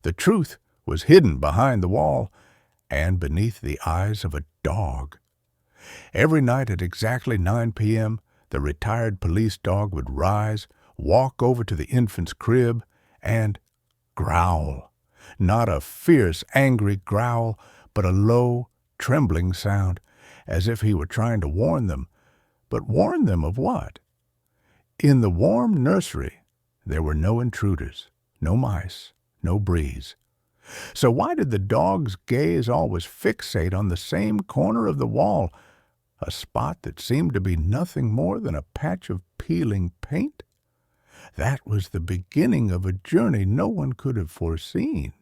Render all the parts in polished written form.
The truth was hidden behind the wall and beneath the eyes of a dog. Every night at exactly 9 p.m., the retired police dog would rise, walk over to the infant's crib, and growl. Not a fierce, angry growl, but a low, trembling sound, as if he were trying to warn them. But warn them of what? In the warm nursery, there were no intruders, no mice, no breeze. So why did the dog's gaze always fixate on the same corner of the wall, a spot that seemed to be nothing more than a patch of peeling paint? That was the beginning of a journey no one could have foreseen.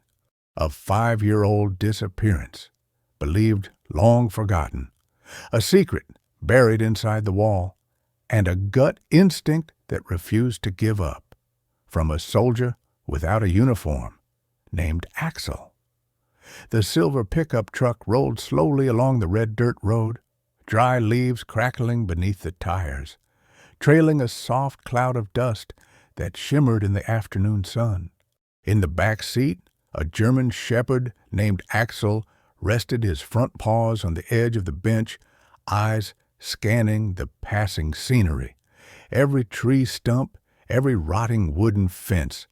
A 5-year-old disappearance, believed long forgotten, a secret buried inside the wall, and a gut instinct that refused to give up, from a soldier without a uniform named Axel. The silver pickup truck rolled slowly along the red dirt road, dry leaves crackling beneath the tires, trailing a soft cloud of dust that shimmered in the afternoon sun. In the back seat, a German shepherd named Axel rested his front paws on the edge of the bench, eyes scanning the passing scenery, every tree stump, every rotting wooden fence,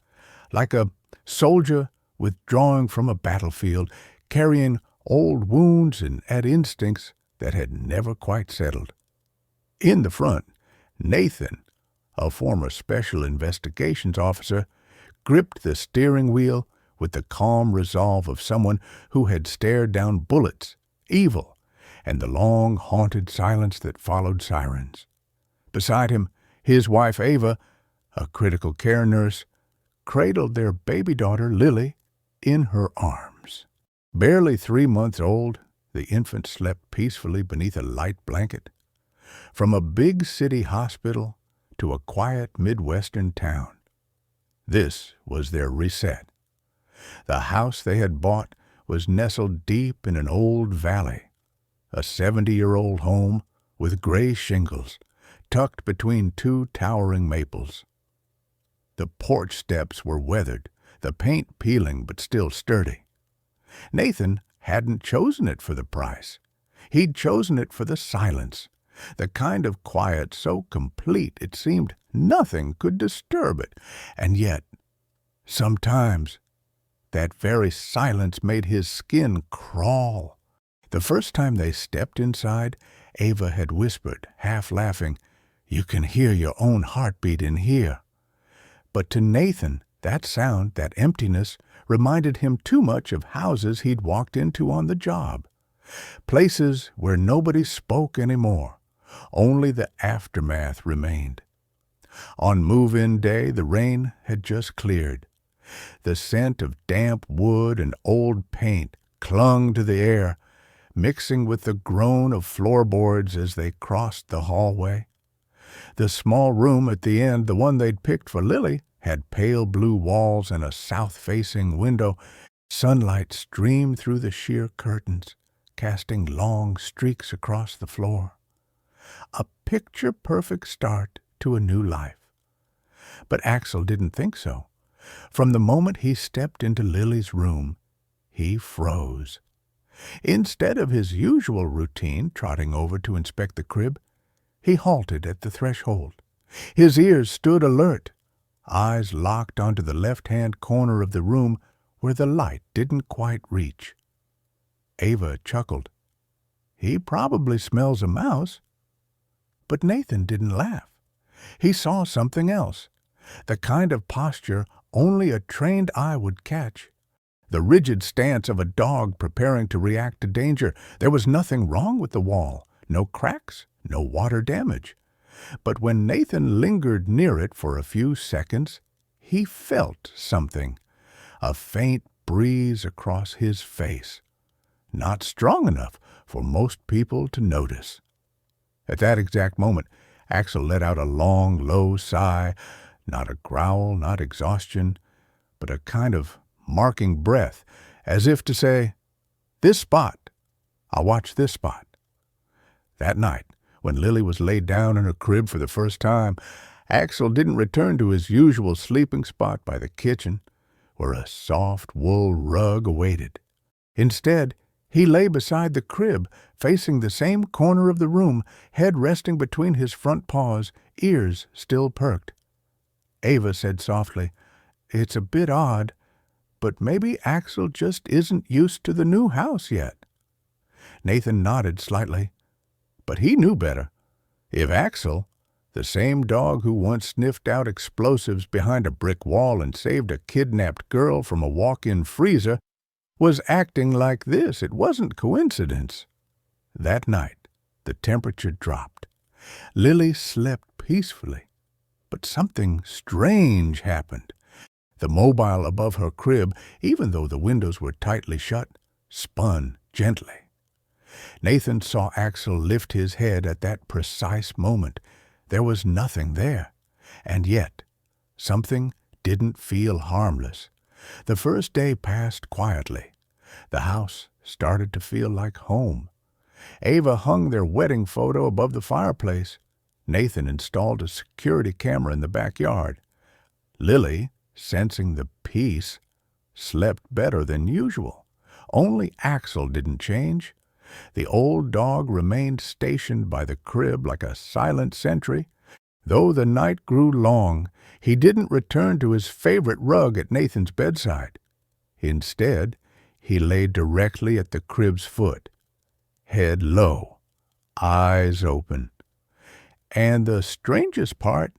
like a soldier withdrawing from a battlefield, carrying old wounds and instincts that had never quite settled. In the front, Nathan, a former special investigations officer, gripped the steering wheel with the calm resolve of someone who had stared down bullets, evil, and the long, haunted silence that followed sirens. Beside him, his wife Ava, a critical care nurse, cradled their baby daughter Lily in her arms. Barely 3 months old, the infant slept peacefully beneath a light blanket. From a big city hospital to a quiet Midwestern town, this was their reset. The house they had bought was nestled deep in an old valley, a 70-year-old home with gray shingles, tucked between 2 towering maples. The porch steps were weathered, the paint peeling but still sturdy. Nathan hadn't chosen it for the price. He'd chosen it for the silence, the kind of quiet so complete it seemed nothing could disturb it. And yet, sometimes, that very silence made his skin crawl. The first time they stepped inside, Ava had whispered, half laughing, "You can hear your own heartbeat in here." But to Nathan, that sound, that emptiness, reminded him too much of houses he'd walked into on the job. Places where nobody spoke anymore. Only the aftermath remained. On move-in day, the rain had just cleared. The scent of damp wood and old paint clung to the air, mixing with the groan of floorboards as they crossed the hallway. The small room at the end, the one they'd picked for Lily, had pale blue walls and a south-facing window. Sunlight streamed through the sheer curtains, casting long streaks across the floor. A picture-perfect start to a new life. But Axel didn't think so. From the moment he stepped into Lily's room, he froze. Instead of his usual routine, trotting over to inspect the crib, he halted at the threshold. His ears stood alert, eyes locked onto the left-hand corner of the room where the light didn't quite reach. Ava chuckled. "He probably smells a mouse." But Nathan didn't laugh. He saw something else, the kind of posture only a trained eye would catch. The rigid stance of a dog preparing to react to danger. There was nothing wrong with the wall, no cracks, no water damage. But when Nathan lingered near it for a few seconds, he felt something, a faint breeze across his face, not strong enough for most people to notice. At that exact moment, Axel let out a long, low sigh, not a growl, not exhaustion, but a kind of marking breath, as if to say, "This spot, I'll watch this spot." That night, when Lily was laid down in her crib for the first time, Axel didn't return to his usual sleeping spot by the kitchen, where a soft wool rug awaited. Instead, he lay beside the crib, facing the same corner of the room, head resting between his front paws, ears still perked. Ava said softly, "It's a bit odd, but maybe Axel just isn't used to the new house yet." Nathan nodded slightly, but he knew better. If Axel, the same dog who once sniffed out explosives behind a brick wall and saved a kidnapped girl from a walk-in freezer, was acting like this, it wasn't coincidence. That night, the temperature dropped. Lily slept peacefully, but something strange happened. The mobile above her crib, even though the windows were tightly shut, spun gently. Nathan saw Axel lift his head at that precise moment. There was nothing there, and yet something didn't feel harmless. The first day passed quietly. The house started to feel like home. Ava hung their wedding photo above the fireplace. Nathan installed a security camera in the backyard. Lily, sensing the peace, slept better than usual. Only Axel didn't change. The old dog remained stationed by the crib like a silent sentry. Though the night grew long, he didn't return to his favorite rug at Nathan's bedside. Instead, he lay directly at the crib's foot, head low, eyes open. And the strangest part,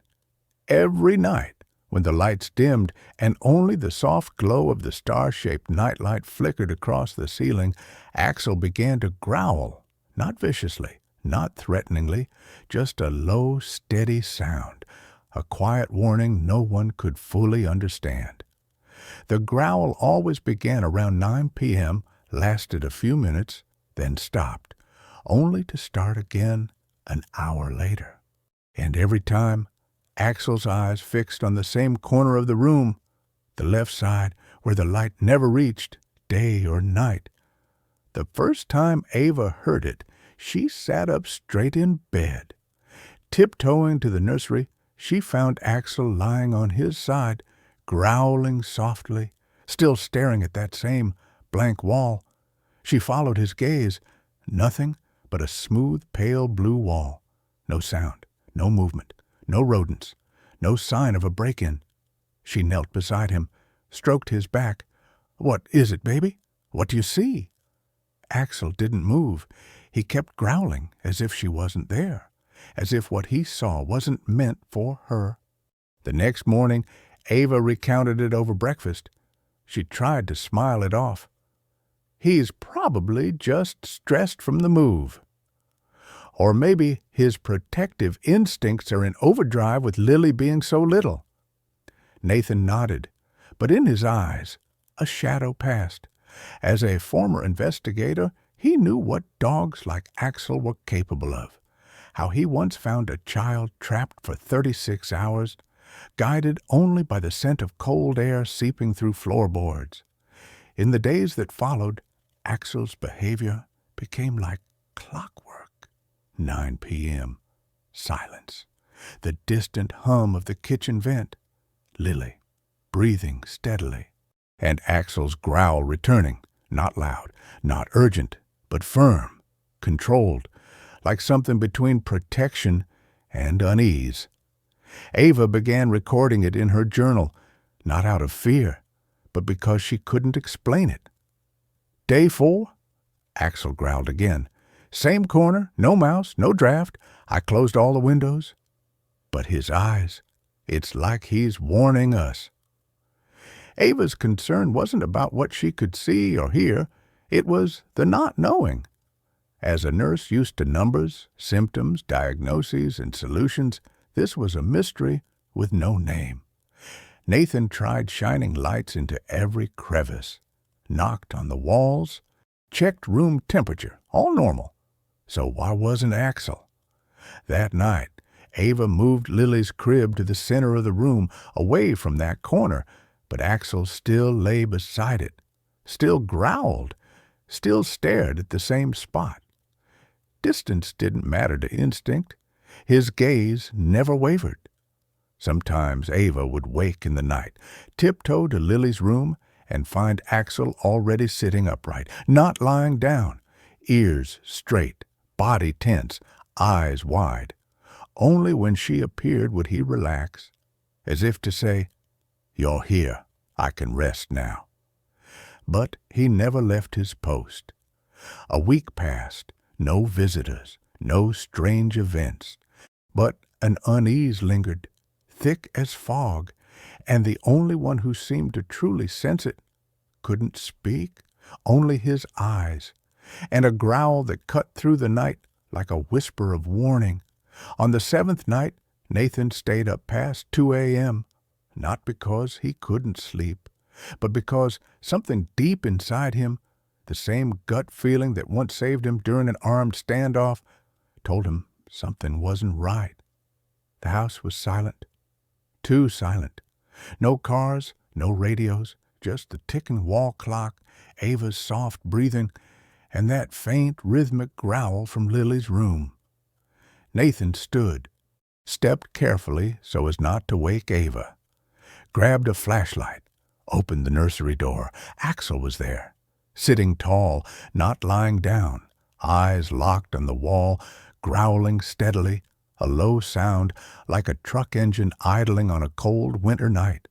every night, when the lights dimmed and only the soft glow of the star-shaped nightlight flickered across the ceiling, Axel began to growl, not viciously, not threateningly, just a low, steady sound, a quiet warning no one could fully understand. The growl always began around 9 p.m., lasted a few minutes, then stopped, only to start again an hour later. And every time, Axel's eyes fixed on the same corner of the room, the left side where the light never reached, day or night. The first time Ava heard it, she sat up straight in bed. Tiptoeing to the nursery, she found Axel lying on his side, growling softly, still staring at that same blank wall. She followed his gaze. Nothing but a smooth, pale blue wall. No sound, no movement. No rodents, no sign of a break-in. She knelt beside him, stroked his back. "What is it, baby? What do you see?" Axel didn't move. He kept growling as if she wasn't there, as if what he saw wasn't meant for her. The next morning, Ava recounted it over breakfast. She tried to smile it off. "He's probably just stressed from the move. Or maybe his protective instincts are in overdrive with Lily being so little." Nathan nodded, but in his eyes a shadow passed. As a former investigator, he knew what dogs like Axel were capable of, how he once found a child trapped for 36 hours, guided only by the scent of cold air seeping through floorboards. In the days that followed, Axel's behavior became like clockwork. 9 p.m. Silence. The distant hum of the kitchen vent. Lily, breathing steadily. And Axel's growl returning, not loud, not urgent, but firm, controlled, like something between protection and unease. Ava began recording it in her journal, not out of fear, but because she couldn't explain it. "Day 4? Axel growled again. "Same corner, no mouse, no draft. I closed all the windows." But his eyes, it's like he's warning us. Ava's concern wasn't about what she could see or hear. It was the not knowing. As a nurse used to numbers, symptoms, diagnoses, and solutions, this was a mystery with no name. Nathan tried shining lights into every crevice, knocked on the walls, checked room temperature, all normal. So why wasn't Axel? That night, Ava moved Lily's crib to the center of the room, away from that corner, but Axel still lay beside it, still growled, still stared at the same spot. Distance didn't matter to instinct. His gaze never wavered. Sometimes Ava would wake in the night, tiptoe to Lily's room, and find Axel already sitting upright, not lying down, ears straight, body tense, eyes wide. Only when she appeared would he relax, as if to say, "You're here, I can rest now." But he never left his post. A week passed, no visitors, no strange events, but an unease lingered, thick as fog, and the only one who seemed to truly sense it couldn't speak, only his eyes, and a growl that cut through the night like a whisper of warning. On the 7th night, Nathan stayed up past 2 a.m., not because he couldn't sleep, but because something deep inside him, the same gut feeling that once saved him during an armed standoff, told him something wasn't right. The house was silent, too silent. No cars, no radios, just the ticking wall clock, Ava's soft breathing, and that faint rhythmic growl from Lily's room. Nathan stood, stepped carefully so as not to wake Ava, grabbed a flashlight, opened the nursery door. Axel was there, sitting tall, not lying down, eyes locked on the wall, growling steadily, a low sound like a truck engine idling on a cold winter night.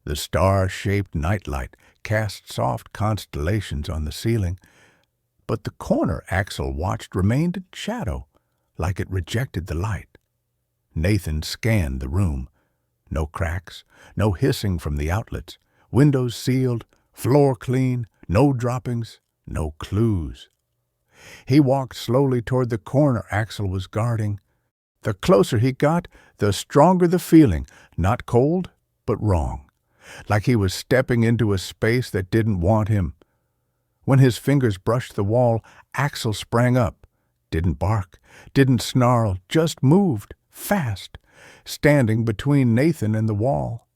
The star-shaped nightlight cast soft constellations on the ceiling, but the corner Axel watched remained in shadow, like it rejected the light. Nathan scanned the room. No cracks, no hissing from the outlets, windows sealed, floor clean, no droppings, no clues. He walked slowly toward the corner Axel was guarding. The closer he got, the stronger the feeling, not cold, but wrong, like he was stepping into a space that didn't want him. When his fingers brushed the wall, Axel sprang up, didn't bark, didn't snarl, just moved, fast, standing between Nathan and the wall.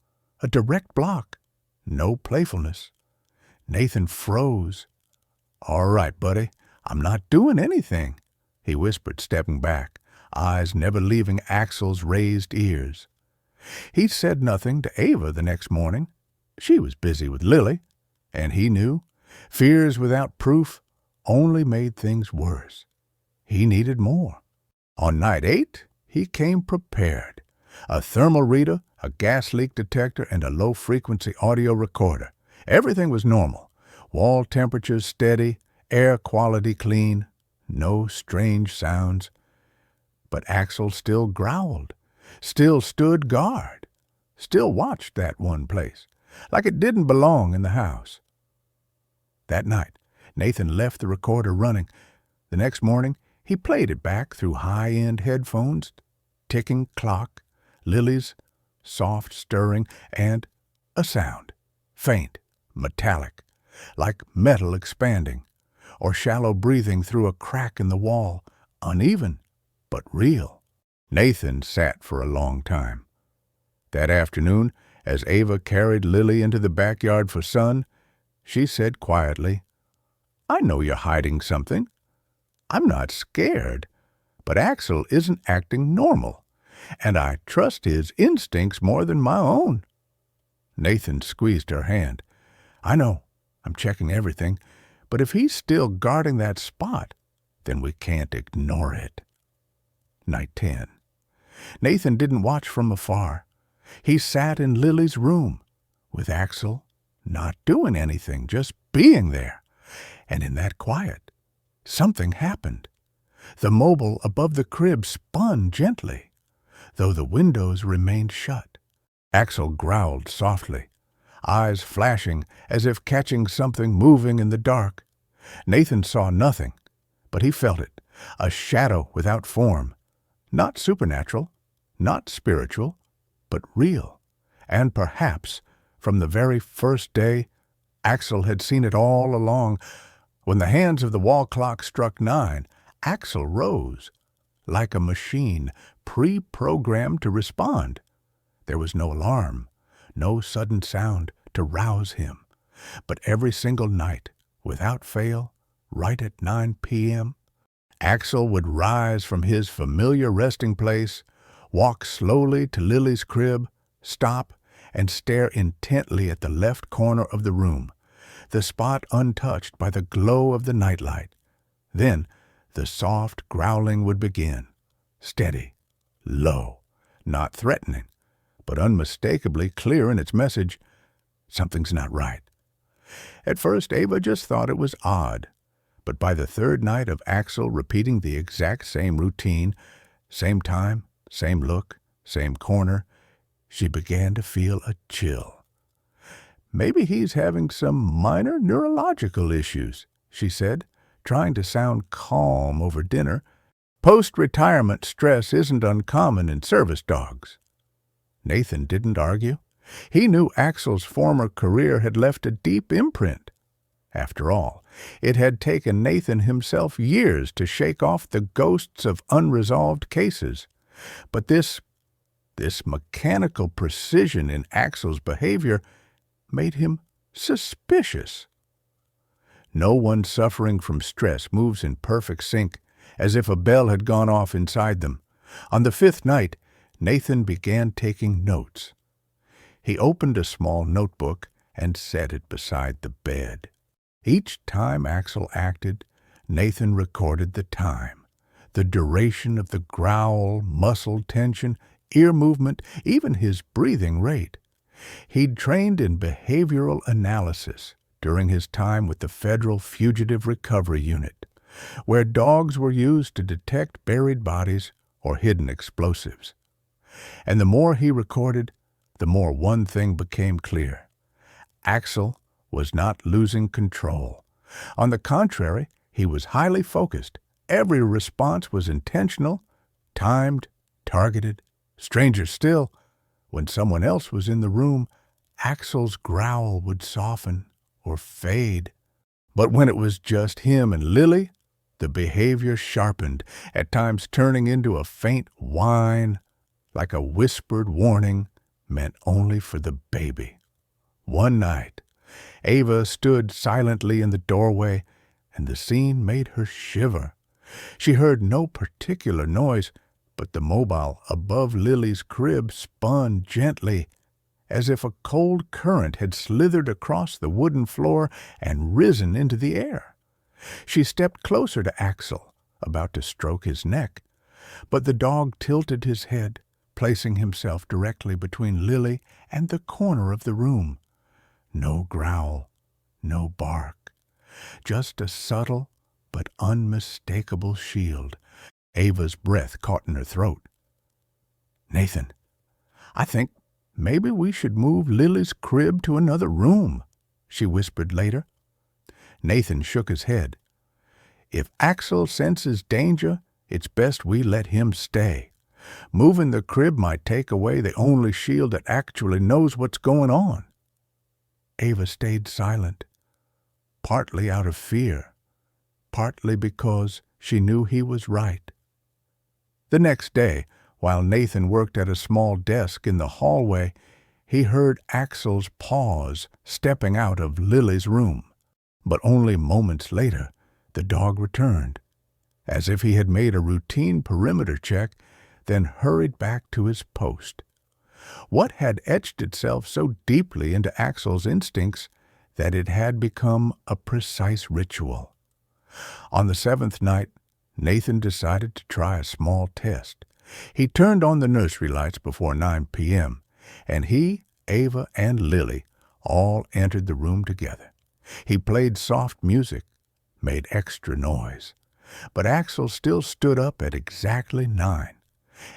A direct block, no playfulness. Nathan froze. "All right, buddy, I'm not doing anything," he whispered, stepping back, eyes never leaving Axel's raised ears. He said nothing to Ava the next morning. She was busy with Lily, and he knew fears without proof only made things worse. He needed more. On night 8, he came prepared. A thermal reader, a gas leak detector, and a low-frequency audio recorder. Everything was normal. Wall temperatures steady, air quality clean, no strange sounds. But Axel still growled, still stood guard, still watched that one place, like it didn't belong in the house. That night, Nathan left the recorder running. The next morning, he played it back through high-end headphones, ticking clock, Lily's soft stirring, and a sound, faint, metallic, like metal expanding, or shallow breathing through a crack in the wall, uneven, but real. Nathan sat for a long time. That afternoon, as Ava carried Lily into the backyard for sun, she said quietly, "I know you're hiding something. I'm not scared, but Axel isn't acting normal, and I trust his instincts more than my own." Nathan squeezed her hand. "I know, I'm checking everything, but if he's still guarding that spot, then we can't ignore it." Night 10. Nathan didn't watch from afar. He sat in Lily's room, with Axel not doing anything, just being there. And in that quiet, something happened. The mobile above the crib spun gently, though the windows remained shut. Axel growled softly, eyes flashing as if catching something moving in the dark. Nathan saw nothing, but he felt it, a shadow without form. Not supernatural, not spiritual, but real. And perhaps, from the very first day, Axel had seen it all along. When the hands of the wall clock struck 9, Axel rose, like a machine, pre-programmed to respond. There was no alarm, no sudden sound to rouse him. But every single night, without fail, right at 9 p.m., Axel would rise from his familiar resting place, walk slowly to Lily's crib, stop, and stare intently at the left corner of the room, the spot untouched by the glow of the nightlight. Then the soft growling would begin, steady, low, not threatening, but unmistakably clear in its message. Something's not right. At first, Ava just thought it was odd, but by the third night of Axel repeating the exact same routine, same time, same look, same corner, she began to feel a chill. Maybe he's having some minor neurological issues, she said, trying to sound calm over dinner. Post-retirement stress isn't uncommon in service dogs. Nathan didn't argue. He knew Axel's former career had left a deep imprint. After all, it had taken Nathan himself years to shake off the ghosts of unresolved cases. But this mechanical precision in Axel's behavior made him suspicious. No one suffering from stress moves in perfect sync, as if a bell had gone off inside them. On the fifth night, Nathan began taking notes. He opened a small notebook and set it beside the bed. Each time Axel acted, Nathan recorded the time, the duration of the growl, muscle tension, ear movement, even his breathing rate. He'd trained in behavioral analysis during his time with the Federal Fugitive Recovery Unit, where dogs were used to detect buried bodies or hidden explosives. And the more he recorded, the more one thing became clear. Axel was not losing control. On the contrary, he was highly focused. Every response was intentional, timed, targeted. Stranger still, when someone else was in the room, Axel's growl would soften or fade. But when it was just him and Lily, the behavior sharpened, at times turning into a faint whine, like a whispered warning meant only for the baby. One night, Ava stood silently in the doorway, and the scene made her shiver. She heard no particular noise, but the mobile above Lily's crib spun gently, as if a cold current had slithered across the wooden floor and risen into the air. She stepped closer to Axel, about to stroke his neck, but the dog tilted his head, placing himself directly between Lily and the corner of the room. No growl, no bark, just a subtle but unmistakable shield. Ava's breath caught in her throat. "Nathan, I think maybe we should move Lily's crib to another room," she whispered later. Nathan shook his head. "If Axel senses danger, it's best we let him stay. Moving the crib might take away the only shield that actually knows what's going on." Ava stayed silent, partly out of fear, partly because she knew he was right. The next day, while Nathan worked at a small desk in the hallway, he heard Axel's paws stepping out of Lily's room. But only moments later, the dog returned, as if he had made a routine perimeter check, then hurried back to his post. What had etched itself so deeply into Axel's instincts that it had become a precise ritual. On the seventh night, Nathan decided to try a small test. He turned on the nursery lights before 9 p.m., and he, Ava, and Lily all entered the room together. He played soft music, made extra noise, but Axel still stood up at exactly 9,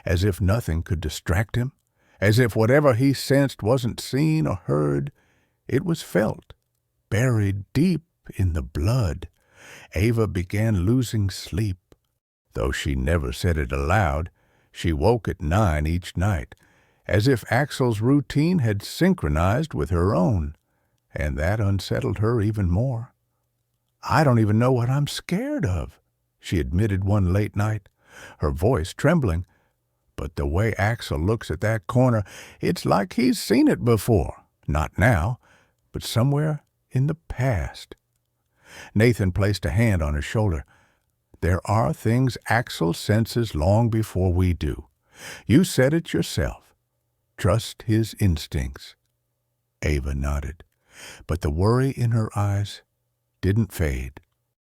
as if nothing could distract him, as if whatever he sensed wasn't seen or heard. It was felt, buried deep in the blood. Ava began losing sleep. Though she never said it aloud, she woke at 9 each night, as if Axel's routine had synchronized with her own, and that unsettled her even more. "I don't even know what I'm scared of," she admitted one late night, her voice trembling. "But the way Axel looks at that corner, it's like he's seen it before. Not now, but somewhere in the past." Nathan placed a hand on her shoulder. "There are things Axel senses long before we do. You said it yourself. Trust his instincts." Ava nodded, but the worry in her eyes didn't fade.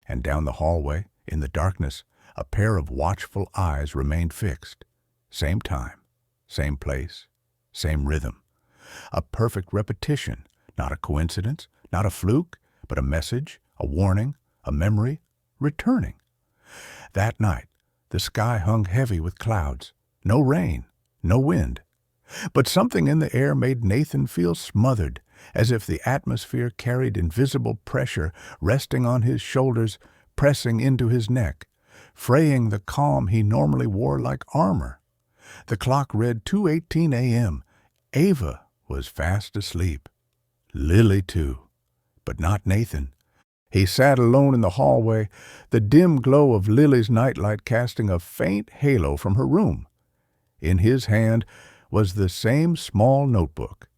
And down the hallway, in the darkness, a pair of watchful eyes remained fixed. Same time, same place, same rhythm. A perfect repetition, not a coincidence, not a fluke, but a message, a warning, a memory, returning. That night, the sky hung heavy with clouds. No rain, no wind. But something in the air made Nathan feel smothered, as if the atmosphere carried invisible pressure resting on his shoulders, pressing into his neck, fraying the calm he normally wore like armor. The clock read 2:18 a.m. Ava was fast asleep. Lily, too. But not Nathan. He sat alone in the hallway, the dim glow of Lily's nightlight casting a faint halo from her room. In his hand was the same small notebook.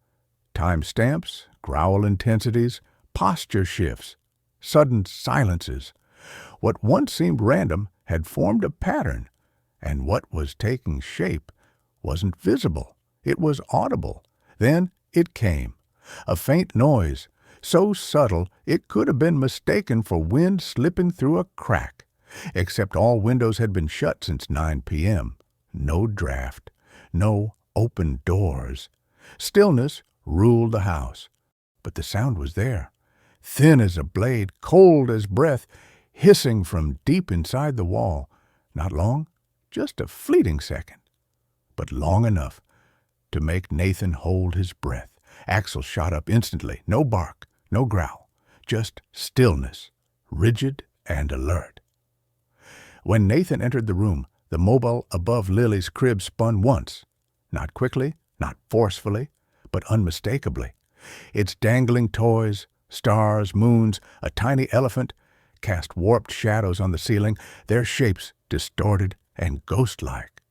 Timestamps, growl intensities, posture shifts, sudden silences. What once seemed random had formed a pattern, and what was taking shape wasn't visible. It was audible. Then it came. A faint noise, so subtle it could have been mistaken for wind slipping through a crack, except all windows had been shut since 9 p.m. No draft, no open doors. Stillness ruled the house. But the sound was there, thin as a blade, cold as breath, hissing from deep inside the wall. Not long, just a fleeting second, but long enough to make Nathan hold his breath. Axel shot up instantly. No bark, no growl, just stillness, rigid and alert. When Nathan entered the room, the mobile above Lily's crib spun once, not quickly, not forcefully, but unmistakably. Its dangling toys, stars, moons, a tiny elephant, cast warped shadows on the ceiling, their shapes distorted and ghost-like.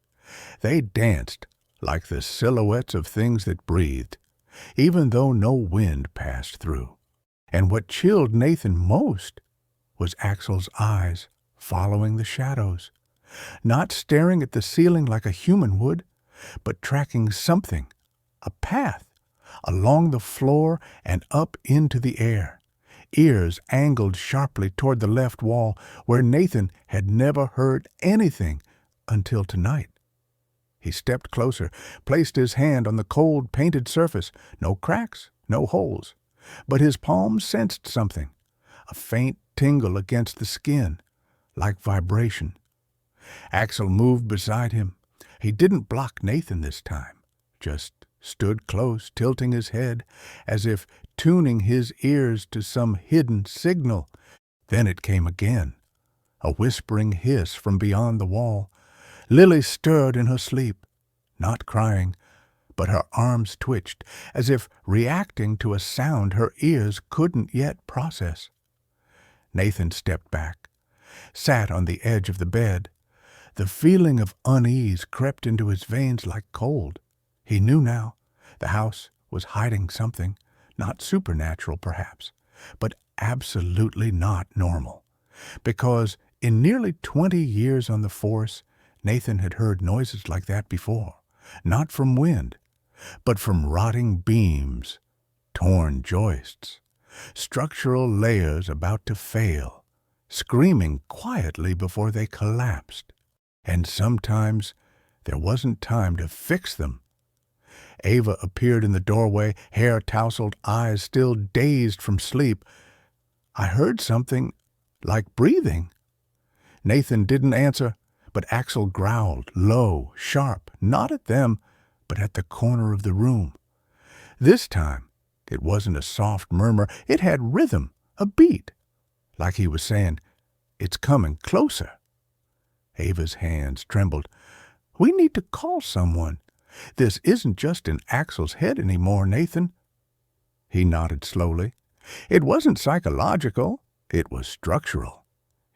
They danced like the silhouettes of things that breathed, even though no wind passed through. And what chilled Nathan most was Axel's eyes following the shadows, not staring at the ceiling like a human would, but tracking something, a path, along the floor and up into the air, ears angled sharply toward the left wall where Nathan had never heard anything until tonight. He stepped closer, placed his hand on the cold painted surface. No cracks, no holes. But his palm sensed something, a faint tingle against the skin, like vibration. Axel moved beside him. He didn't block Nathan this time, just stood close, tilting his head, as if tuning his ears to some hidden signal. Then it came again, a whispering hiss from beyond the wall. Lily stirred in her sleep, not crying, but her arms twitched, as if reacting to a sound her ears couldn't yet process. Nathan stepped back, sat on the edge of the bed. The feeling of unease crept into his veins like cold. He knew now the house was hiding something, not supernatural perhaps, but absolutely not normal. Because in nearly 20 years on the force, Nathan had heard noises like that before, not from wind, but from rotting beams, torn joists, structural layers about to fail, screaming quietly before they collapsed. And sometimes there wasn't time to fix them. Ava appeared in the doorway, hair tousled, eyes still dazed from sleep. I heard something like breathing. Nathan didn't answer, but Axel growled, low, sharp, not at them, but at the corner of the room. This time, it wasn't a soft murmur. It had rhythm, a beat, like he was saying, "It's coming closer." Ava's hands trembled. "We need to call someone. This isn't just in Axel's head anymore, Nathan." He nodded slowly. It wasn't psychological. It was structural.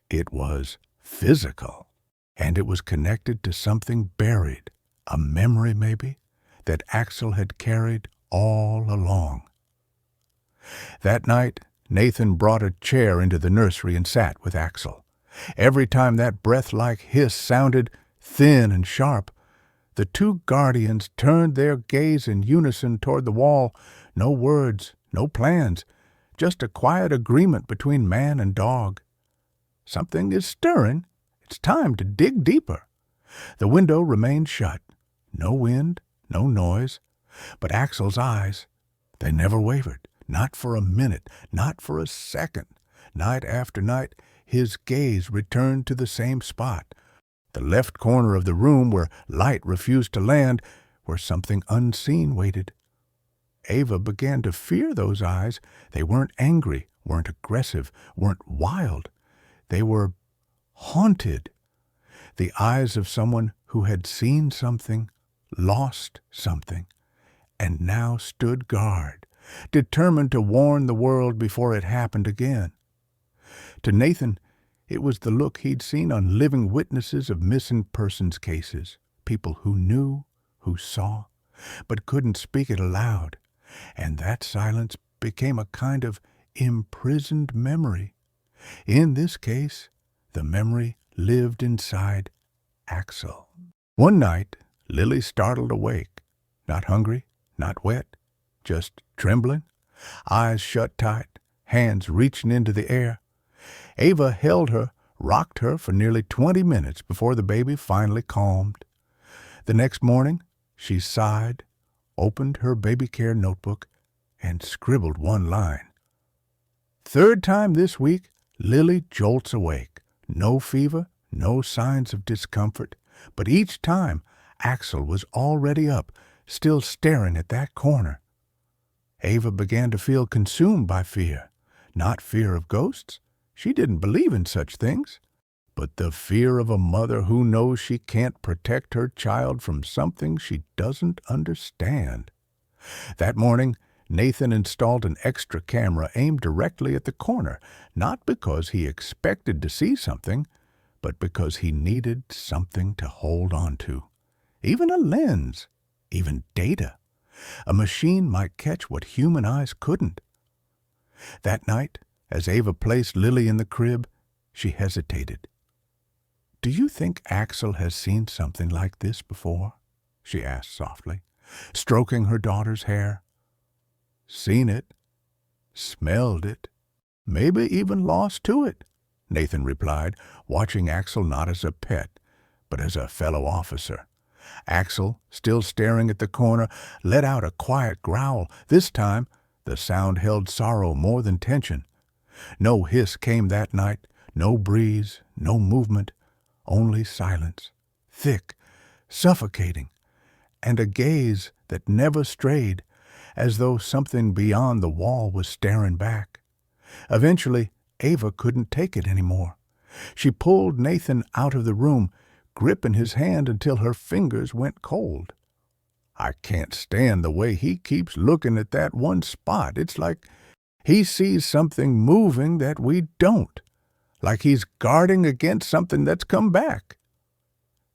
It was physical. And it was connected to something buried, a memory maybe, that Axel had carried all along. That night, Nathan brought a chair into the nursery and sat with Axel. Every time that breath-like hiss sounded, thin and sharp, the two guardians turned their gaze in unison toward the wall. No words, no plans, just a quiet agreement between man and dog. Something is stirring. It's time to dig deeper. The window remained shut. No wind, no noise. But Axel's eyes, they never wavered. Not for a minute, not for a second. Night after night, his gaze returned to the same spot, the left corner of the room where light refused to land, where something unseen waited. Ava began to fear those eyes. They weren't angry, weren't aggressive, weren't wild. They were haunted. The eyes of someone who had seen something, lost something, and now stood guard, determined to warn the world before it happened again. To Nathan, it was the look he'd seen on living witnesses of missing persons cases, people who knew, who saw, but couldn't speak it aloud, and that silence became a kind of imprisoned memory. In this case, the memory lived inside Axel. One night, Lily startled awake, not hungry, not wet, just trembling, eyes shut tight, hands reaching into the air. Ava held her, rocked her for nearly 20 minutes before the baby finally calmed. The next morning, she sighed, opened her baby care notebook, and scribbled one line. Third time this week, Lily jolts awake. No fever, no signs of discomfort, but each time Axel was already up, still staring at that corner. Ava began to feel consumed by fear. Not fear of ghosts. She didn't believe in such things. But the fear of a mother who knows she can't protect her child from something she doesn't understand. That morning, Nathan installed an extra camera aimed directly at the corner, not because he expected to see something, but because he needed something to hold on to. Even a lens, even data. A machine might catch what human eyes couldn't. That night, as Ava placed Lily in the crib, she hesitated. "Do you think Axel has seen something like this before?" she asked softly, stroking her daughter's hair. "Seen it, smelled it, maybe even lost to it," Nathan replied, watching Axel not as a pet, but as a fellow officer. Axel, still staring at the corner, let out a quiet growl. This time, the sound held sorrow more than tension. No hiss came that night, no breeze, no movement, only silence, thick, suffocating, and a gaze that never strayed, as though something beyond the wall was staring back. Eventually, Ava couldn't take it anymore. She pulled Nathan out of the room, gripping his hand until her fingers went cold. "I can't stand the way he keeps looking at that one spot. It's like he sees something moving that we don't, like he's guarding against something that's come back."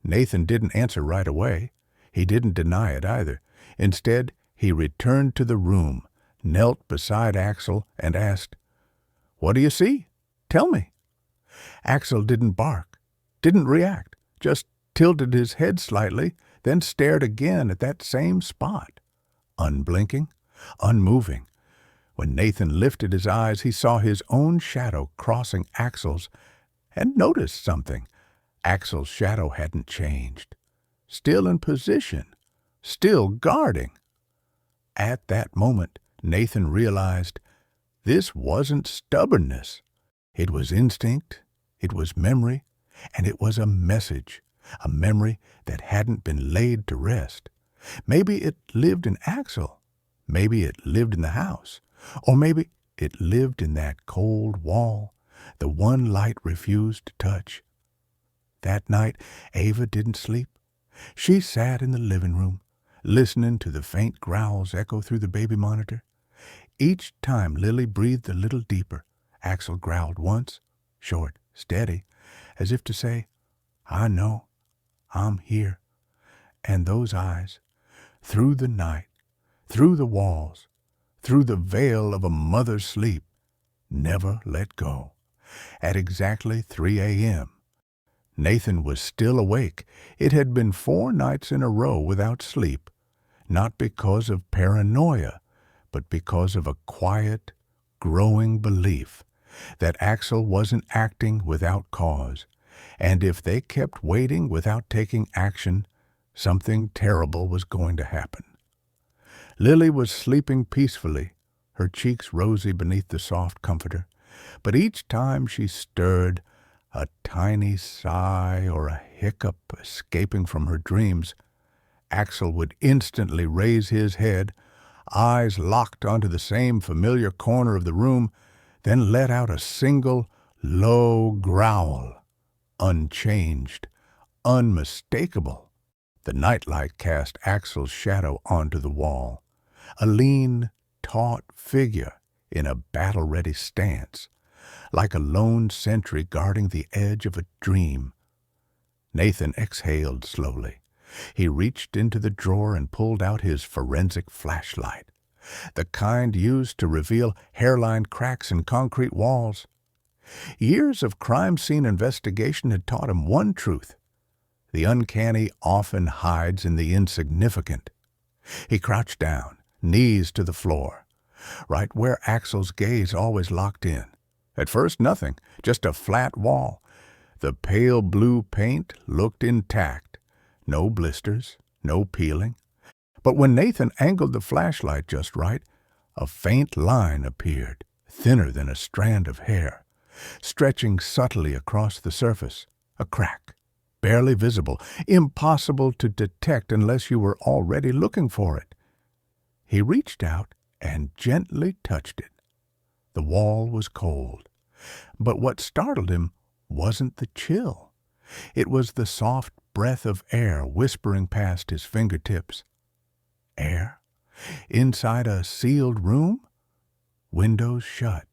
Nathan didn't answer right away. He didn't deny it either. Instead, he returned to the room, knelt beside Axel, and asked, "What do you see? Tell me." Axel didn't bark, didn't react, just tilted his head slightly, then stared again at that same spot, unblinking, unmoving. When Nathan lifted his eyes, he saw his own shadow crossing Axel's and noticed something. Axel's shadow hadn't changed. Still in position, still guarding. At that moment, Nathan realized this wasn't stubbornness. It was instinct, it was memory, and it was a message, a memory that hadn't been laid to rest. Maybe it lived in Axel. Maybe it lived in the house. Or maybe it lived in that cold wall, the one light refused to touch. That night, Ava didn't sleep. She sat in the living room, listening to the faint growls echo through the baby monitor. Each time Lily breathed a little deeper, Axel growled once, short, steady, as if to say, "I know, I'm here." And those eyes, through the night, through the walls, through the veil of a mother's sleep, never let go. At exactly 3 a.m., Nathan was still awake. It had been 4 nights in a row without sleep, not because of paranoia, but because of a quiet, growing belief that Axel wasn't acting without cause, and if they kept waiting without taking action, something terrible was going to happen. Lily was sleeping peacefully, her cheeks rosy beneath the soft comforter, but each time she stirred, a tiny sigh or a hiccup escaping from her dreams, Axel would instantly raise his head, eyes locked onto the same familiar corner of the room, then let out a single, low growl, unchanged, unmistakable. The nightlight cast Axel's shadow onto the wall, a lean, taut figure in a battle-ready stance, like a lone sentry guarding the edge of a dream. Nathan exhaled slowly. He reached into the drawer and pulled out his forensic flashlight, the kind used to reveal hairline cracks in concrete walls. Years of crime scene investigation had taught him one truth: the uncanny often hides in the insignificant. He crouched down, knees to the floor, right where Axel's gaze always locked in. At first, nothing, just a flat wall. The pale blue paint looked intact. No blisters, no peeling. But when Nathan angled the flashlight just right, a faint line appeared, thinner than a strand of hair, stretching subtly across the surface. A crack, barely visible, impossible to detect unless you were already looking for it. He reached out and gently touched it. The wall was cold. But what startled him wasn't the chill. It was the soft breath of air whispering past his fingertips. Air? Inside a sealed room? Windows shut.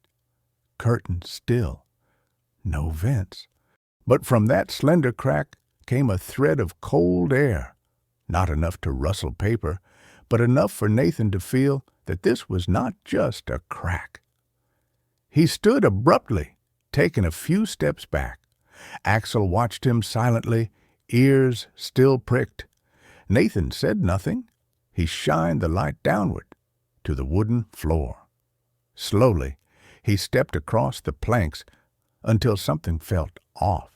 Curtains still. No vents. But from that slender crack came a thread of cold air. Not enough to rustle paper, but enough for Nathan to feel that this was not just a crack. He stood abruptly, taking a few steps back. Axel watched him silently, ears still pricked. Nathan said nothing. He shined the light downward to the wooden floor. Slowly, he stepped across the planks until something felt off.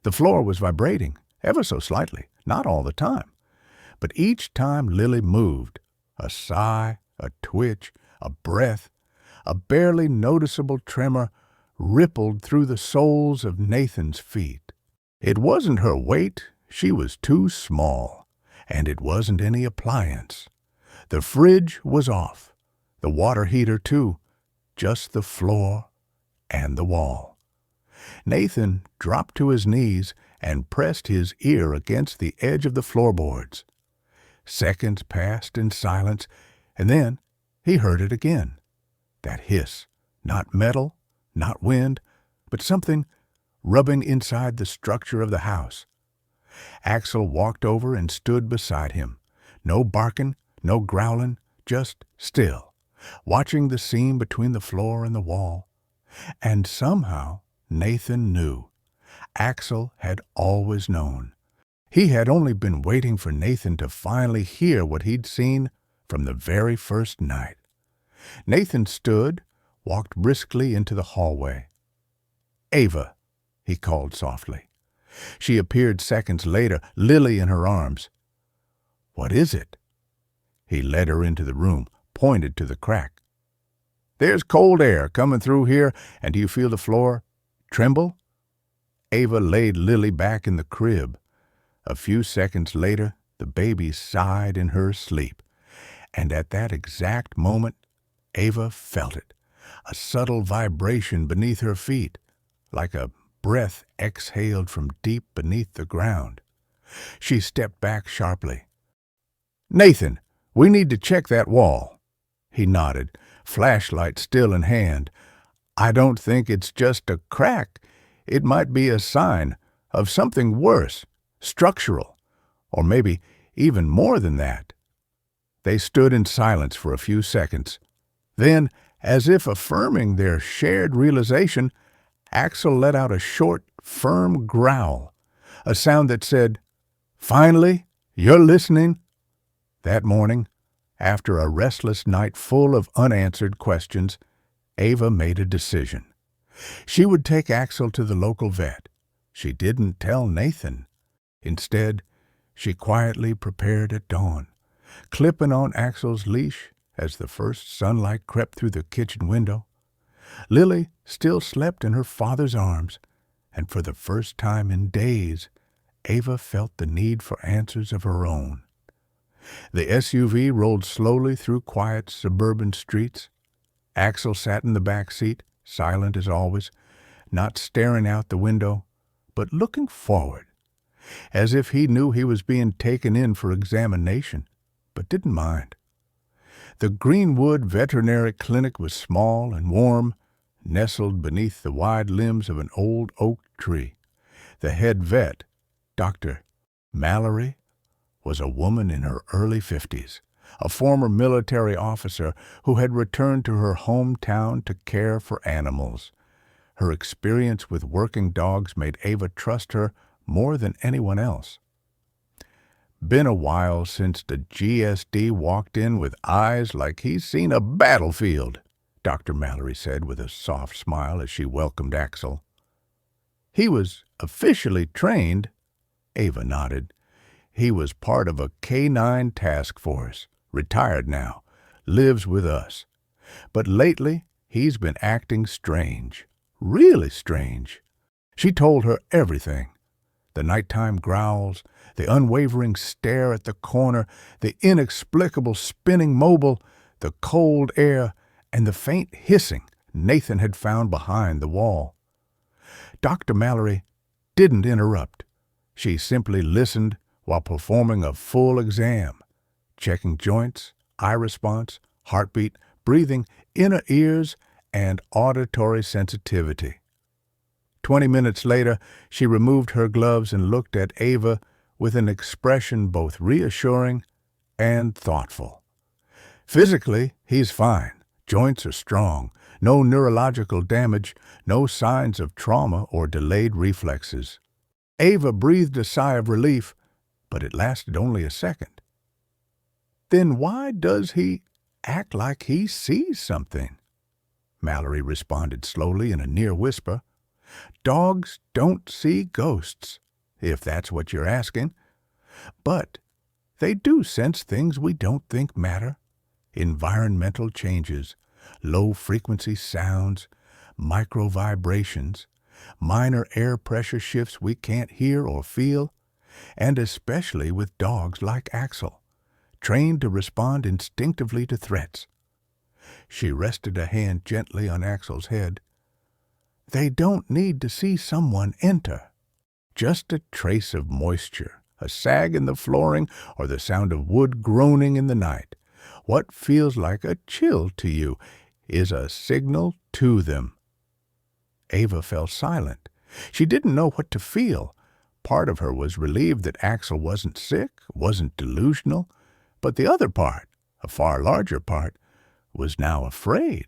The floor was vibrating, ever so slightly, not all the time. But each time Lily moved, a sigh, a twitch, a breath, a barely noticeable tremor rippled through the soles of Nathan's feet. It wasn't her weight, she was too small, and it wasn't any appliance. The fridge was off, the water heater too, just the floor and the wall. Nathan dropped to his knees and pressed his ear against the edge of the floorboards. Seconds passed in silence, and then he heard it again. That hiss, not metal, not wind, but something rubbing inside the structure of the house. Axel walked over and stood beside him. No barking, no growling, just still, watching the seam between the floor and the wall. And somehow Nathan knew. Axel had always known. He had only been waiting for Nathan to finally hear what he'd seen from the very first night. Nathan stood, walked briskly into the hallway. "Ava," he called softly. She appeared seconds later, Lily in her arms. "What is it?" He led her into the room, pointed to the crack. "There's cold air coming through here, and do you feel the floor tremble?" Ava laid Lily back in the crib. A few seconds later, the baby sighed in her sleep, and at that exact moment, Ava felt it, a subtle vibration beneath her feet, like a breath exhaled from deep beneath the ground. She stepped back sharply. "Nathan, we need to check that wall." He nodded, flashlight still in hand. "I don't think it's just a crack. It might be a sign of something worse, structural, or maybe even more than that." They stood in silence for a few seconds. Then, as if affirming their shared realization, Axel let out a short, firm growl, a sound that said, "Finally, you're listening." That morning, After a restless night full of unanswered questions, Ava made a decision. She would take Axel to the local vet. She didn't tell Nathan. Instead, she quietly prepared at dawn, clipping on Axel's leash as the first sunlight crept through the kitchen window. Lily still slept in her father's arms, and for the first time in days, Ava felt the need for answers of her own. The SUV rolled slowly through quiet suburban streets. Axel sat in the back seat, silent as always, not staring out the window, but looking forward, as if he knew he was being taken in for examination, but didn't mind. The Greenwood Veterinary Clinic was small and warm, nestled beneath the wide limbs of an old oak tree. The head vet, Dr. Mallory, was a woman in her early 50s, a former military officer who had returned to her hometown to care for animals. Her experience with working dogs made Ava trust her more than anyone else. Been a while since the GSD walked in with eyes like he's seen a battlefield, Dr. Mallory said with a soft smile as she welcomed Axel. He was officially trained, Ava nodded. He was part of a K-9 task force, retired now, lives with us. But lately, he's been acting strange, really strange. She told her everything. The nighttime growls, the unwavering stare at the corner, the inexplicable spinning mobile, the cold air, and the faint hissing Nathan had found behind the wall. Dr. Mallory didn't interrupt. She simply listened while performing a full exam, checking joints, eye response, heartbeat, breathing, inner ears, and auditory sensitivity. 20 minutes later, she removed her gloves and looked at Ava with an expression both reassuring and thoughtful. Physically, he's fine. Joints are strong. No neurological damage. No signs of trauma or delayed reflexes. Ava breathed a sigh of relief, but it lasted only a second. Then why does he act like he sees something? Mallory responded slowly in a near whisper. Dogs don't see ghosts, if that's what you're asking. But they do sense things we don't think matter. Environmental changes, low-frequency sounds, micro-vibrations, minor air pressure shifts we can't hear or feel, and especially with dogs like Axel, trained to respond instinctively to threats. She rested a hand gently on Axel's head. They don't need to see someone enter. Just a trace of moisture, a sag in the flooring, or the sound of wood groaning in the night. What feels like a chill to you is a signal to them. Ava fell silent. She didn't know what to feel. Part of her was relieved that Axel wasn't sick, wasn't delusional, but the other part, a far larger part, was now afraid,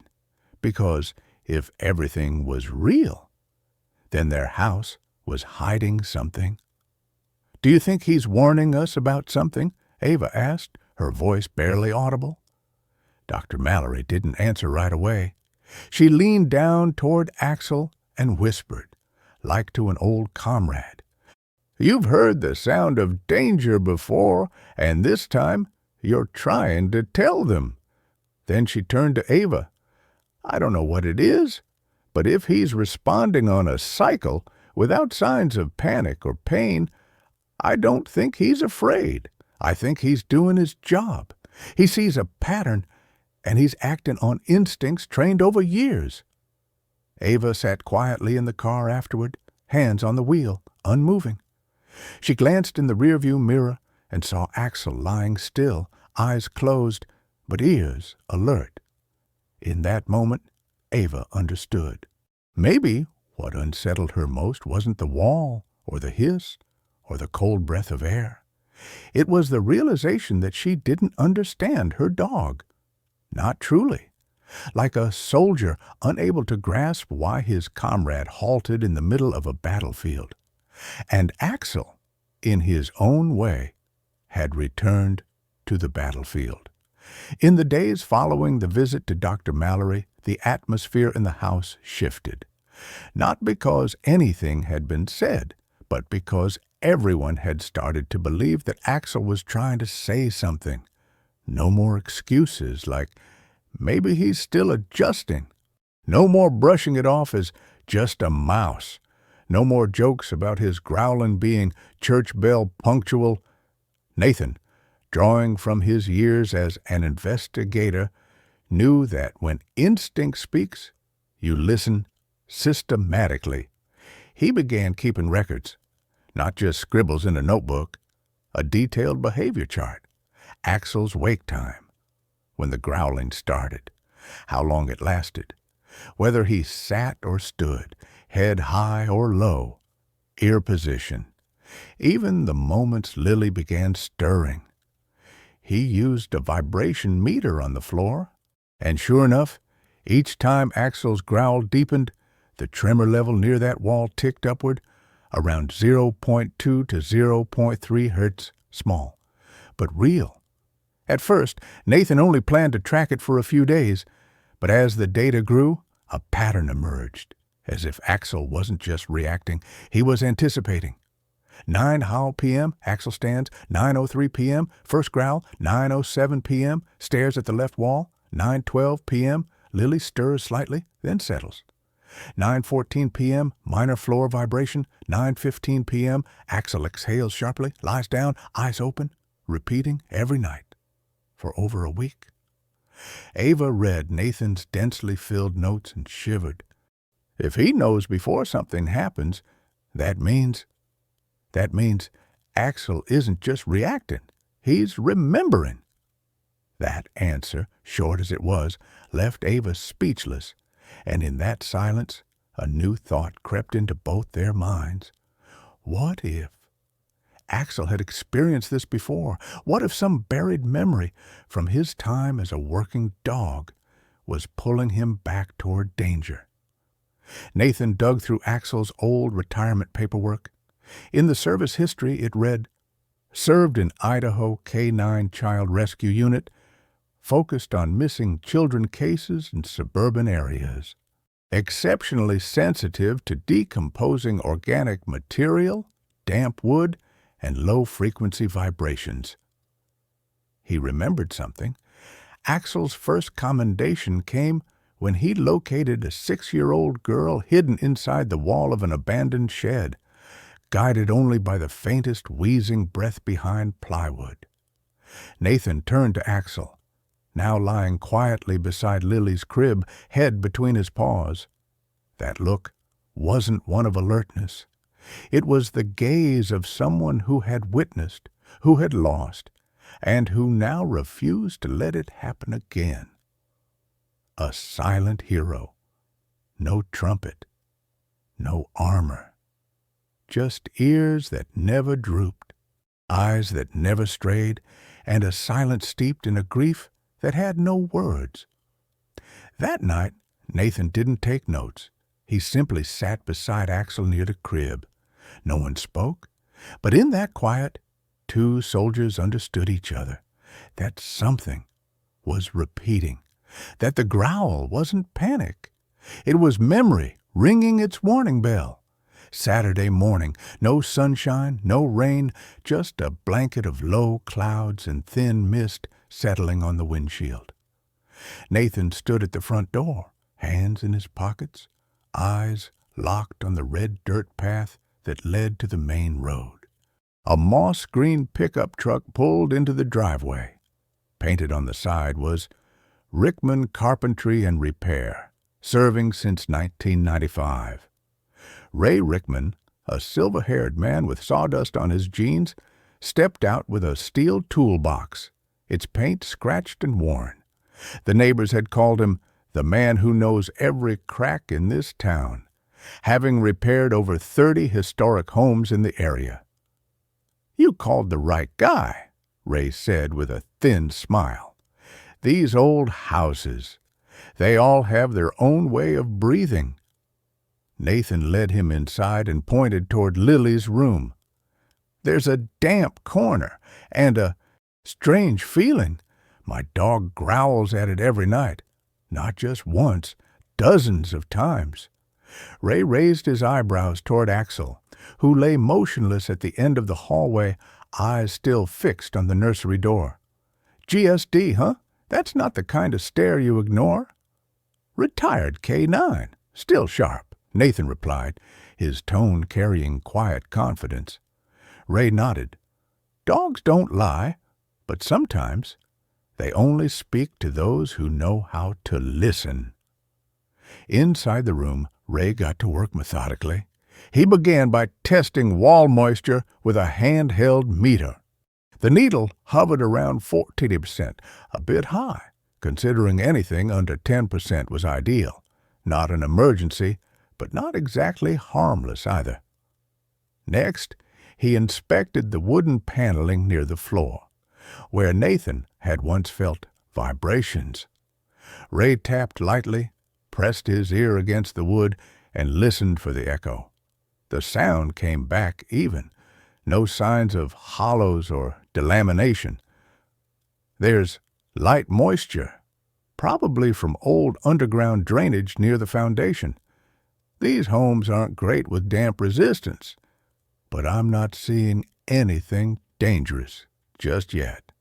because if everything was real, then their house was hiding something. Do you think he's warning us about something? Ava asked, her voice barely audible. Dr. Mallory didn't answer right away. She leaned down toward Axel and whispered, like to an old comrade. You've heard the sound of danger before, and this time you're trying to tell them. Then she turned to Ava. I don't know what it is, but if he's responding on a cycle without signs of panic or pain, I don't think he's afraid. I think he's doing his job. He sees a pattern, and he's acting on instincts trained over years. Ava sat quietly in the car afterward, hands on the wheel, unmoving. She glanced in the rearview mirror and saw Axel lying still, eyes closed, but ears alert. In that moment, Ava understood. Maybe what unsettled her most wasn't the wall, or the hiss, or the cold breath of air. It was the realization that she didn't understand her dog. Not truly. Like a soldier unable to grasp why his comrade halted in the middle of a battlefield. And Axel, in his own way, had returned to the battlefield. In the days following the visit to Dr. Mallory, the atmosphere in the house shifted. Not because anything had been said, but because everyone had started to believe that Axel was trying to say something. No more excuses like, maybe he's still adjusting. No more brushing it off as just a mouse. No more jokes about his growling being church bell punctual. Nathan, drawing from his years as an investigator, knew that when instinct speaks, you listen systematically. He began keeping records, not just scribbles in a notebook, a detailed behavior chart, Axel's wake time, when the growling started, how long it lasted, whether he sat or stood, head high or low, ear position, even the moments Lily began stirring. He used a vibration meter on the floor, and sure enough, each time Axel's growl deepened, the tremor level near that wall ticked upward, around 0.2 to 0.3 hertz, small, but real. At first, Nathan only planned to track it for a few days, but as the data grew, a pattern emerged, as if Axel wasn't just reacting, he was anticipating. 9 howl p.m., Axel stands. 9:03 p.m., first growl. 9:07 p.m., stares at the left wall. 9:12 p.m., Lily stirs slightly, then settles. 9:14 p.m., minor floor vibration. 9:15 p.m., Axel exhales sharply, lies down, eyes open, repeating every night for over a week. Ava read Nathan's densely filled notes and shivered. If he knows before something happens, that means Axel isn't just reacting, he's remembering. That answer, short as it was, left Ava speechless, and in that silence a new thought crept into both their minds. What if Axel had experienced this before? What if some buried memory from his time as a working dog was pulling him back toward danger? Nathan dug through Axel's old retirement paperwork. In the service history it read, served in Idaho K-9 Child Rescue Unit, focused on missing children cases in suburban areas. Exceptionally sensitive to decomposing organic material, damp wood, and low-frequency vibrations. He remembered something. Axel's first commendation came when he located a 6-year-old girl hidden inside the wall of an abandoned shed, guided only by the faintest wheezing breath behind plywood. Nathan turned to Axel, now lying quietly beside Lily's crib, head between his paws. That look wasn't one of alertness. It was the gaze of someone who had witnessed, who had lost, and who now refused to let it happen again. A silent hero. No trumpet. No armor. Just ears that never drooped, eyes that never strayed, and a silence steeped in a grief that had no words. That night, Nathan didn't take notes. He simply sat beside Axel near the crib. No one spoke, but in that quiet, two soldiers understood each other, that something was repeating, that the growl wasn't panic. It was memory ringing its warning bell. Saturday morning, no sunshine, no rain, just a blanket of low clouds and thin mist settling on the windshield. Nathan stood at the front door, hands in his pockets, eyes locked on the red dirt path that led to the main road. A moss-green pickup truck pulled into the driveway. Painted on the side was Rickman Carpentry and Repair, serving since 1995. Ray Rickman, a silver-haired man with sawdust on his jeans, stepped out with a steel toolbox, its paint scratched and worn. The neighbors had called him the man who knows every crack in this town, having repaired over 30 historic homes in the area. "You called the right guy," Ray said with a thin smile. "These old houses, they all have their own way of breathing." Nathan led him inside and pointed toward Lily's room. "There's a damp corner and a strange feeling, My dog growls at it every night. Not just once, dozens of times." Ray raised his eyebrows toward Axel, who lay motionless at the end of the hallway, eyes still fixed on the nursery door. "GSD, huh? That's not the kind of stare you ignore." "Retired K9, still sharp," Nathan replied, his tone carrying quiet confidence. Ray nodded. "Dogs don't lie, but sometimes they only speak to those who know how to listen." Inside the room, Ray got to work methodically. He began by testing wall moisture with a handheld meter. The needle hovered around 40%, a bit high, considering anything under 10% was ideal. Not an emergency, but not exactly harmless either. Next, he inspected the wooden paneling near the floor, where Nathan had once felt vibrations. Ray tapped lightly, pressed his ear against the wood, and listened for the echo. The sound came back even. No signs of hollows or delamination. "There's light moisture, probably from old underground drainage near the foundation. These homes aren't great with damp resistance, but I'm not seeing anything dangerous just yet."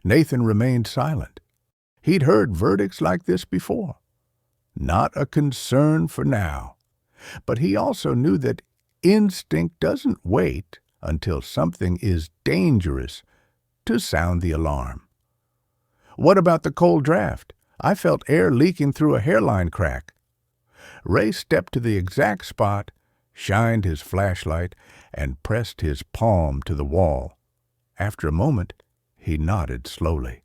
Nathan remained silent. He'd heard verdicts like this before. Not a concern for now. But he also knew that instinct doesn't wait until something is dangerous to sound the alarm. "What about the cold draft? I felt air leaking through a hairline crack." Ray stepped to the exact spot, shined his flashlight, and pressed his palm to the wall. After a moment, he nodded slowly.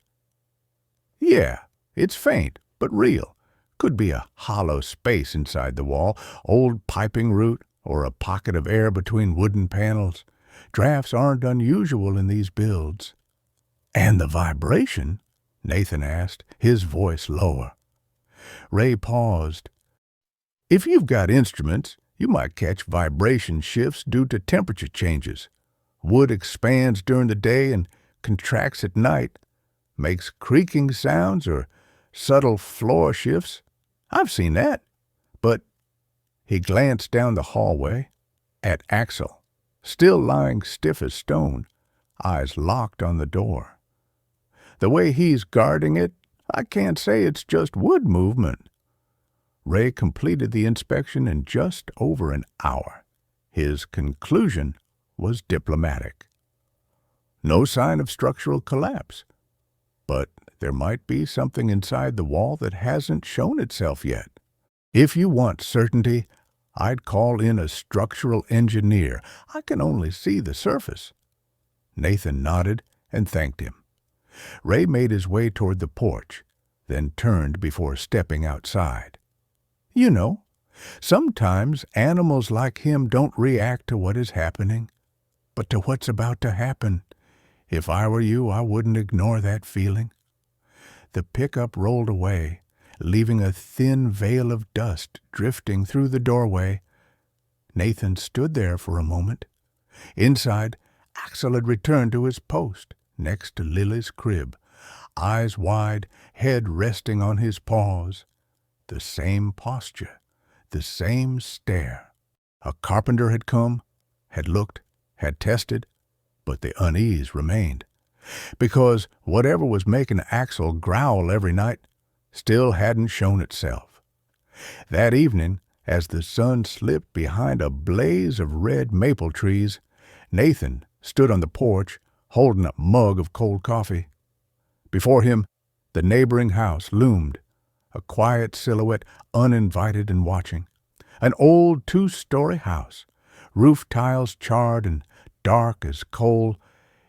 "Yeah, it's faint, but real. Could be a hollow space inside the wall, old piping root, or a pocket of air between wooden panels. Drafts aren't unusual in these builds." "And the vibration?" Nathan asked, his voice lower. Ray paused. "If you've got instruments, you might catch vibration shifts due to temperature changes. Wood expands during the day and contracts at night, makes creaking sounds or subtle floor shifts. I've seen that." But he glanced down the hallway at Axel, still lying stiff as stone, eyes locked on the door. "The way he's guarding it, I can't say it's just wood movement." Ray completed the inspection in just over an hour. His conclusion was diplomatic. No sign of structural collapse, but there might be something inside the wall that hasn't shown itself yet. "If you want certainty, I'd call in a structural engineer. I can only see the surface." Nathan nodded and thanked him. Ray made his way toward the porch, then turned before stepping outside. "You know, sometimes animals like him don't react to what is happening, but to what's about to happen. If I were you, I wouldn't ignore that feeling." The pickup rolled away, leaving a thin veil of dust drifting through the doorway. Nathan stood there for a moment. Inside, Axel had returned to his post next to Lily's crib, eyes wide, head resting on his paws. The same posture, the same stare. A carpenter had come, had looked, had tested, but the unease remained. Because whatever was making Axel growl every night still hadn't shown itself. That evening, as the sun slipped behind a blaze of red maple trees, Nathan stood on the porch holding a mug of cold coffee. Before him, the neighboring house loomed, a quiet silhouette, uninvited and watching. An old 2-story house, roof tiles charred and dark as coal,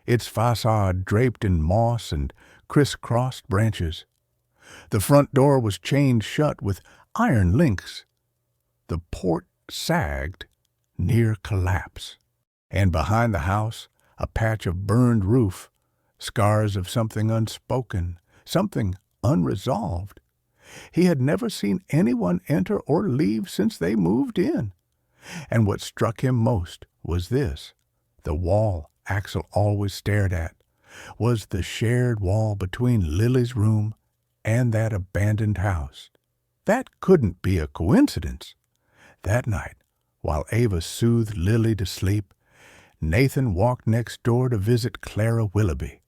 its facade draped in moss and crisscrossed branches. The front door was chained shut with iron links. The port sagged near collapse. And behind the house, a patch of burned roof, scars of something unspoken, something unresolved. He had never seen anyone enter or leave since they moved in. And what struck him most was this, the wall Axel always stared at, was the shared wall between Lily's room and that abandoned house. That couldn't be a coincidence. That night, while Ava soothed Lily to sleep, Nathan walked next door to visit Clara Willoughby,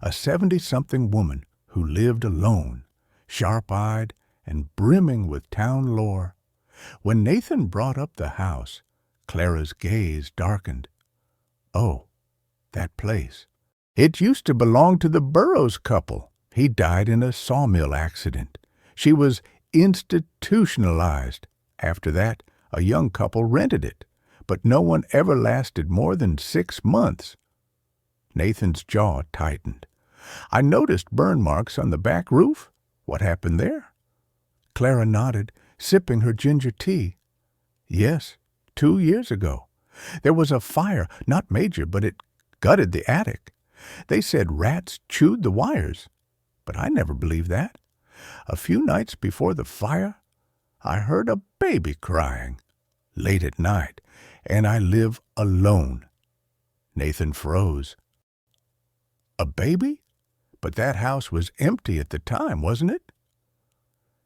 a 70-something woman who lived alone, sharp-eyed and brimming with town lore. When Nathan brought up the house, Clara's gaze darkened. Oh, that place. It used to belong to the Burroughs couple. He died in a sawmill accident. She was institutionalized. After that, a young couple rented it, but no one ever lasted more than 6 months. Nathan's jaw tightened. I noticed burn marks on the back roof. What happened there? Clara nodded, sipping her ginger tea. Yes, 2 years ago. There was a fire, not major, but it gutted the attic. They said rats chewed the wires, but I never believed that. A few nights before the fire, I heard a baby crying, late at night, and I live alone. Nathan froze. A baby? But that house was empty at the time, wasn't it?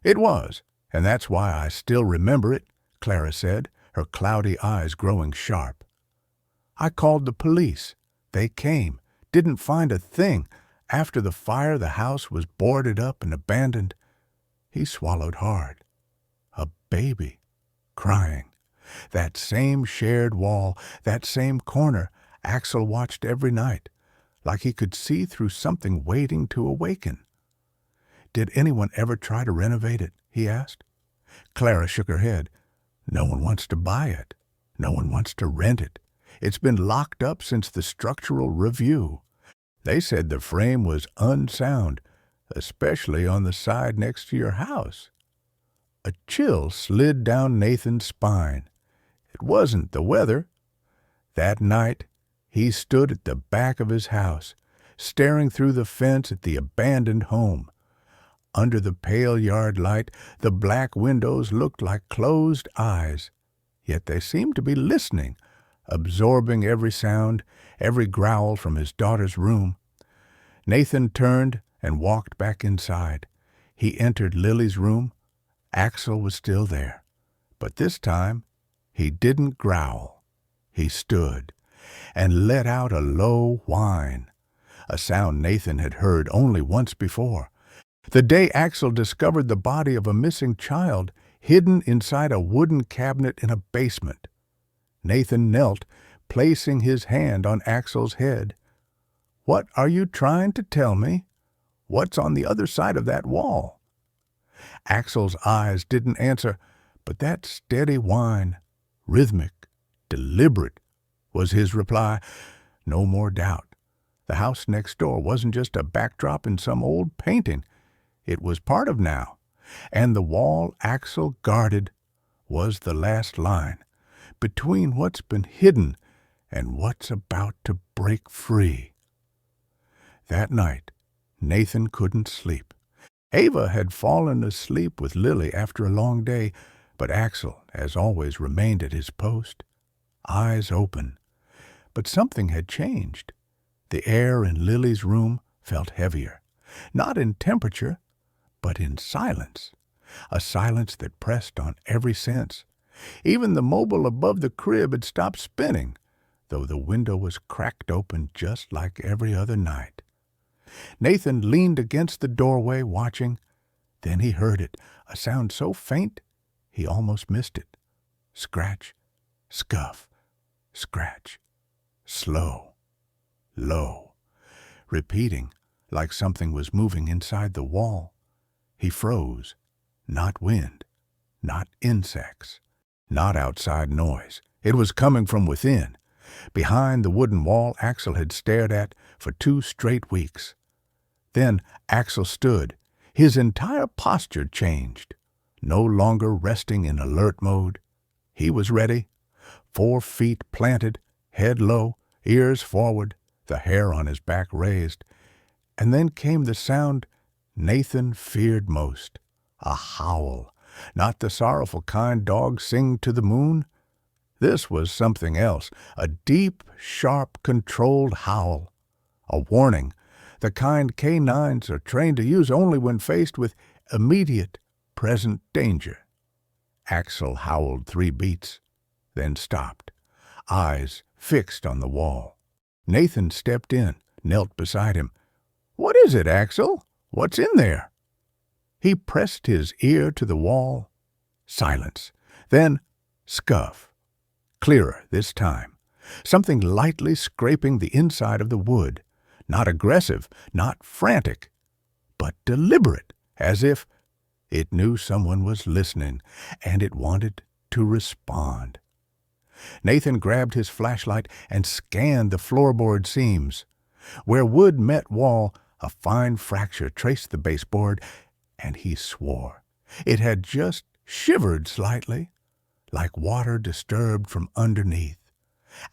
It was, and that's why I still remember it, Clara said, her cloudy eyes growing sharp. I called the police. They came, didn't find a thing. After the fire, the house was boarded up and abandoned. He swallowed hard. A baby, crying. That same shared wall, that same corner, Axel watched every night, like he could see through something waiting to awaken. Did anyone ever try to renovate it? He asked. Clara shook her head. No one wants to buy it. No one wants to rent it. It's been locked up since the structural review. They said the frame was unsound, especially on the side next to your house. A chill slid down Nathan's spine. It wasn't the weather. That night, he stood at the back of his house, staring through the fence at the abandoned home. Under the pale yard light, the black windows looked like closed eyes, yet they seemed to be listening, absorbing every sound, every growl from his daughter's room. Nathan turned and walked back inside. He entered Lily's room. Axel was still there, but this time he didn't growl. He stood and let out a low whine, a sound Nathan had heard only once before. The day Axel discovered the body of a missing child hidden inside a wooden cabinet in a basement. Nathan knelt, placing his hand on Axel's head. What are you trying to tell me? What's on the other side of that wall? Axel's eyes didn't answer, but that steady whine, rhythmic, deliberate, was his reply. No more doubt. The house next door wasn't just a backdrop in some old painting. It was part of now, and the wall Axel guarded was the last line between what's been hidden and what's about to break free. That night, Nathan couldn't sleep. Ava had fallen asleep with Lily after a long day, but Axel, as always, remained at his post, eyes open. But something had changed. The air in Lily's room felt heavier, not in temperature, but in silence, a silence that pressed on every sense. Even the mobile above the crib had stopped spinning, though the window was cracked open just like every other night. Nathan leaned against the doorway, watching. Then he heard it, a sound so faint he almost missed it. Scratch, scuff, scratch, slow, low, repeating like something was moving inside the wall. He froze. Not wind, not insects, not outside noise. It was coming from within, behind the wooden wall Axel had stared at for 2 straight weeks. Then Axel stood. His entire posture changed. No longer resting in alert mode. He was ready, 4 feet planted, head low, ears forward, the hair on his back raised. And then came the sound Nathan feared most, a howl, not the sorrowful kind dogs sing to the moon. This was something else, a deep, sharp, controlled howl, a warning, the kind canines are trained to use only when faced with immediate, present danger. Axel howled 3 beats, then stopped, eyes fixed on the wall. Nathan stepped in, knelt beside him. "What is it, Axel? What's in there?" He pressed his ear to the wall. Silence. Then scuff. Clearer this time. Something lightly scraping the inside of the wood. Not aggressive, not frantic, but deliberate, as if it knew someone was listening and it wanted to respond. Nathan grabbed his flashlight and scanned the floorboard seams. Where wood met wall, a fine fracture traced the baseboard, and he swore. It had just shivered slightly, like water disturbed from underneath.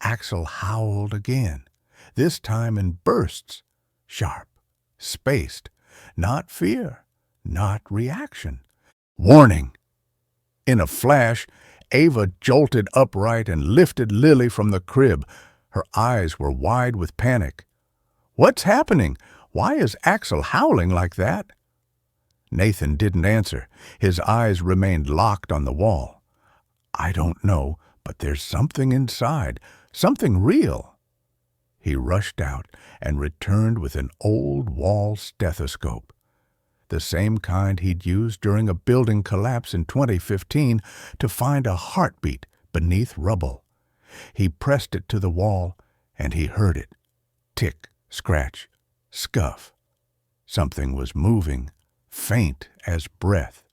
Axel howled again, this time in bursts, sharp, spaced, not fear, not reaction. Warning! In a flash, Ava jolted upright and lifted Lily from the crib. Her eyes were wide with panic. "What's happening? Why is Axel howling like that?" Nathan didn't answer. His eyes remained locked on the wall. "I don't know, but there's something inside, something real." He rushed out and returned with an old wall stethoscope, the same kind he'd used during a building collapse in 2015 to find a heartbeat beneath rubble. He pressed it to the wall, and he heard it. Tick, scratch, scuff. Something was moving, faint as breath.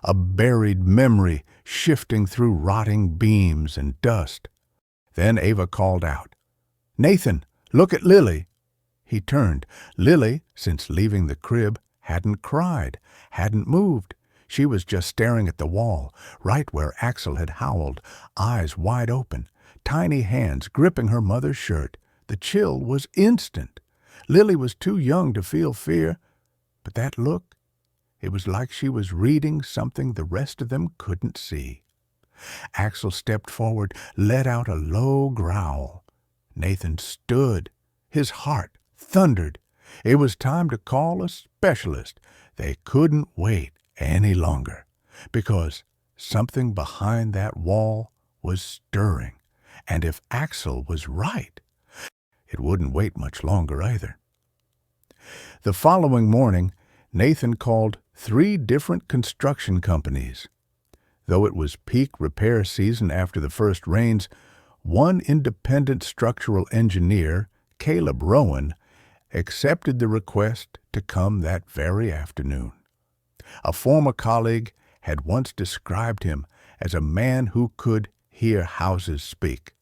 A buried memory shifting through rotting beams and dust. Then Ava called out, "Nathan, look at Lily." He turned. Lily, since leaving the crib, hadn't cried, hadn't moved. She was just staring at the wall, right where Axel had howled, eyes wide open, tiny hands gripping her mother's shirt. The chill was instant. Lily was too young to feel fear, but that look, it was like she was reading something the rest of them couldn't see. Axel stepped forward, let out a low growl. Nathan stood. His heart thundered. It was time to call a specialist. They couldn't wait any longer, because something behind that wall was stirring, and if Axel was right, it wouldn't wait much longer either. The following morning, Nathan called 3 different construction companies. Though it was peak repair season after the first rains, one independent structural engineer, Caleb Rowan, accepted the request to come that very afternoon. A former colleague had once described him as a man who could hear houses speak.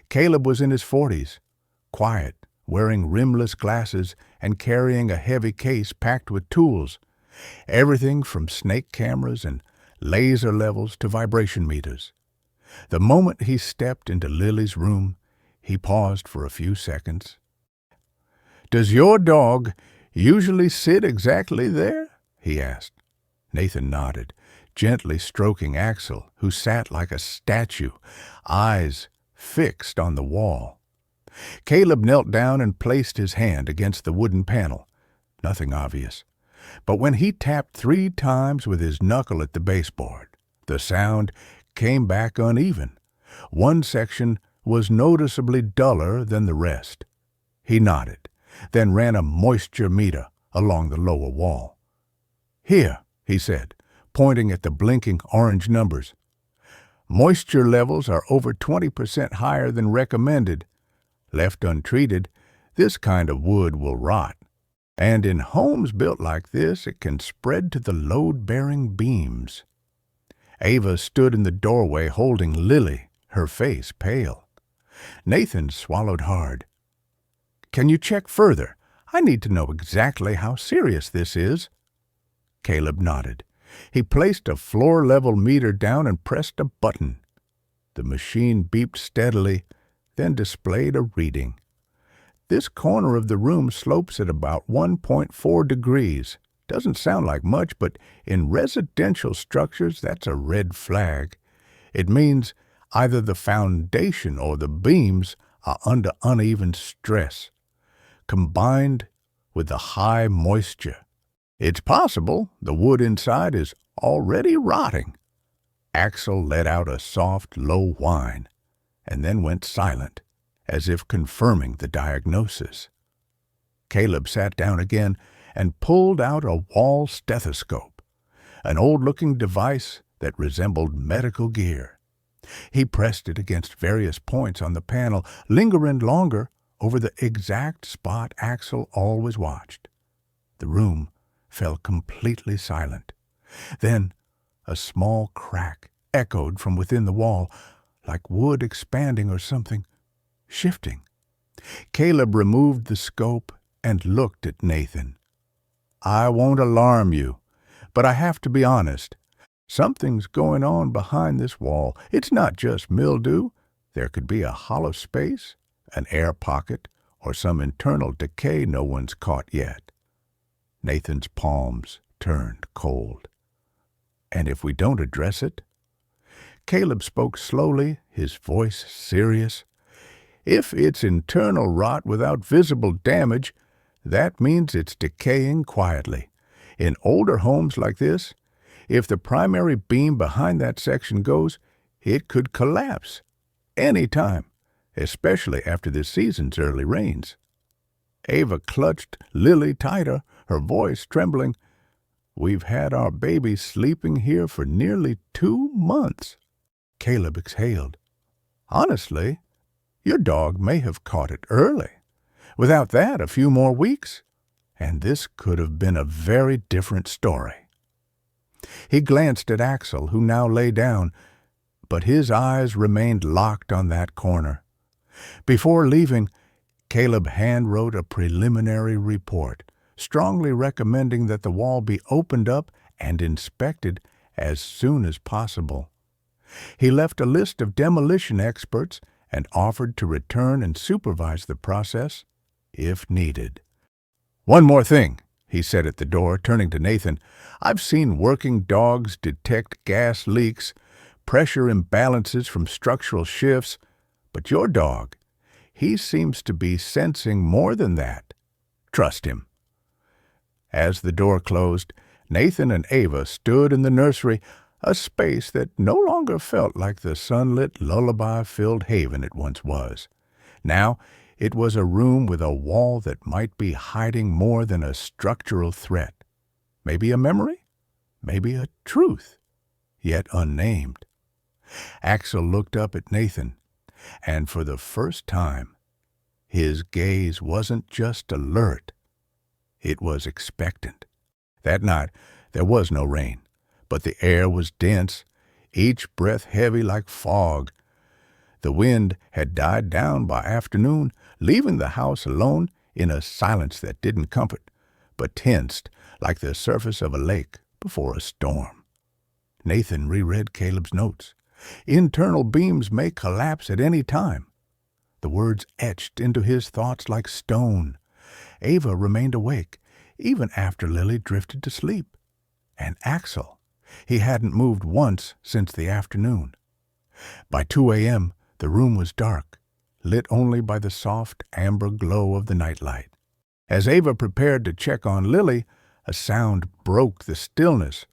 Caleb was in his 40s, quiet, wearing rimless glasses and carrying a heavy case packed with tools, everything from snake cameras and laser levels to vibration meters. The moment he stepped into Lily's room, he paused for a few seconds. "Does your dog usually sit exactly there?" he asked. Nathan nodded, gently stroking Axel, who sat like a statue, eyes fixed on the wall. Caleb knelt down and placed his hand against the wooden panel. Nothing obvious. But when he tapped 3 times with his knuckle at the baseboard, the sound came back uneven. One section was noticeably duller than the rest. He nodded, then ran a moisture meter along the lower wall. "Here," he said, pointing at the blinking orange numbers. "Moisture levels are over 20% higher than recommended. Left untreated, this kind of wood will rot. And in homes built like this, it can spread to the load-bearing beams." Ava stood in the doorway holding Lily, her face pale. Nathan swallowed hard. "Can you check further? I need to know exactly how serious this is." Caleb nodded. He placed a floor-level meter down and pressed a button. The machine beeped steadily, then displayed a reading. "This corner of the room slopes at about 1.4 degrees. Doesn't sound like much, but in residential structures, that's a red flag. It means either the foundation or the beams are under uneven stress. combined with the high moisture. It's possible the wood inside is already rotting. Axel let out a soft, low whine, and then went silent, as if confirming the diagnosis. Caleb sat down again and pulled out a wall stethoscope, an old-looking device that resembled medical gear. He pressed it against various points on the panel, lingering longer over the exact spot Axel always watched. The room fell completely silent. Then a small crack echoed from within the wall, like wood expanding or something shifting. Caleb removed the scope and looked at Nathan. "I won't alarm you, but I have to be honest. Something's going on behind this wall. It's not just mildew. There could be a hollow space, an air pocket, or some internal decay no one's caught yet." Nathan's palms turned cold. "And if we don't address it?" Caleb spoke slowly, his voice serious. "If it's internal rot without visible damage, that means it's decaying quietly. In older homes like this, if the primary beam behind that section goes, it could collapse any time, especially after this season's early rains." Ava clutched Lily tighter, her voice trembling. "We've had our baby sleeping here for nearly 2 months. Caleb exhaled. "Honestly, your dog may have caught it early. Without that, a few more weeks, and this could have been a very different story." He glanced at Axel, who now lay down, but his eyes remained locked on that corner. Before leaving, Caleb hand-wrote a preliminary report, strongly recommending that the wall be opened up and inspected as soon as possible. He left a list of demolition experts and offered to return and supervise the process if needed. "One more thing," he said at the door, turning to Nathan. "I've seen working dogs detect gas leaks, pressure imbalances from structural shifts, but your dog, he seems to be sensing more than that. Trust him." As the door closed, Nathan and Ava stood in the nursery, a space that no longer felt like the sunlit, lullaby-filled haven it once was. Now it was a room with a wall that might be hiding more than a structural threat. Maybe a memory, maybe a truth, yet unnamed. Axel looked up at Nathan, and for the first time, his gaze wasn't just alert, it was expectant. That night there was no rain, but the air was dense, each breath heavy like fog. The wind had died down by afternoon, leaving the house alone in a silence that didn't comfort, but tensed like the surface of a lake before a storm. Nathan reread Caleb's notes. "Internal beams may collapse at any time." The words etched into his thoughts like stone. Ava remained awake, even after Lily drifted to sleep. And Axel, he hadn't moved once since the afternoon. By 2 a.m., the room was dark, lit only by the soft amber glow of the nightlight. As Ava prepared to check on Lily, a sound broke the stillness,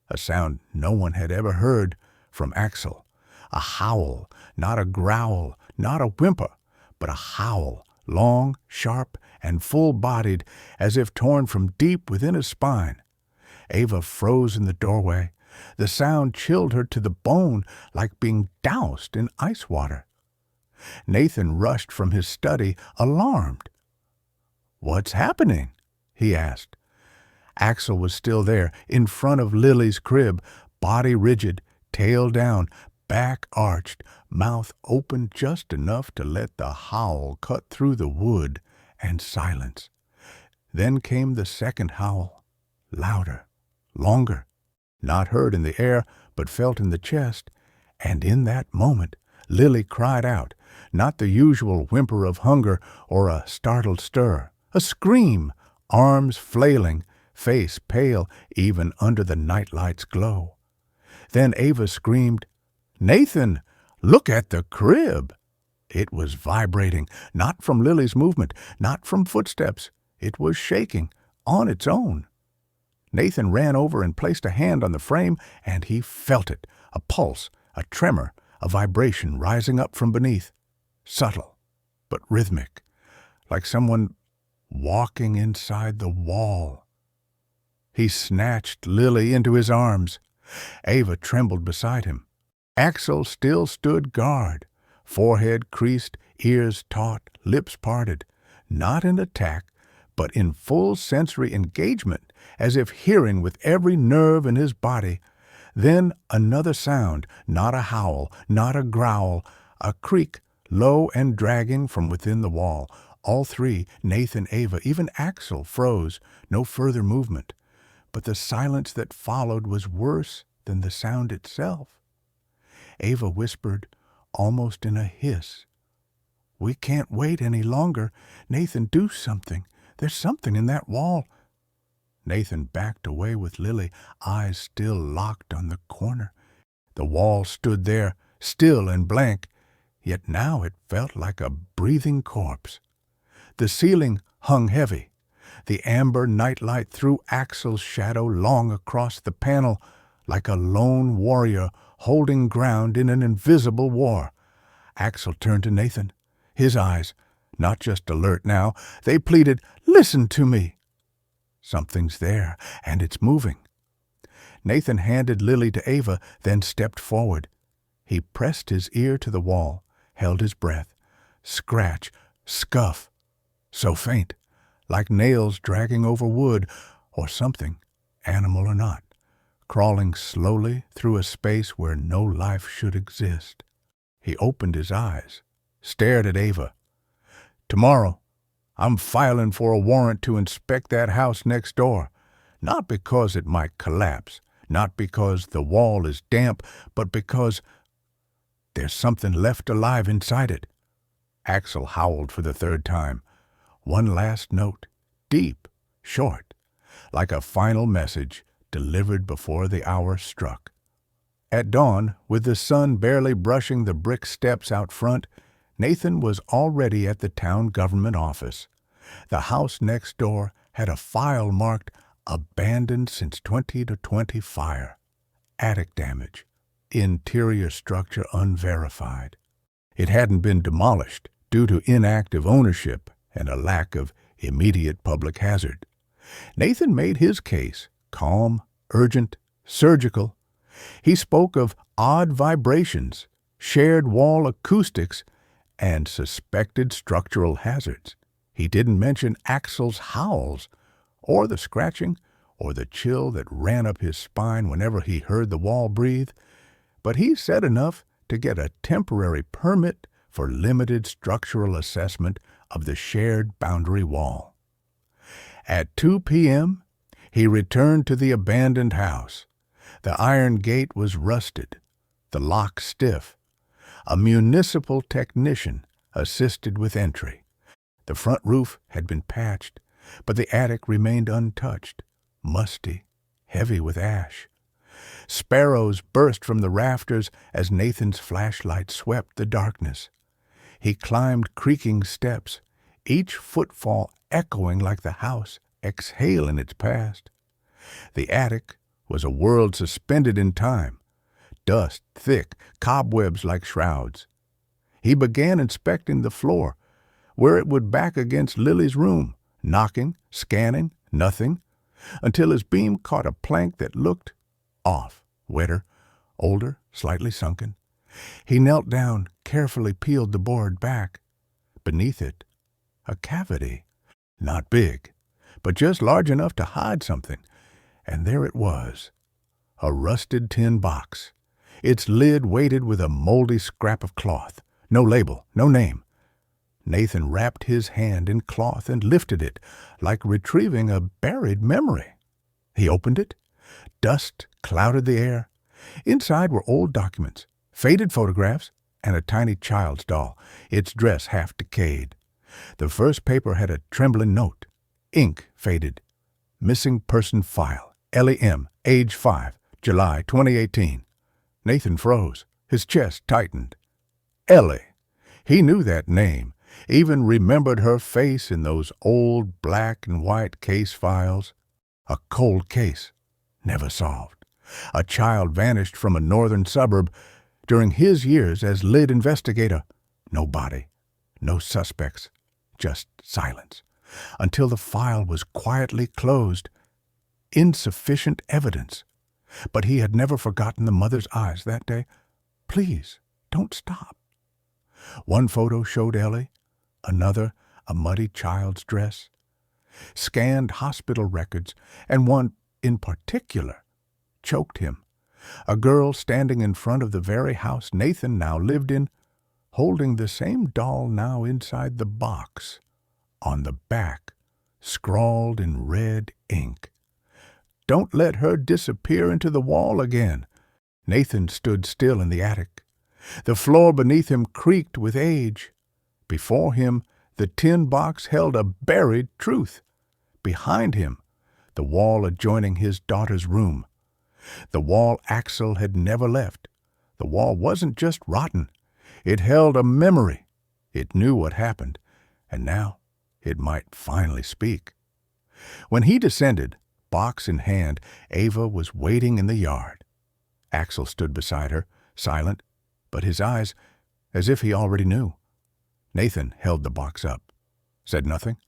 a sound no one had ever heard from Axel. A howl, not a growl, not a whimper, but a howl, long, sharp, and full-bodied, as if torn from deep within his spine. Ava froze in the doorway. The sound chilled her to the bone, like being doused in ice water. Nathan rushed from his study, alarmed. "What's happening?" he asked. Axel was still there, in front of Lily's crib, body rigid, tail down, back arched, mouth open just enough to let the howl cut through the wood, and silence. Then came the second howl, louder, longer, not heard in the air, but felt in the chest, and in that moment Lily cried out, not the usual whimper of hunger or a startled stir, a scream, arms flailing, face pale even under the nightlight's glow. Then Ava screamed, "Nathan, look at the crib!" It was vibrating, not from Lily's movement, not from footsteps. It was shaking, on its own. Nathan ran over and placed a hand on the frame, and he felt it, a pulse, a tremor, a vibration rising up from beneath. Subtle, but rhythmic, like someone walking inside the wall. He snatched Lily into his arms. Ava trembled beside him. Axel still stood guard, forehead creased, ears taut, lips parted, not in attack, but in full sensory engagement, as if hearing with every nerve in his body. Then another sound, not a howl, not a growl, a creak, low and dragging from within the wall. All three, Nathan, Ava, even Axel, froze, no further movement. But the silence that followed was worse than the sound itself. Ava whispered, almost in a hiss, "We can't wait any longer. Nathan, do something. There's something in that wall." Nathan backed away with Lily, eyes still locked on the corner. The wall stood there, still and blank, yet now it felt like a breathing corpse. The ceiling hung heavy. The amber nightlight threw Axel's shadow long across the panel, like a lone warrior holding ground in an invisible war. Axel turned to Nathan. His eyes, not just alert now, they pleaded, "Listen to me." Something's there, and it's moving. Nathan handed Lily to Ava, then stepped forward. He pressed his ear to the wall, held his breath. Scratch, scuff, so faint, like nails dragging over wood, or something, animal or not, crawling slowly through a space where no life should exist. He opened his eyes, stared at Ava. "Tomorrow, I'm filing for a warrant to inspect that house next door, not because it might collapse, not because the wall is damp, but because there's something left alive inside it." Axel howled for the third time. One last note, deep, short, like a final message delivered before the hour struck. At dawn, with the sun barely brushing the brick steps out front, Nathan was already at the town government office. The house next door had a file marked "Abandoned since 2020 fire." Attic damage. Interior structure unverified. It hadn't been demolished due to inactive ownership and a lack of immediate public hazard. Nathan made his case, calm, urgent, surgical. He spoke of odd vibrations, shared wall acoustics, and suspected structural hazards. He didn't mention Axel's howls, or the scratching, or the chill that ran up his spine whenever he heard the wall breathe, but he said enough to get a temporary permit for limited structural assessment of the shared boundary wall. At 2 p.m., he returned to the abandoned house. The iron gate was rusted, the lock stiff. A municipal technician assisted with entry. The front roof had been patched, but the attic remained untouched, musty, heavy with ash. Sparrows burst from the rafters as Nathan's flashlight swept the darkness. He climbed creaking steps, each footfall echoing like the house exhale in its past. The attic was a world suspended in time, dust thick, cobwebs like shrouds. He began inspecting the floor, where it would back against Lily's room, knocking, scanning, nothing, until his beam caught a plank that looked off, wetter, older, slightly sunken. He knelt down, carefully peeled the board back. Beneath it, a cavity. Not big, but just large enough to hide something. And there it was, a rusted tin box, its lid weighted with a moldy scrap of cloth. No label, no name. Nathan wrapped his hand in cloth and lifted it, like retrieving a buried memory. He opened it. Dust clouded the air. Inside were old documents, faded photographs, and a tiny child's doll, its dress half decayed. The first paper had a trembling note. Ink faded. Missing person file. Ellie M., age 5, July 2018. Nathan froze. His chest tightened. Ellie. He knew that name, even remembered her face in those old black and white case files. A cold case, never solved. A child vanished from a northern suburb during his years as lead investigator. No body, no suspects, just silence, until the file was quietly closed. Insufficient evidence. But he had never forgotten the mother's eyes that day. Please, don't stop. One photo showed Ellie, another a muddy child's dress, scanned hospital records, and one in particular choked him. A girl standing in front of the very house Nathan now lived in, holding the same doll now inside the box. On the back, scrawled in red ink, "Don't let her disappear into the wall again." Nathan stood still in the attic. The floor beneath him creaked with age. Before him, the tin box held a buried truth. Behind him, the wall adjoining his daughter's room. The wall Axel had never left. The wall wasn't just rotten. It held a memory. It knew what happened, and now it might finally speak. When he descended, box in hand, Ava was waiting in the yard. Axel stood beside her, silent, but his eyes as if he already knew. Nathan held the box up, said nothing.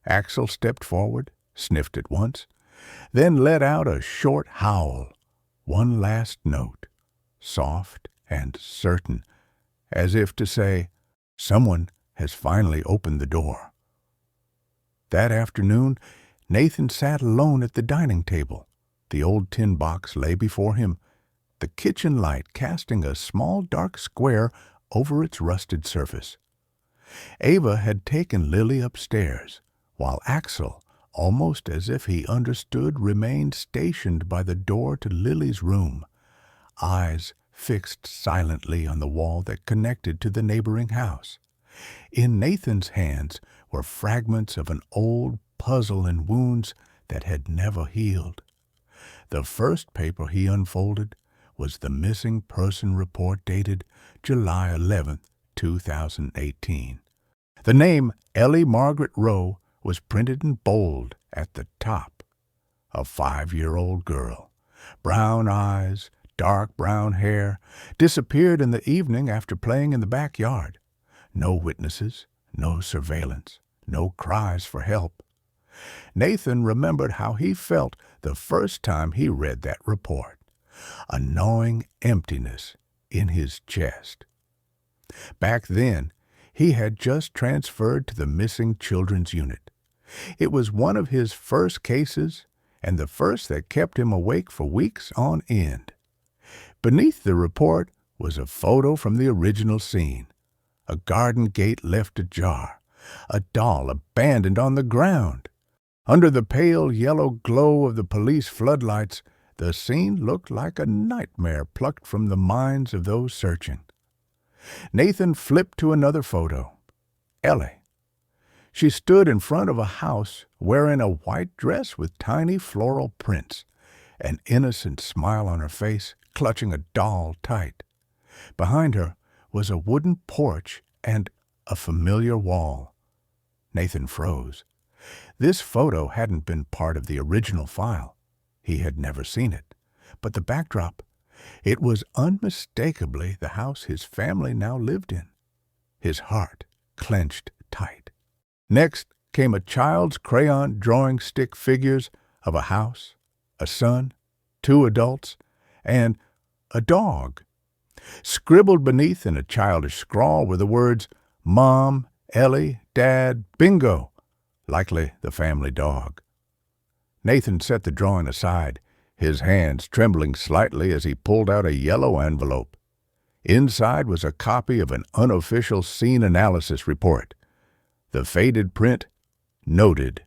Axel stepped forward, sniffed it once, then let out a short howl, one last note, soft and certain, as if to say, "Someone has finally opened the door." That afternoon, Nathan sat alone at the dining table. The old tin box lay before him, the kitchen light casting a small dark square over its rusted surface. Ava had taken Lily upstairs, while Axel, almost as if he understood, remained stationed by the door to Lily's room, eyes fixed silently on the wall that connected to the neighboring house. In Nathan's hands were fragments of an old puzzle and wounds that had never healed. The first paper he unfolded was the missing person report dated July 11, 2018. The name Ellie Margaret Rowe was printed in bold at the top. A 5-year-old girl, brown eyes, dark brown hair, disappeared in the evening after playing in the backyard. No witnesses, no surveillance, no cries for help. Nathan remembered how he felt the first time he read that report, a gnawing emptiness in his chest. Back then, he had just transferred to the missing children's unit. It was one of his first cases, and the first that kept him awake for weeks on end. Beneath the report was a photo from the original scene, a garden gate left ajar, a doll abandoned on the ground. Under the pale yellow glow of the police floodlights, the scene looked like a nightmare plucked from the minds of those searching. Nathan flipped to another photo. Ellie. She stood in front of a house wearing a white dress with tiny floral prints, an innocent smile on her face, clutching a doll tight. Behind her was a wooden porch and a familiar wall. Nathan froze. This photo hadn't been part of the original file. He had never seen it. But the backdrop, it was unmistakably the house his family now lived in. His heart clenched tight. Next came a child's crayon drawing stick figures of a house, a son, 2 adults, and a dog. Scribbled beneath in a childish scrawl were the words, "Mom, Ellie, Dad, Bingo," likely the family dog. Nathan set the drawing aside, his hands trembling slightly as he pulled out a yellow envelope. Inside was a copy of an unofficial scene analysis report. The faded print, noted,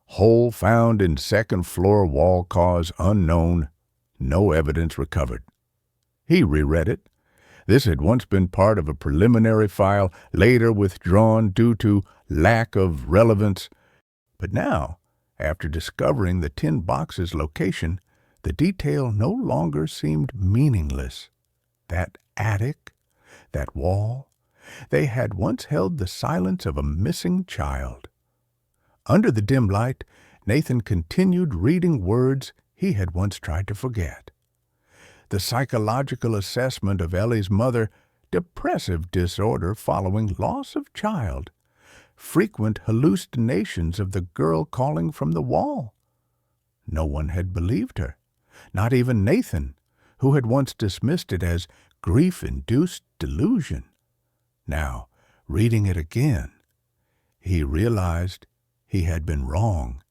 hole found in second floor wall, cause unknown, no evidence recovered. He reread it. This had once been part of a preliminary file, later withdrawn due to lack of relevance. But now, after discovering the tin box's location, the detail no longer seemed meaningless. That attic, that wall, They had once held the silence of a missing child. Under the dim light, Nathan continued reading words he had once tried to forget. The psychological assessment of Ellie's mother, depressive disorder following loss of child, frequent hallucinations of the girl calling from the wall. No one had believed her, not even Nathan, who had once dismissed it as grief-induced delusion. Now, reading it again, he realized he had been wrong,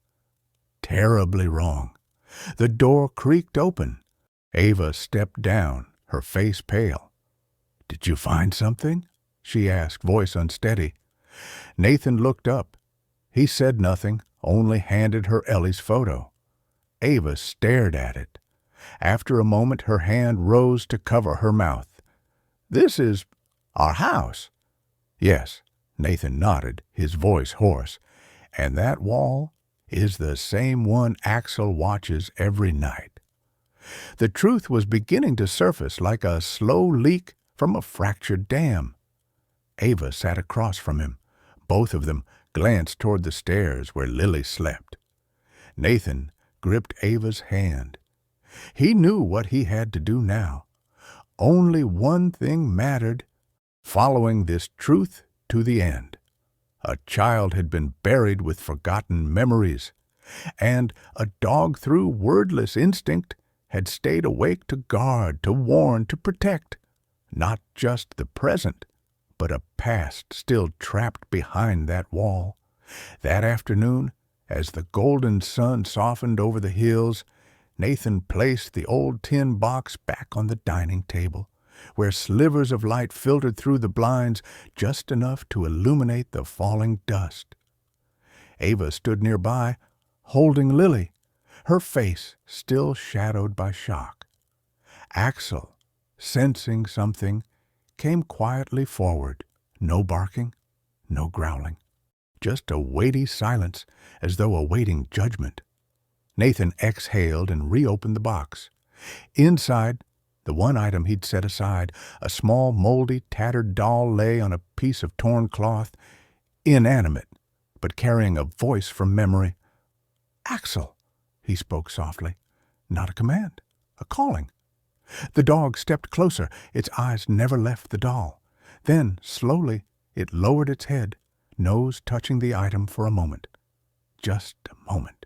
terribly wrong. The door creaked open. Ava stepped down, her face pale. "Did you find something?" she asked, voice unsteady. Nathan looked up. He said nothing, only handed her Ellie's photo. Ava stared at it. After a moment, her hand rose to cover her mouth. "This is our house." "Yes," Nathan nodded, his voice hoarse. "And that wall is the same one Axel watches every night." The truth was beginning to surface like a slow leak from a fractured dam. Ava sat across from him. Both of them glanced toward the stairs where Lily slept. Nathan gripped Ava's hand. He knew what he had to do now. Only one thing mattered, following this truth to the end. A child had been buried with forgotten memories, and a dog, through wordless instinct, had stayed awake to guard, to warn, to protect, not just the present, but a past still trapped behind that wall. That afternoon, as the golden sun softened over the hills, Nathan placed the old tin box back on the dining table, where slivers of light filtered through the blinds just enough to illuminate the falling dust. Ava stood nearby, holding Lily, her face still shadowed by shock. Axel, sensing something, came quietly forward. No barking, no growling. Just a weighty silence, as though awaiting judgment. Nathan exhaled and reopened the box. Inside, the one item he'd set aside, a small, moldy, tattered doll lay on a piece of torn cloth, inanimate, but carrying a voice from memory. "Axel," he spoke softly. Not a command, a calling. The dog stepped closer. Its eyes never left the doll. Then, slowly, it lowered its head, nose touching the item for a moment. Just a moment.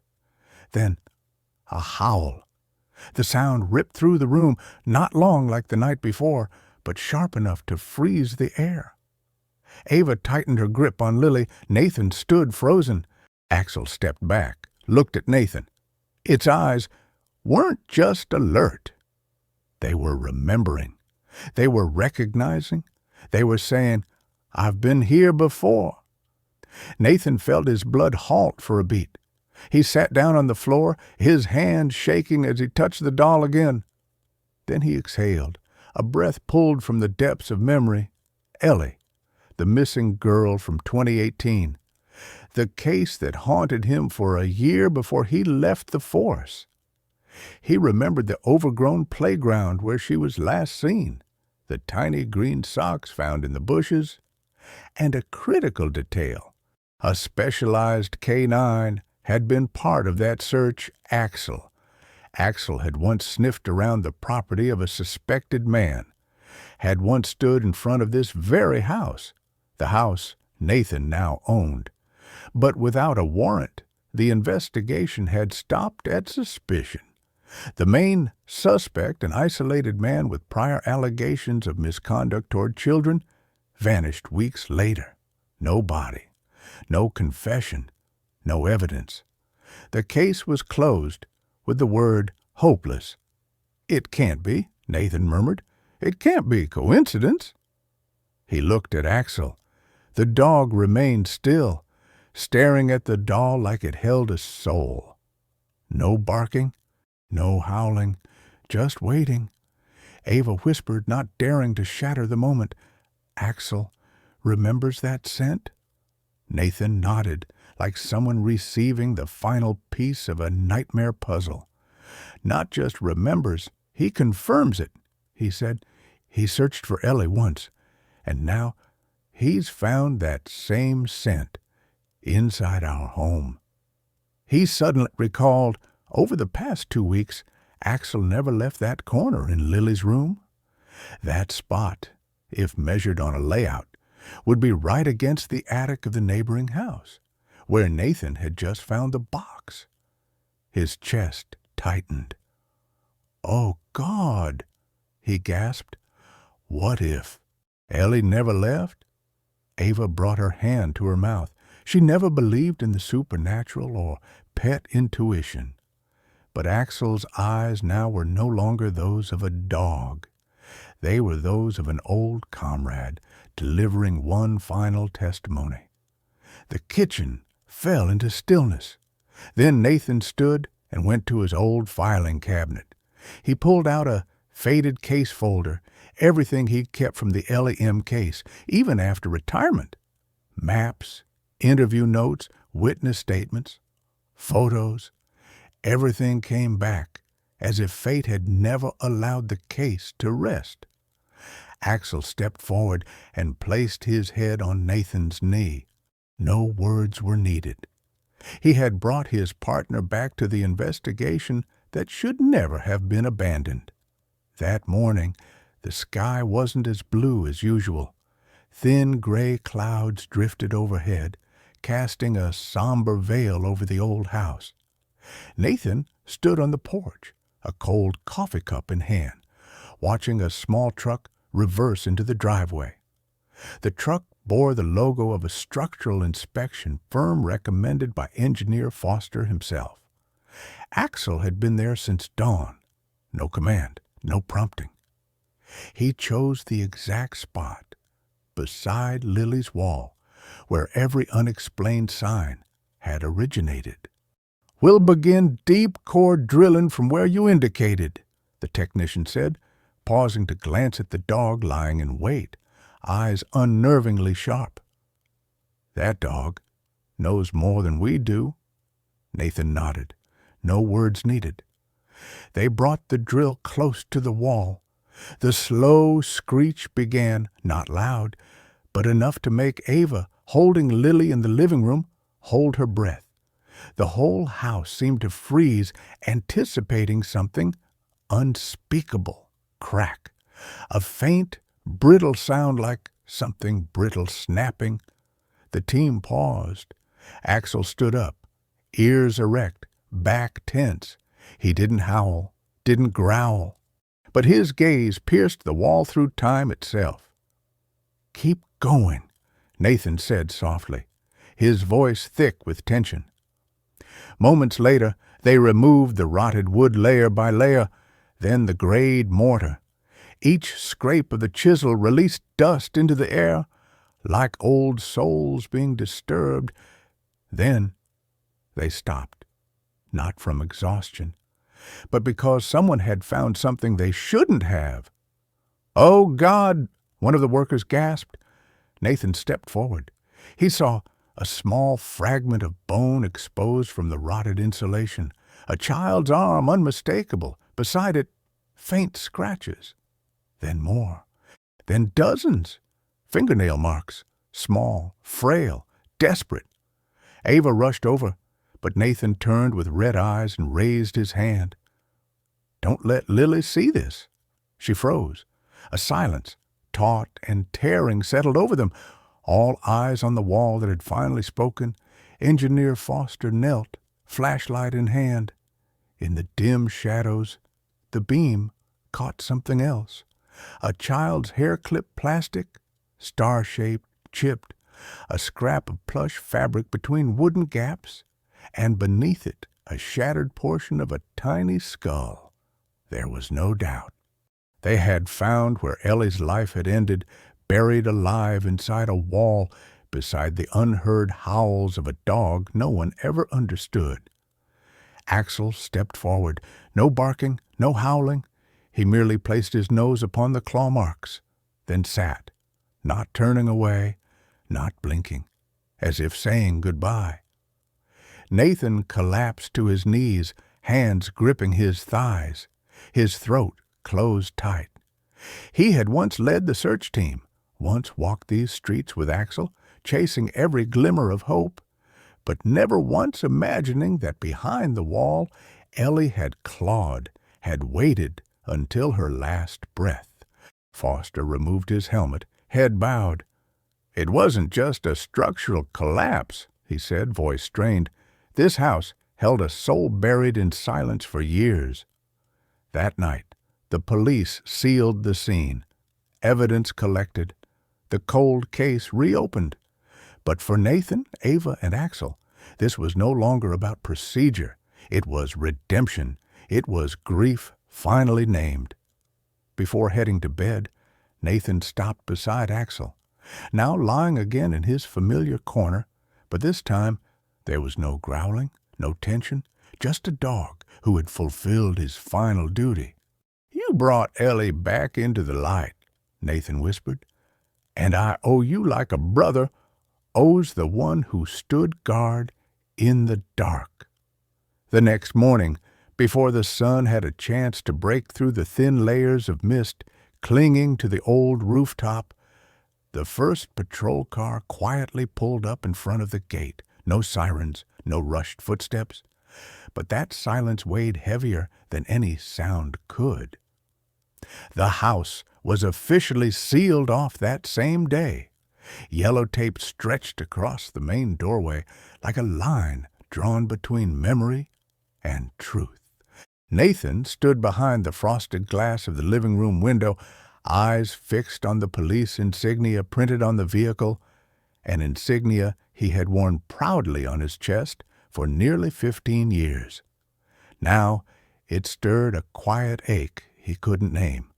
Then, a howl. The sound ripped through the room, not long like the night before, but sharp enough to freeze the air. Ava tightened her grip on Lily. Nathan stood frozen. Axel stepped back, looked at Nathan. Its eyes weren't just alert. They were remembering. They were recognizing. They were saying, "I've been here before." Nathan felt his blood halt for a beat. He sat down on the floor, his hand shaking as he touched the doll again. Then he exhaled, a breath pulled from the depths of memory. Ellie, the missing girl from 2018. The case that haunted him for a year before he left the force. He remembered the overgrown playground where she was last seen, the tiny green socks found in the bushes, and a critical detail. A specialized K-9 had been part of that search. Axel. Axel had once sniffed around the property of a suspected man, had once stood in front of this very house, the house Nathan now owned. But without a warrant, the investigation had stopped at suspicion. The main suspect, an isolated man with prior allegations of misconduct toward children, vanished weeks later. No body, no confession, no evidence. The case was closed with the word hopeless. "It can't be," Nathan murmured. "It can't be coincidence." He looked at Axel. The dog remained still, staring at the doll like it held a soul. No barking, no howling, just waiting. Ava whispered, not daring to shatter the moment, "Axel remembers that scent?" Nathan nodded, like someone receiving the final piece of a nightmare puzzle. "Not just remembers, he confirms it," he said. "He searched for Ellie once, and now He's found that same scent inside our home. He suddenly recalled, over the past 2 weeks, Axel never left that corner in Lily's room. That spot, if measured on a layout, would be right against the attic of the neighboring house, where Nathan had just found the box. His chest tightened. "Oh, God," he gasped. "What if Ellie never left?" Ava brought her hand to her mouth. She never believed in the supernatural or pet intuition. But Axel's eyes now were no longer those of a dog. They were those of an old comrade delivering one final testimony. The kitchen fell into stillness. Then Nathan stood and went to his old filing cabinet. He pulled out a faded case folder, everything he'd kept from the LEM case, even after retirement. Maps, interview notes, witness statements, photos. Everything came back, as if fate had never allowed the case to rest. Axel stepped forward and placed his head on Nathan's knee. No words were needed. He had brought his partner back to the investigation that should never have been abandoned. That morning, the sky wasn't as blue as usual. Thin gray clouds drifted overhead, casting a somber veil over the old house. Nathan stood on the porch, a cold coffee cup in hand, watching a small truck reverse into the driveway. The truck bore the logo of a structural inspection firm recommended by engineer Foster himself. Axel had been there since dawn. No command, no prompting. He chose the exact spot, beside Lily's wall, where every unexplained sign had originated. "We'll begin deep core drilling from where you indicated," the technician said, pausing to glance at the dog lying in wait, eyes unnervingly sharp. "That dog knows more than we do." Nathan nodded. No words needed. They brought the drill close to the wall. The slow screech began, not loud, but enough to make Ava, holding Lily in the living room, hold her breath. The whole house seemed to freeze, anticipating something unspeakable. Crack. A faint, brittle sound like something brittle snapping. The team paused. Axel stood up, ears erect, back tense. He didn't howl, didn't growl, but his gaze pierced the wall through time itself. "Keep going," Nathan said softly, his voice thick with tension. Moments later, they removed the rotted wood layer by layer, then the grayed mortar. Each scrape of the chisel released dust into the air, like old souls being disturbed. Then they stopped, not from exhaustion, but because someone had found something they shouldn't have. "Oh, God!" one of the workers gasped. Nathan stepped forward. He saw a small fragment of bone exposed from the rotted insulation, a child's arm unmistakable, beside it faint scratches. Then more, then dozens, fingernail marks, small, frail, desperate. Ava rushed over, but Nathan turned with red eyes and raised his hand. "Don't let Lily see this." She froze. A silence, taut and tearing, settled over them. All eyes on the wall that had finally spoken, Engineer Foster knelt, flashlight in hand. In the dim shadows, the beam caught something else. A child's hair-clipped plastic, star-shaped, chipped, a scrap of plush fabric between wooden gaps, and beneath it a shattered portion of a tiny skull. There was no doubt. They had found where Ellie's life had ended, buried alive inside a wall, beside the unheard howls of a dog no one ever understood. Axel stepped forward. No barking, no howling. He merely placed his nose upon the claw marks, then sat, not turning away, not blinking, as if saying goodbye. Nathan collapsed to his knees, hands gripping his thighs, his throat closed tight. He had once led the search team, once walked these streets with Axel, chasing every glimmer of hope, but never once imagining that behind the wall Ellie had clawed, had waited until her last breath. Foster removed his helmet, head bowed. "It wasn't just a structural collapse," he said, voice strained. "This house held a soul buried in silence for years." That night, the police sealed the scene, evidence collected, the cold case reopened. But for Nathan, Ava, and Axel, this was no longer about procedure. It was redemption. It was grief finally named. Before heading to bed, Nathan stopped beside Axel, now lying again in his familiar corner, but this time there was no growling, no tension, just a dog who had fulfilled his final duty. "You brought Ellie back into the light," Nathan whispered, "and I owe you like a brother owes the one who stood guard in the dark." The next morning, before the sun had a chance to break through the thin layers of mist clinging to the old rooftop, the first patrol car quietly pulled up in front of the gate. No sirens, no rushed footsteps, but that silence weighed heavier than any sound could. The house was officially sealed off that same day. Yellow tape stretched across the main doorway like a line drawn between memory and truth. Nathan stood behind the frosted glass of the living room window, eyes fixed on the police insignia printed on the vehicle, an insignia he had worn proudly on his chest for nearly 15 years. Now it stirred a quiet ache he couldn't name.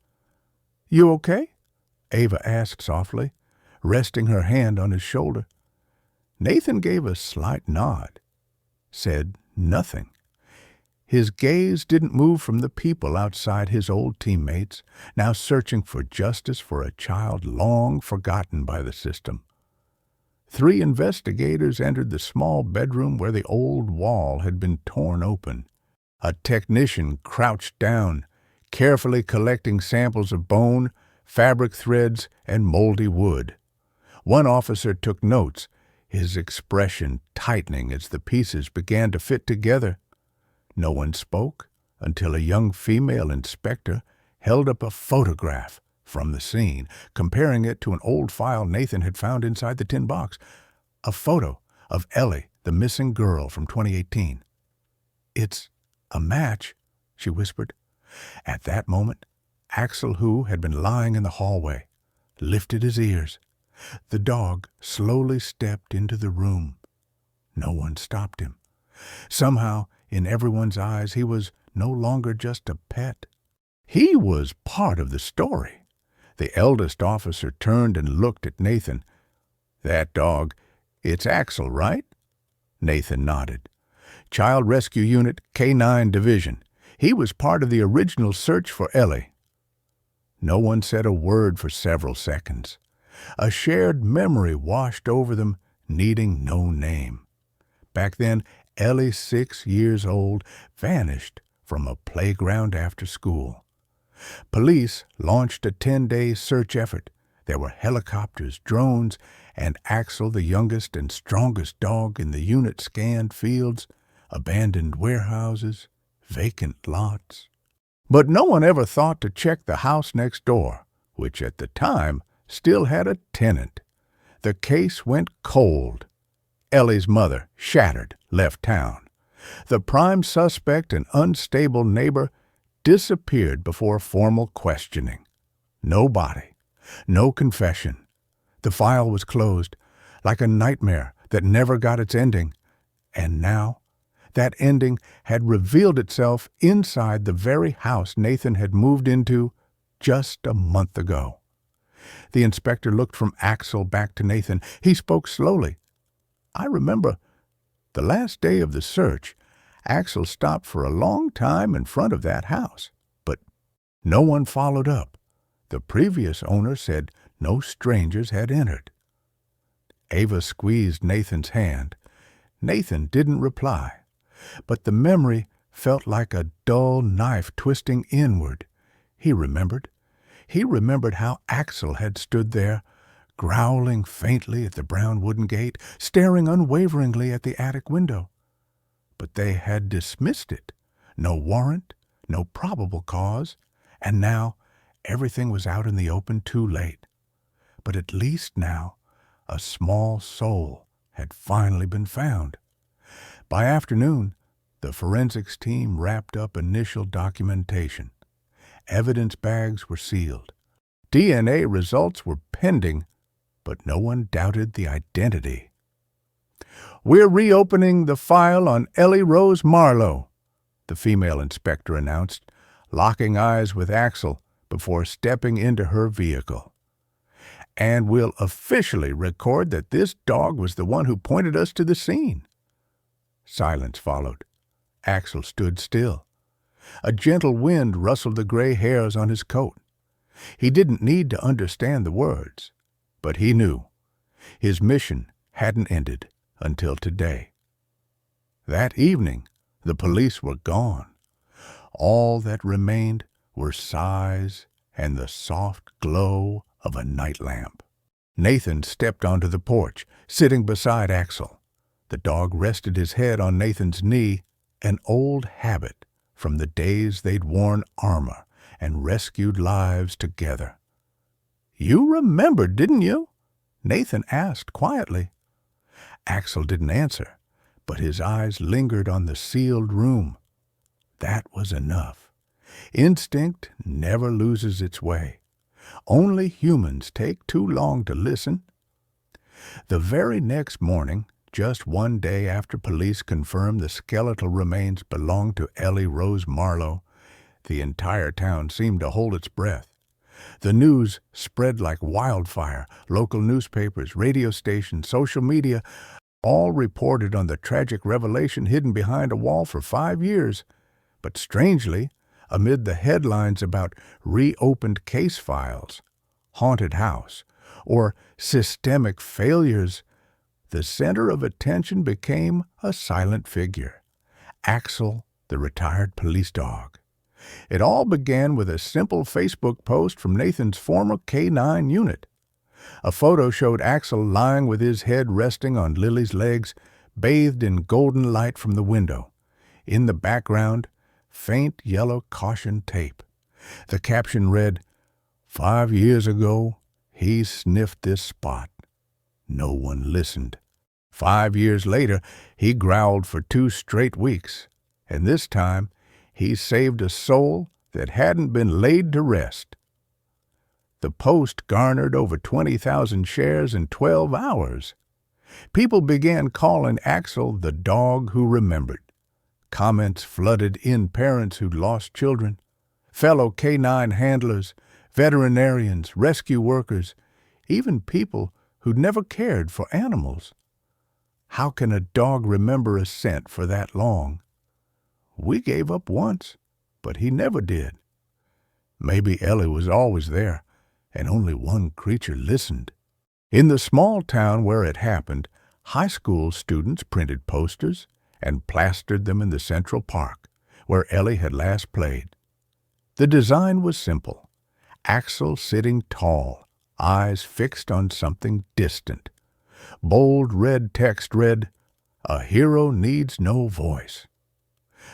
"You okay?" Ava asked softly, resting her hand on his shoulder. Nathan gave a slight nod, said nothing. His gaze didn't move from the people outside his old teammates, now searching for justice for a child long forgotten by the system. 3 investigators entered the small bedroom where the old wall had been torn open. A technician crouched down, carefully collecting samples of bone, fabric threads, and moldy wood. One officer took notes, his expression tightening as the pieces began to fit together. No one spoke until a young female inspector held up a photograph from the scene, comparing it to an old file Nathan had found inside the tin box. A photo of Ellie, the missing girl from 2018. "It's a match," she whispered. At that moment, Axel, who had been lying in the hallway, lifted his ears. The dog slowly stepped into the room. No one stopped him. Somehow, in everyone's eyes, he was no longer just a pet. He was part of the story. The eldest officer turned and looked at Nathan. "That dog, it's Axel, right?" Nathan nodded. "Child Rescue Unit, K9 Division. He was part of the original search for Ellie." No one said a word for several seconds. A shared memory washed over them, needing no name. Back then, Ellie, 6 years old, vanished from a playground after school. Police launched a 10-day search effort. There were helicopters, drones, and Axel, the youngest and strongest dog in the unit, scanned fields, abandoned warehouses, vacant lots. But no one ever thought to check the house next door, which at the time still had a tenant. The case went cold. Ellie's mother, shattered, left town. The prime suspect, an unstable neighbor, disappeared before formal questioning. No body, no confession. The file was closed, like a nightmare that never got its ending. And now, that ending had revealed itself inside the very house Nathan had moved into just a month ago. The inspector looked from Axel back to Nathan. He spoke slowly. "I remember the last day of the search, Axel stopped for a long time in front of that house, but no one followed up. The previous owner said no strangers had entered." Ava squeezed Nathan's hand. Nathan didn't reply, but the memory felt like a dull knife twisting inward. He remembered. He remembered how Axel had stood there, growling faintly at the brown wooden gate, staring unwaveringly at the attic window. But they had dismissed it. No warrant, no probable cause, and now everything was out in the open too late. But at least now a small soul had finally been found. By afternoon, the forensics team wrapped up initial documentation. Evidence bags were sealed. DNA results were pending, but no one doubted the identity. "We're reopening the file on Ellie Rose Marlowe," the female inspector announced, locking eyes with Axel before stepping into her vehicle. "And we'll officially record that this dog was the one who pointed us to the scene." Silence followed. Axel stood still. A gentle wind rustled the gray hairs on his coat. He didn't need to understand the words, but he knew. His mission hadn't ended until today. That evening, the police were gone. All that remained were sighs and the soft glow of a night lamp. Nathan stepped onto the porch, sitting beside Axel. The dog rested his head on Nathan's knee, an old habit from the days they'd worn armor and rescued lives together. "You remembered, didn't you?" Nathan asked quietly. Axel didn't answer, but his eyes lingered on the sealed room. That was enough. Instinct never loses its way. Only humans take too long to listen. The very next morning, just one day after police confirmed the skeletal remains belonged to Ellie Rose Marlowe, the entire town seemed to hold its breath. The news spread like wildfire. Local newspapers, radio stations, social media, all reported on the tragic revelation hidden behind a wall for 5 years. But strangely, amid the headlines about reopened case files, haunted house, or systemic failures, the center of attention became a silent figure, Axel, the retired police dog. It all began with a simple Facebook post from Nathan's former K9 unit. A photo showed Axel lying with his head resting on Lily's legs, bathed in golden light from the window. In the background, faint yellow caution tape. The caption read, "5 years ago, he sniffed this spot. No one listened. 5 years later, he growled for 2 straight weeks, and this time he saved a soul that hadn't been laid to rest." The post garnered over 20,000 shares in 12 hours. People began calling Axel the dog who remembered. Comments flooded in parents who'd lost children, fellow K9 handlers, veterinarians, rescue workers, even people who'd never cared for animals. How can a dog remember a scent for that long? We gave up once, but he never did. Maybe Ellie was always there, and only one creature listened. In the small town where it happened, high school students printed posters and plastered them in the Central Park, where Ellie had last played. The design was simple. Axel sitting tall, eyes fixed on something distant. Bold red text read, "A hero needs no voice."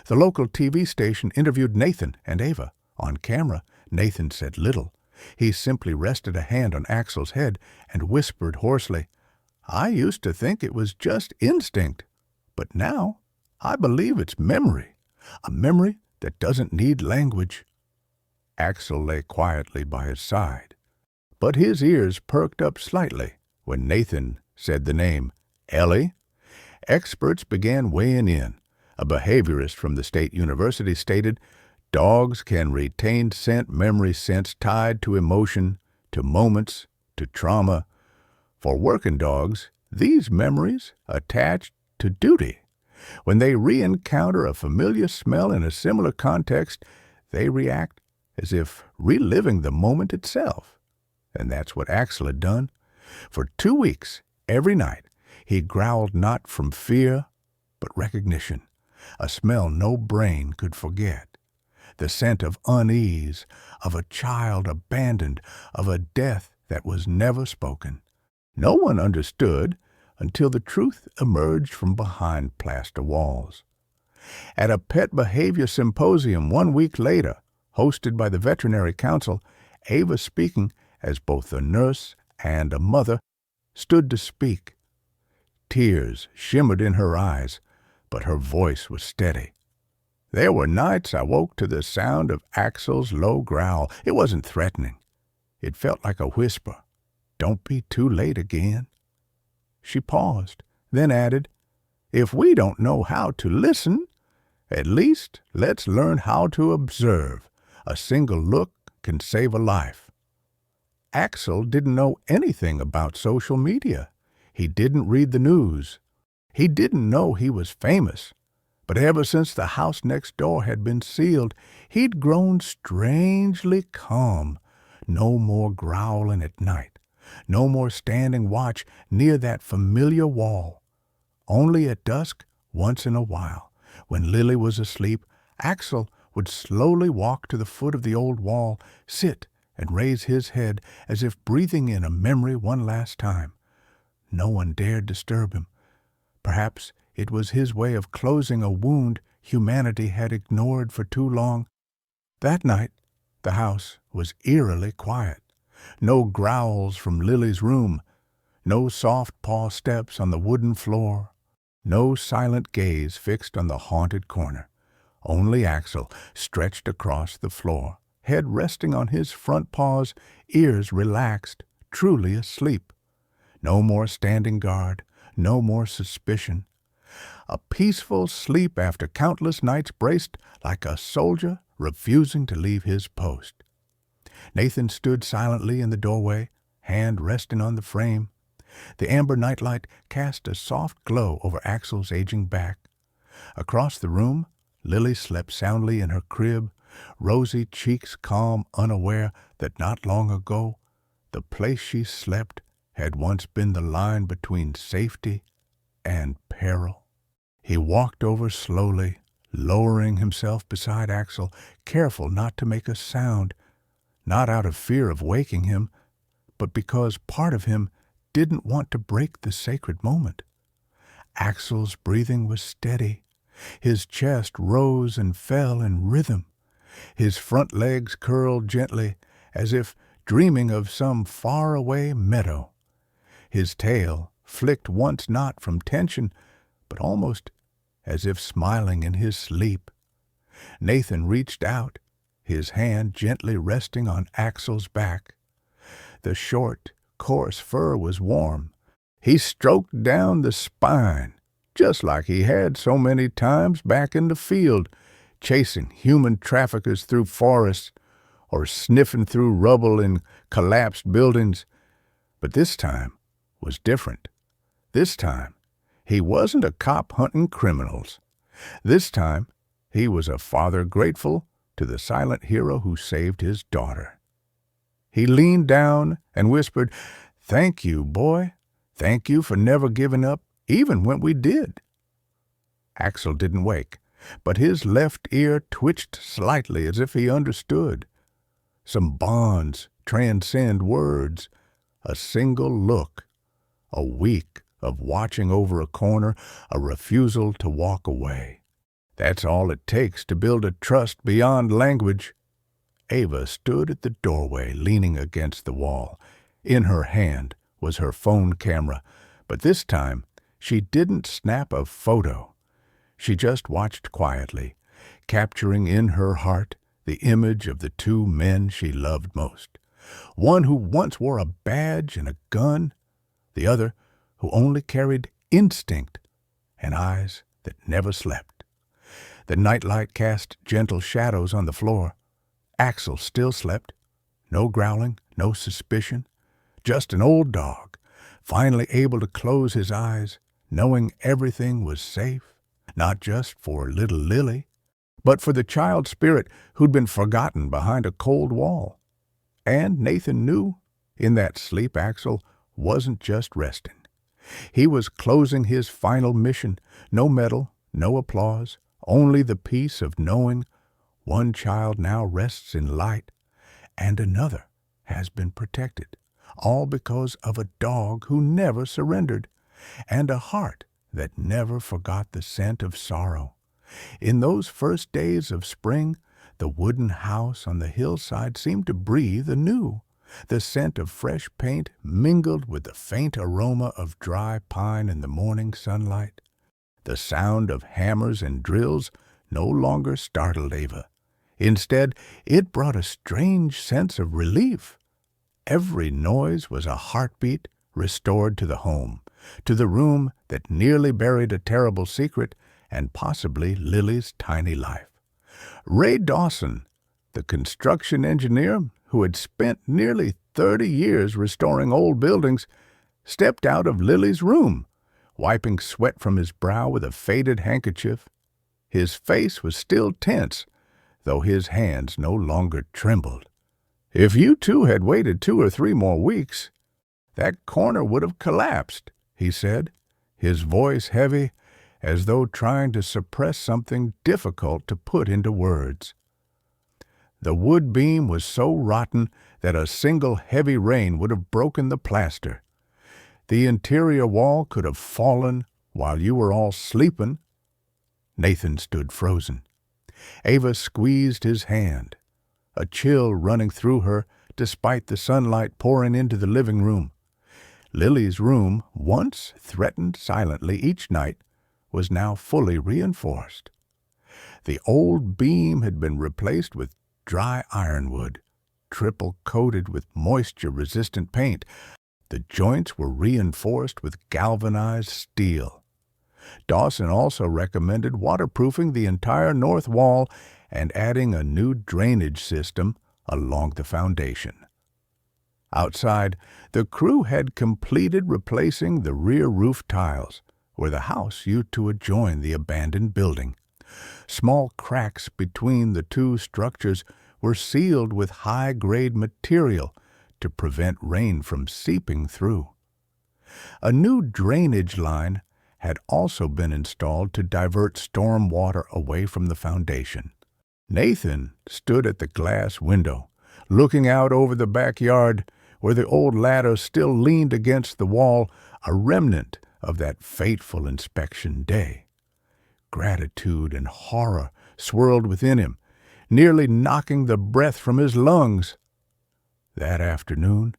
The local TV station interviewed Nathan and Ava. On camera, Nathan said little. He simply rested a hand on Axel's head and whispered hoarsely, "I used to think it was just instinct, but now I believe it's memory, a memory that doesn't need language." Axel lay quietly by his side, but his ears perked up slightly when Nathan said the name Ellie. Experts began weighing in. A behaviorist from the state university stated, "Dogs can retain scent memory sense tied to emotion, to moments, to trauma. For working dogs, these memories attach to duty. When they re-encounter a familiar smell in a similar context, they react as if reliving the moment itself." And that's what Axel had done. For 2 weeks, every night, he growled not from fear, but recognition, a smell no brain could forget. The scent of unease, of a child abandoned, of a death that was never spoken, No one understood until the truth emerged from behind plaster walls. At a pet behavior symposium 1 week later, hosted by the Veterinary Council, Ava, speaking as both a nurse and a mother, stood to speak. Tears shimmered in her eyes, but her voice was steady. There were nights I woke to the sound of Axel's low growl. It wasn't threatening. It felt like a whisper. Don't be too late again. She paused, then added, If we don't know how to listen, at least let's learn how to observe. A single look can save a life. Axel didn't know anything about social media. He didn't read the news. He didn't know he was famous. But ever since the house next door had been sealed, he'd grown strangely calm. No more growling at night. No more standing watch near that familiar wall. Only at dusk, once in a while, when Lily was asleep, Axel would slowly walk to the foot of the old wall, sit and raise his head as if breathing in a memory one last time. No one dared disturb him. Perhaps it was his way of closing a wound humanity had ignored for too long. That night, the house was eerily quiet. No growls from Lily's room, no soft paw steps on the wooden floor, no silent gaze fixed on the haunted corner. Only Axel stretched across the floor, head resting on his front paws, ears relaxed, truly asleep. No more standing guard, no more suspicion. A peaceful sleep after countless nights braced like a soldier refusing to leave his post. Nathan stood silently in the doorway, hand resting on the frame. The amber nightlight cast a soft glow over Axel's aging back. Across the room, Lily slept soundly in her crib, rosy cheeks calm, unaware that not long ago the place she slept had once been the line between safety and peril. He walked over slowly, lowering himself beside Axel, careful not to make a sound, not out of fear of waking him, but because part of him didn't want to break the sacred moment. Axel's breathing was steady. His chest rose and fell in rhythm. His front legs curled gently, as if dreaming of some faraway meadow. His tail flicked once not from tension, but almost as if smiling in his sleep. Nathan reached out, his hand gently resting on Axel's back. The short, coarse fur was warm. He stroked down the spine, just like he had so many times back in the field, chasing human traffickers through forests or sniffing through rubble in collapsed buildings. But this time was different. This time, he wasn't a cop hunting criminals. This time, he was a father grateful to the silent hero who saved his daughter. He leaned down and whispered, "Thank you, boy. Thank you for never giving up, even when we did." Axel didn't wake, but his left ear twitched slightly as if he understood. Some bonds transcend words. A single look, a week of watching over a corner, a refusal to walk away. That's all it takes to build a trust beyond language. Ava stood at the doorway, leaning against the wall. In her hand was her phone camera, but this time she didn't snap a photo. She just watched quietly, capturing in her heart the image of the two men she loved most. One who once wore a badge and a gun, the other who only carried instinct and eyes that never slept. The nightlight cast gentle shadows on the floor. Axel still slept. No growling, no suspicion. Just an old dog, finally able to close his eyes, knowing everything was safe, not just for little Lily, but for the child spirit who'd been forgotten behind a cold wall. And Nathan knew, in that sleep, Axel wasn't just resting. He was closing his final mission. No medal, no applause, only the peace of knowing one child now rests in light and another has been protected. all because of a dog who never surrendered, and a heart that never forgot the scent of sorrow. In those first days of spring, the wooden house on the hillside seemed to breathe anew. The scent of fresh paint mingled with the faint aroma of dry pine in the morning sunlight. The sound of hammers and drills no longer startled Ava. Instead, it brought a strange sense of relief. Every noise was a heartbeat restored to the home, to the room that nearly buried a terrible secret and possibly Lily's tiny life. Ray Dawson, the construction engineer who had spent nearly 30 years restoring old buildings, stepped out of Lily's room, wiping sweat from his brow with a faded handkerchief. His face was still tense, though his hands no longer trembled. If you two had waited 2 or 3 more weeks, that corner would have collapsed, he said, his voice heavy, as though trying to suppress something difficult to put into words. The wood beam was so rotten that a single heavy rain would have broken the plaster. The interior wall could have fallen while you were all sleeping. Nathan stood frozen. Ava squeezed his hand, a chill running through her despite the sunlight pouring into the living room. Lily's room, once threatened silently each night, was now fully reinforced. The old beam had been replaced with dry ironwood, triple-coated with moisture-resistant paint. The joints were reinforced with galvanized steel. Dawson also recommended waterproofing the entire north wall and adding a new drainage system along the foundation. Outside, the crew had completed replacing the rear roof tiles, where the house used to adjoin the abandoned building. Small cracks between the two structures were sealed with high-grade material to prevent rain from seeping through. A new drainage line had also been installed to divert storm water away from the foundation. Nathan stood at the glass window, looking out over the backyard where the old ladder still leaned against the wall, a remnant of that fateful inspection day. Gratitude and horror swirled within him, nearly knocking the breath from his lungs. That afternoon,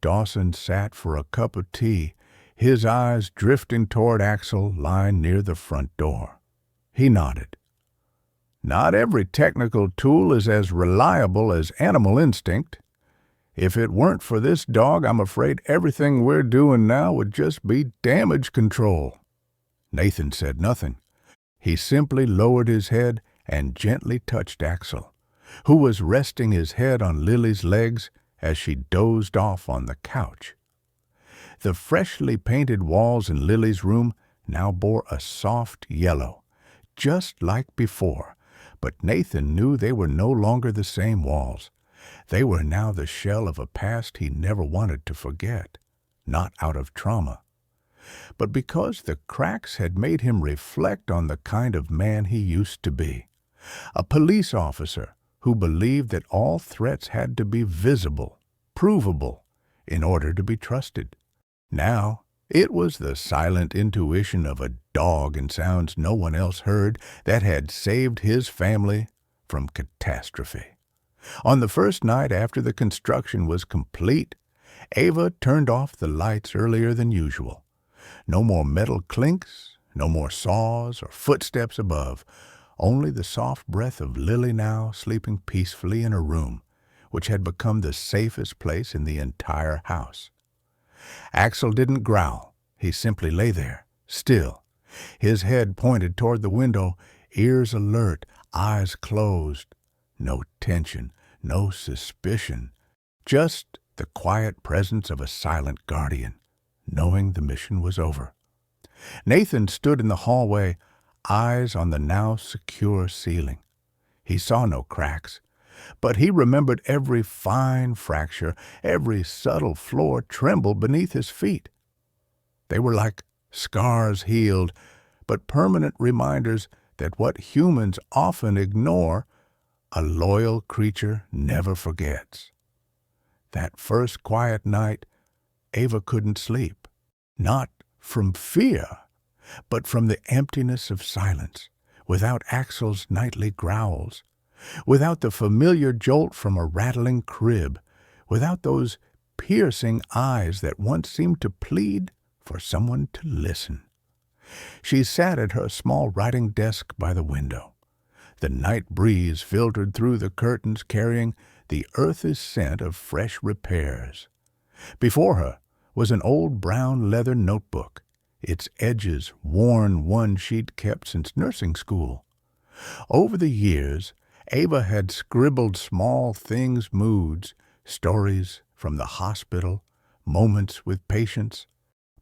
Dawson sat for a cup of tea, his eyes drifting toward Axel lying near the front door. He nodded. Not every technical tool is as reliable as animal instinct. If it weren't for this dog, I'm afraid everything we're doing now would just be damage control. Nathan said nothing. He simply lowered his head and gently touched Axel, who was resting his head on Lily's legs as she dozed off on the couch. The freshly painted walls in Lily's room now bore a soft yellow, just like before, but Nathan knew they were no longer the same walls. They were now the shell of a past he never wanted to forget, not out of trauma, but because the cracks had made him reflect on the kind of man he used to be, a police officer who believed that all threats had to be visible, provable, in order to be trusted. Now, it was the silent intuition of a dog in sounds no one else heard that had saved his family from catastrophe. On the first night after the construction was complete, Ava turned off the lights earlier than usual. No more metal clinks, no more saws or footsteps above, only the soft breath of Lily now sleeping peacefully in her room, which had become the safest place in the entire house. Axel didn't growl. He simply lay there, still, his head pointed toward the window, ears alert, eyes closed. No tension, no suspicion, just the quiet presence of a silent guardian, knowing the mission was over. Nathan stood in the hallway, eyes on the now secure ceiling. He saw no cracks, but he remembered every fine fracture, every subtle floor tremble beneath his feet. They were like scars healed, but permanent reminders that what humans often ignore, a loyal creature never forgets. That first quiet night, Ava couldn't sleep, not from fear, but from the emptiness of silence, without Axel's nightly growls, without the familiar jolt from a rattling crib, without those piercing eyes that once seemed to plead for someone to listen. She sat at her small writing desk by the window. The night breeze filtered through the curtains, carrying the earthy scent of fresh repairs. Before her was an old brown leather notebook, its edges worn one she'd kept since nursing school. Over the years, Ava had scribbled small things, moods, stories from the hospital, moments with patients,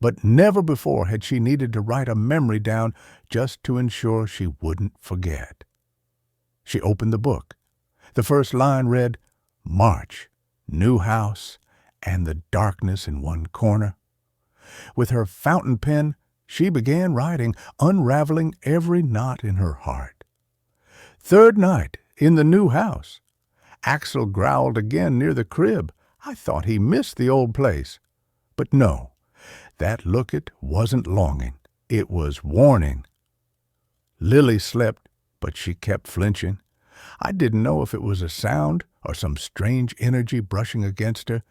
but never before had she needed to write a memory down just to ensure she wouldn't forget. She opened the book. The first line read, "March, new house, and the darkness in one corner." With her fountain pen, she began writing, unraveling every knot in her heart. Third night in the new house. Axel growled again near the crib. I thought he missed the old place. But no, that lookit wasn't longing. It was warning. Lily slept, but she kept flinching. I didn't know if it was a sound or some strange energy brushing against her.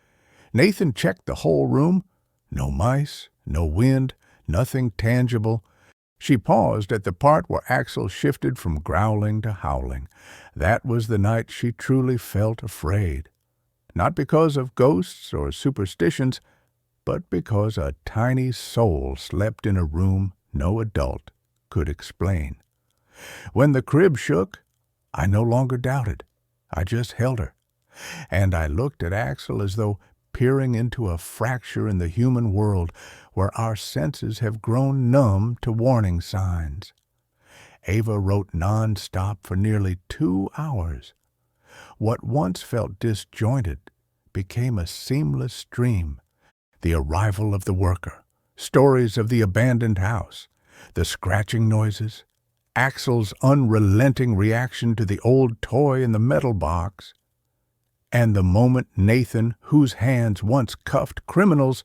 Nathan checked the whole room. No mice, no wind, nothing tangible. She paused at the part where Axel shifted from growling to howling. That was the night she truly felt afraid. Not because of ghosts or superstitions, but because a tiny soul slept in a room no adult could explain. When the crib shook, I no longer doubted. I just held her. And I looked at Axel as though peering into a fracture in the human world where our senses have grown numb to warning signs. Ava wrote non-stop for nearly 2 hours. What once felt disjointed became a seamless stream. The arrival of the worker, stories of the abandoned house, the scratching noises, Axel's unrelenting reaction to the old toy in the metal box, and the moment Nathan, whose hands once cuffed criminals,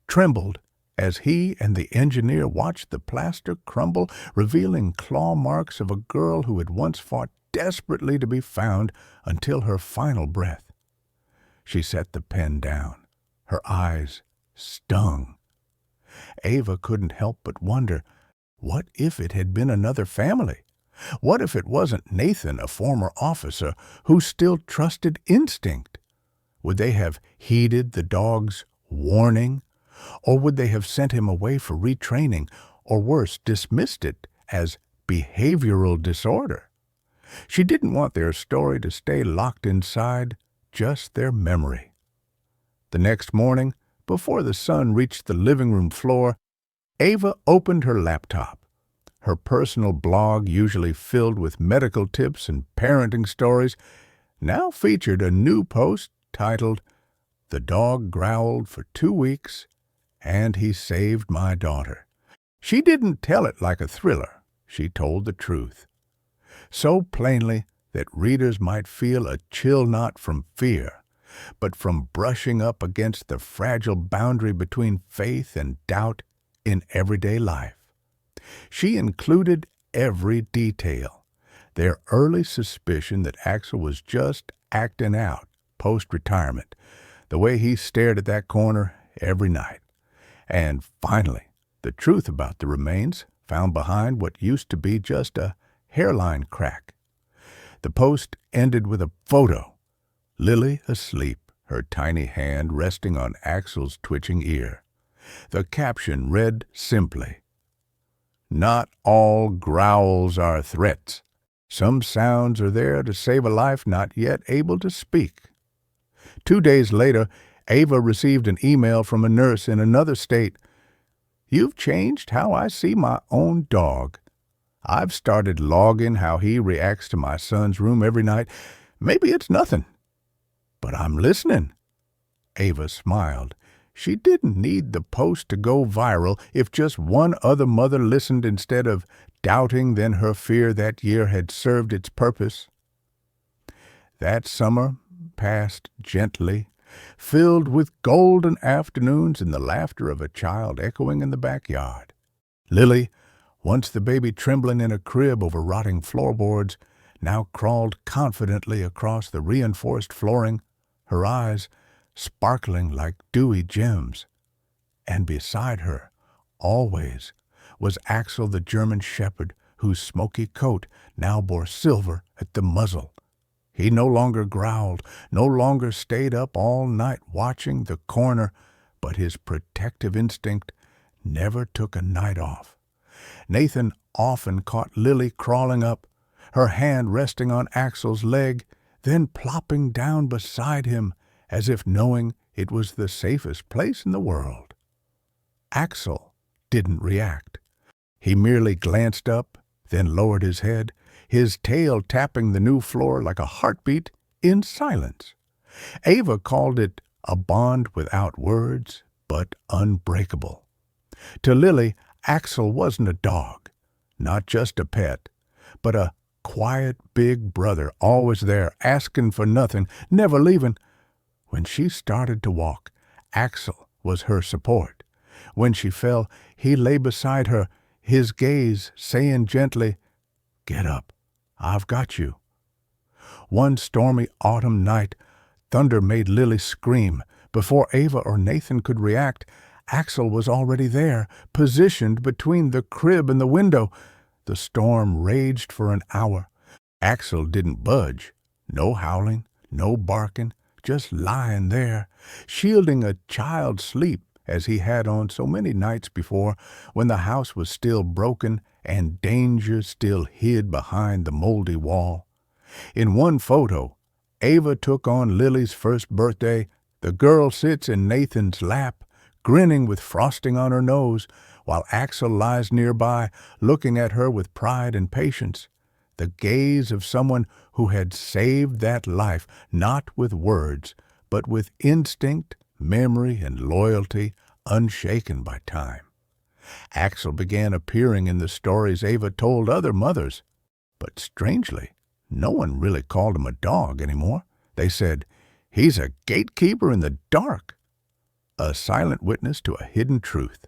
trembled as he and the engineer watched the plaster crumble, revealing claw marks of a girl who had once fought desperately to be found until her final breath. She set the pen down. Her eyes stung. Ava couldn't help but wonder, what if it had been another family? What if it wasn't Nathan, a former officer, who still trusted instinct? Would they have heeded the dog's warning? Or would they have sent him away for retraining, or worse, dismissed it as behavioral disorder? She didn't want their story to stay locked inside, just their memory. The next morning, before the sun reached the living room floor, Ava opened her laptop. Her personal blog, usually filled with medical tips and parenting stories, now featured a new post titled, "The dog growled for 2 weeks, and he saved my daughter." She didn't tell it like a thriller. She told the truth. So plainly that readers might feel a chill not from fear, but from brushing up against the fragile boundary between faith and doubt in everyday life. She included every detail. Their early suspicion that Axel was just acting out post-retirement, the way he stared at that corner every night. And finally, the truth about the remains found behind what used to be just a hairline crack. The post ended with a photo. Lily asleep, her tiny hand resting on Axel's twitching ear. The caption read simply, "Not all growls are threats. Some sounds are there to save a life not yet able to speak." 2 days later, Ava received an email from a nurse in another state. "You've changed how I see my own dog. I've started logging how he reacts to my son's room every night. Maybe it's nothing, but I'm listening." Ava smiled. She didn't need the post to go viral. If just one other mother listened instead of doubting, then her fear that year had served its purpose. That summer passed gently. filled with golden afternoons and the laughter of a child echoing in the backyard. Lily, once the baby trembling in a crib over rotting floorboards, now crawled confidently across the reinforced flooring, her eyes sparkling like dewy gems. And beside her, always, was Axel the German shepherd, whose smoky coat now bore silver at the muzzle. He no longer growled, no longer stayed up all night watching the corner, but his protective instinct never took a night off. Nathan often caught Lily crawling up, her hand resting on Axel's leg, then plopping down beside him, as if knowing it was the safest place in the world. Axel didn't react. He merely glanced up, then lowered his head, his tail tapping the new floor like a heartbeat in silence. Ava called it a bond without words, but unbreakable. To Lily, Axel wasn't a dog, not just a pet, but a quiet big brother, always there, asking for nothing, never leaving. When she started to walk, Axel was her support. When she fell, he lay beside her, his gaze saying gently, "Get up, I've got you." One stormy autumn night, thunder made Lily scream. Before Ava or Nathan could react, Axel was already there, positioned between the crib and the window. The storm raged for an hour. Axel didn't budge. No howling, no barking, just lying there, shielding a child's sleep as he had on so many nights before, when the house was still broken and danger still hid behind the moldy wall. In one photo, Ava took on Lily's first birthday. The girl sits in Nathan's lap, grinning with frosting on her nose, while Axel lies nearby, looking at her with pride and patience, the gaze of someone who had saved that life, not with words, but with instinct, memory, and loyalty unshaken by time. Axel began appearing in the stories Ava told other mothers, but strangely, no one really called him a dog anymore. They said, "He's a gatekeeper in the dark," a silent witness to a hidden truth,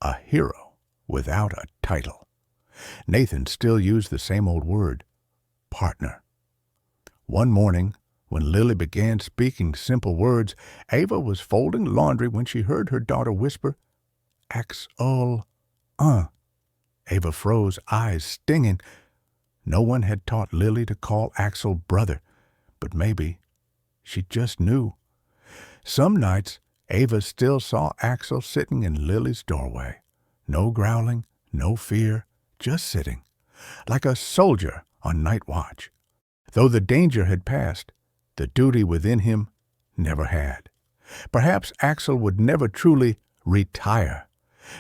a hero without a title. Nathan still used the same old word, partner. One morning, when Lily began speaking simple words, Ava was folding laundry when she heard her daughter whisper, "Axel, Ava froze, eyes stinging. No one had taught Lily to call Axel brother, but maybe she just knew. Some nights, Ava still saw Axel sitting in Lily's doorway. No growling, no fear, just sitting, like a soldier on night watch. Though the danger had passed, the duty within him never had. Perhaps Axel would never truly retire,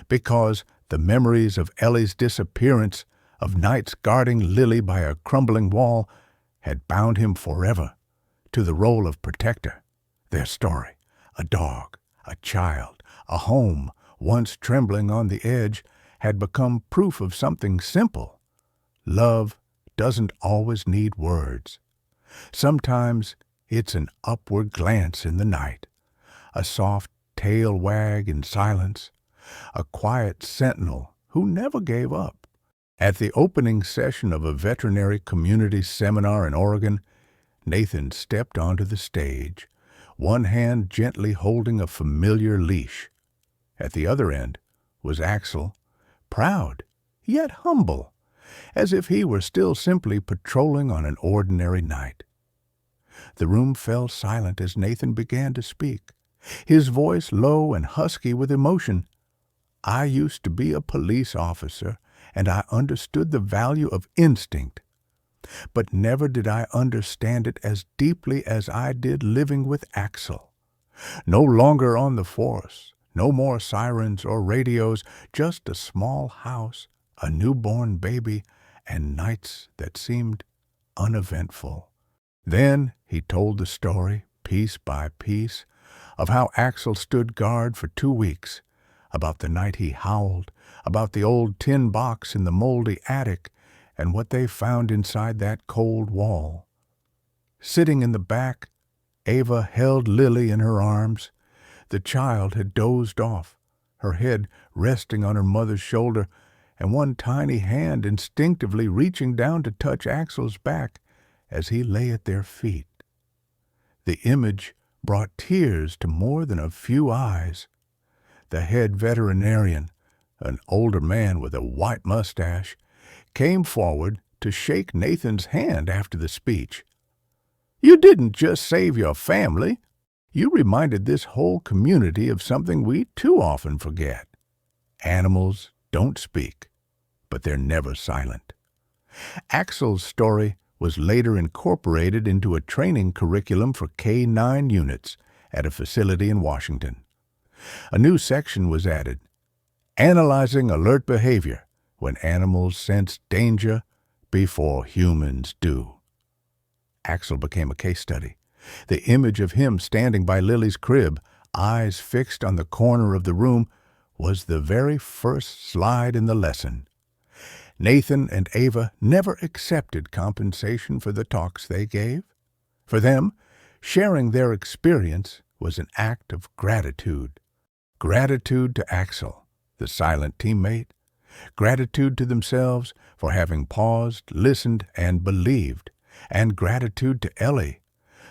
because the memories of Ellie's disappearance, of nights guarding Lily by a crumbling wall, had bound him forever to the role of protector. Their story, a dog, a child, a home once trembling on the edge, had become proof of something simple. Love doesn't always need words. Sometimes it's an upward glance in the night, a soft tail wag in silence, a quiet sentinel who never gave up. At the opening session of a veterinary community seminar in Oregon, Nathan stepped onto the stage, one hand gently holding a familiar leash. At the other end was Axel, proud yet humble, as if he were still simply patrolling on an ordinary night. The room fell silent as Nathan began to speak, his voice low and husky with emotion. "I used to be a police officer, and I understood the value of instinct. But never did I understand it as deeply as I did living with Axel. No longer on the force, no more sirens or radios, just a small house, a newborn baby, and nights that seemed uneventful." Then he told the story, piece by piece, of how Axel stood guard for 2 weeks, about the night he howled, about the old tin box in the moldy attic, and what they found inside that cold wall. Sitting in the back, Ava held Lily in her arms. The child had dozed off, her head resting on her mother's shoulder, and one tiny hand instinctively reaching down to touch Axel's back as he lay at their feet. The image brought tears to more than a few eyes. The head veterinarian, an older man with a white mustache, came forward to shake Nathan's hand after the speech. "You didn't just save your family. You reminded this whole community of something we too often forget. Animals don't speak, but they're never silent." Axel's story was later incorporated into a training curriculum for K-9 units at a facility in Washington. A new section was added, analyzing alert behavior when animals sense danger before humans do. Axel became a case study. The image of him standing by Lily's crib, eyes fixed on the corner of the room, was the very first slide in the lesson. Nathan and Ava never accepted compensation for the talks they gave. For them, sharing their experience was an act of gratitude. Gratitude to Axel, the silent teammate. Gratitude to themselves for having paused, listened, and believed. And gratitude to Ellie,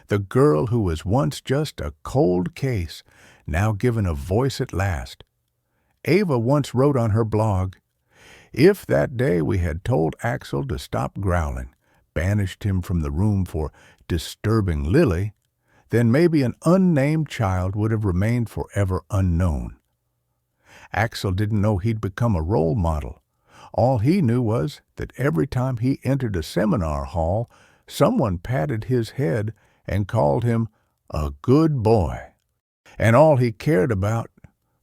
the girl who was once just a cold case, now given a voice at last. Ava once wrote on her blog, "If that day we had told Axel to stop growling, banished him from the room for disturbing Lily, then maybe an unnamed child would have remained forever unknown." Axel didn't know he'd become a role model. All he knew was that every time he entered a seminar hall, someone patted his head and called him a good boy. And all he cared about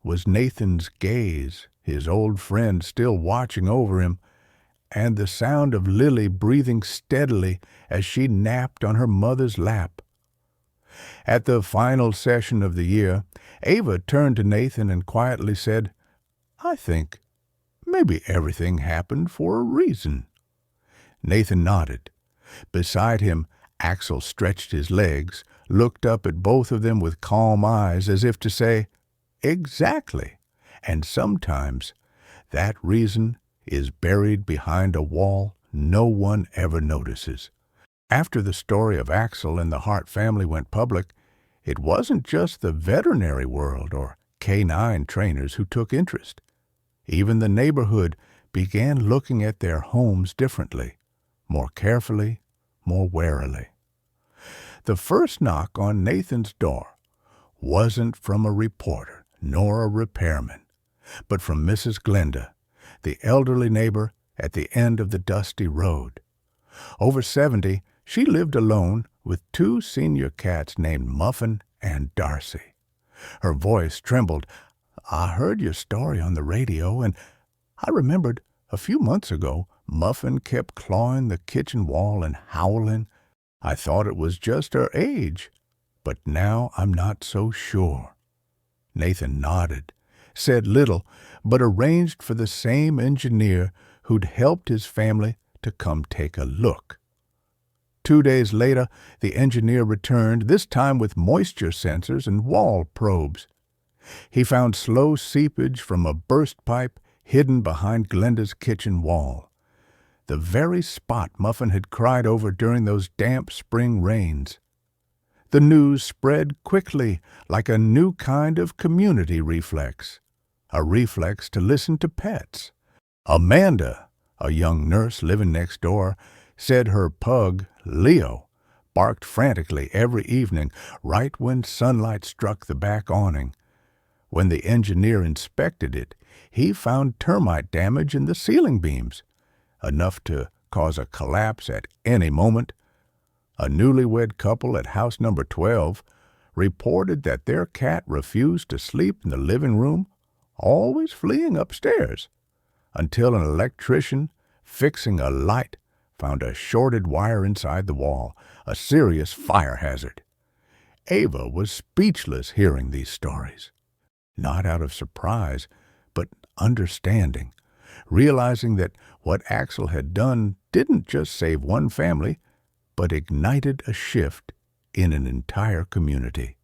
was Nathan's gaze, his old friend still watching over him, and the sound of Lily breathing steadily as she napped on her mother's lap. At the final session of the year, Ava turned to Nathan and quietly said, "I think maybe everything happened for a reason." Nathan nodded. Beside him, Axel stretched his legs, looked up at both of them with calm eyes as if to say, "Exactly. And sometimes that reason is buried behind a wall no one ever notices." After the story of Axel and the Hart family went public, it wasn't just the veterinary world or K-9 trainers who took interest. Even the neighborhood began looking at their homes differently, more carefully, more warily. The first knock on Nathan's door wasn't from a reporter nor a repairman, but from Mrs. Glenda, the elderly neighbor at the end of the dusty road. Over 70, she lived alone with two senior cats named Muffin and Darcy. Her voice trembled. "I heard your story on the radio, and I remembered a few months ago Muffin kept clawing the kitchen wall and howling. I thought it was just her age, but now I'm not so sure." Nathan nodded, said little, but arranged for the same engineer who'd helped his family to come take a look. 2 days later, the engineer returned, this time with moisture sensors and wall probes. He found slow seepage from a burst pipe hidden behind Glenda's kitchen wall, the very spot Muffin had cried over during those damp spring rains. The news spread quickly, like a new kind of community reflex, a reflex to listen to pets. Amanda, a young nurse living next door, said her pug, Leo, barked frantically every evening right when sunlight struck the back awning. When the engineer inspected it, he found termite damage in the ceiling beams, enough to cause a collapse at any moment. A newlywed couple at house number 12 reported that their cat refused to sleep in the living room, always fleeing upstairs, until an electrician fixing a light found a shorted wire inside the wall, a serious fire hazard. Ava was speechless hearing these stories, not out of surprise, but understanding, realizing that what Axel had done didn't just save one family, but ignited a shift in an entire community.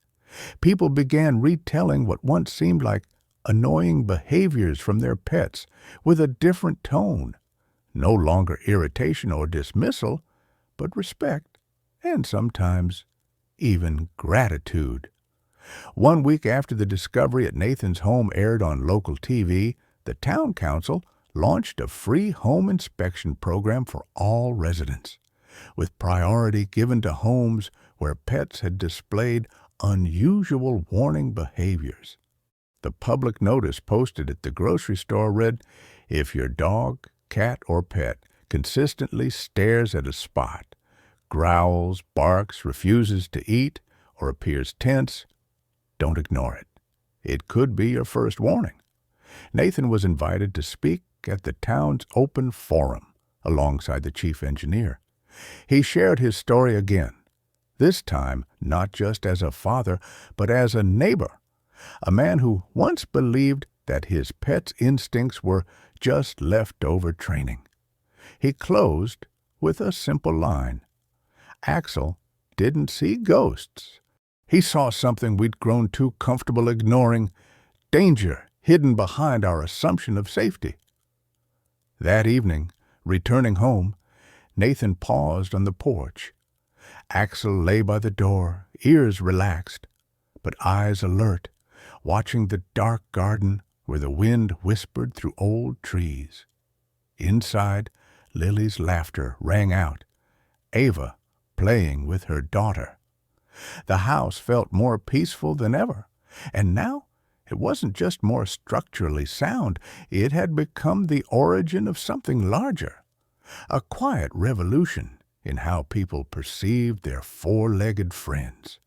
People began retelling what once seemed like annoying behaviors from their pets with a different tone. No longer irritation or dismissal, but respect and sometimes even gratitude. 1 week after the discovery at Nathan's home aired on local TV, the town council launched a free home inspection program for all residents, with priority given to homes where pets had displayed unusual warning behaviors. The public notice posted at the grocery store read, "If your dog, cat, or pet consistently stares at a spot, growls, barks, refuses to eat, or appears tense, don't ignore it. It could be your first warning." Nathan was invited to speak at the town's open forum alongside the chief engineer. He shared his story again, this time not just as a father, but as a neighbor, a man who once believed that his pet's instincts were just leftover training. He closed with a simple line. Axel didn't see ghosts. He saw something we'd grown too comfortable ignoring, danger hidden behind our assumption of safety. That evening, returning home, Nathan paused on the porch. Axel lay by the door, ears relaxed, but eyes alert, watching the dark garden where the wind whispered through old trees. Inside, Lily's laughter rang out, Ava playing with her daughter. The house felt more peaceful than ever, and now it wasn't just more structurally sound, it had become the origin of something larger, a quiet revolution in how people perceived their four-legged friends.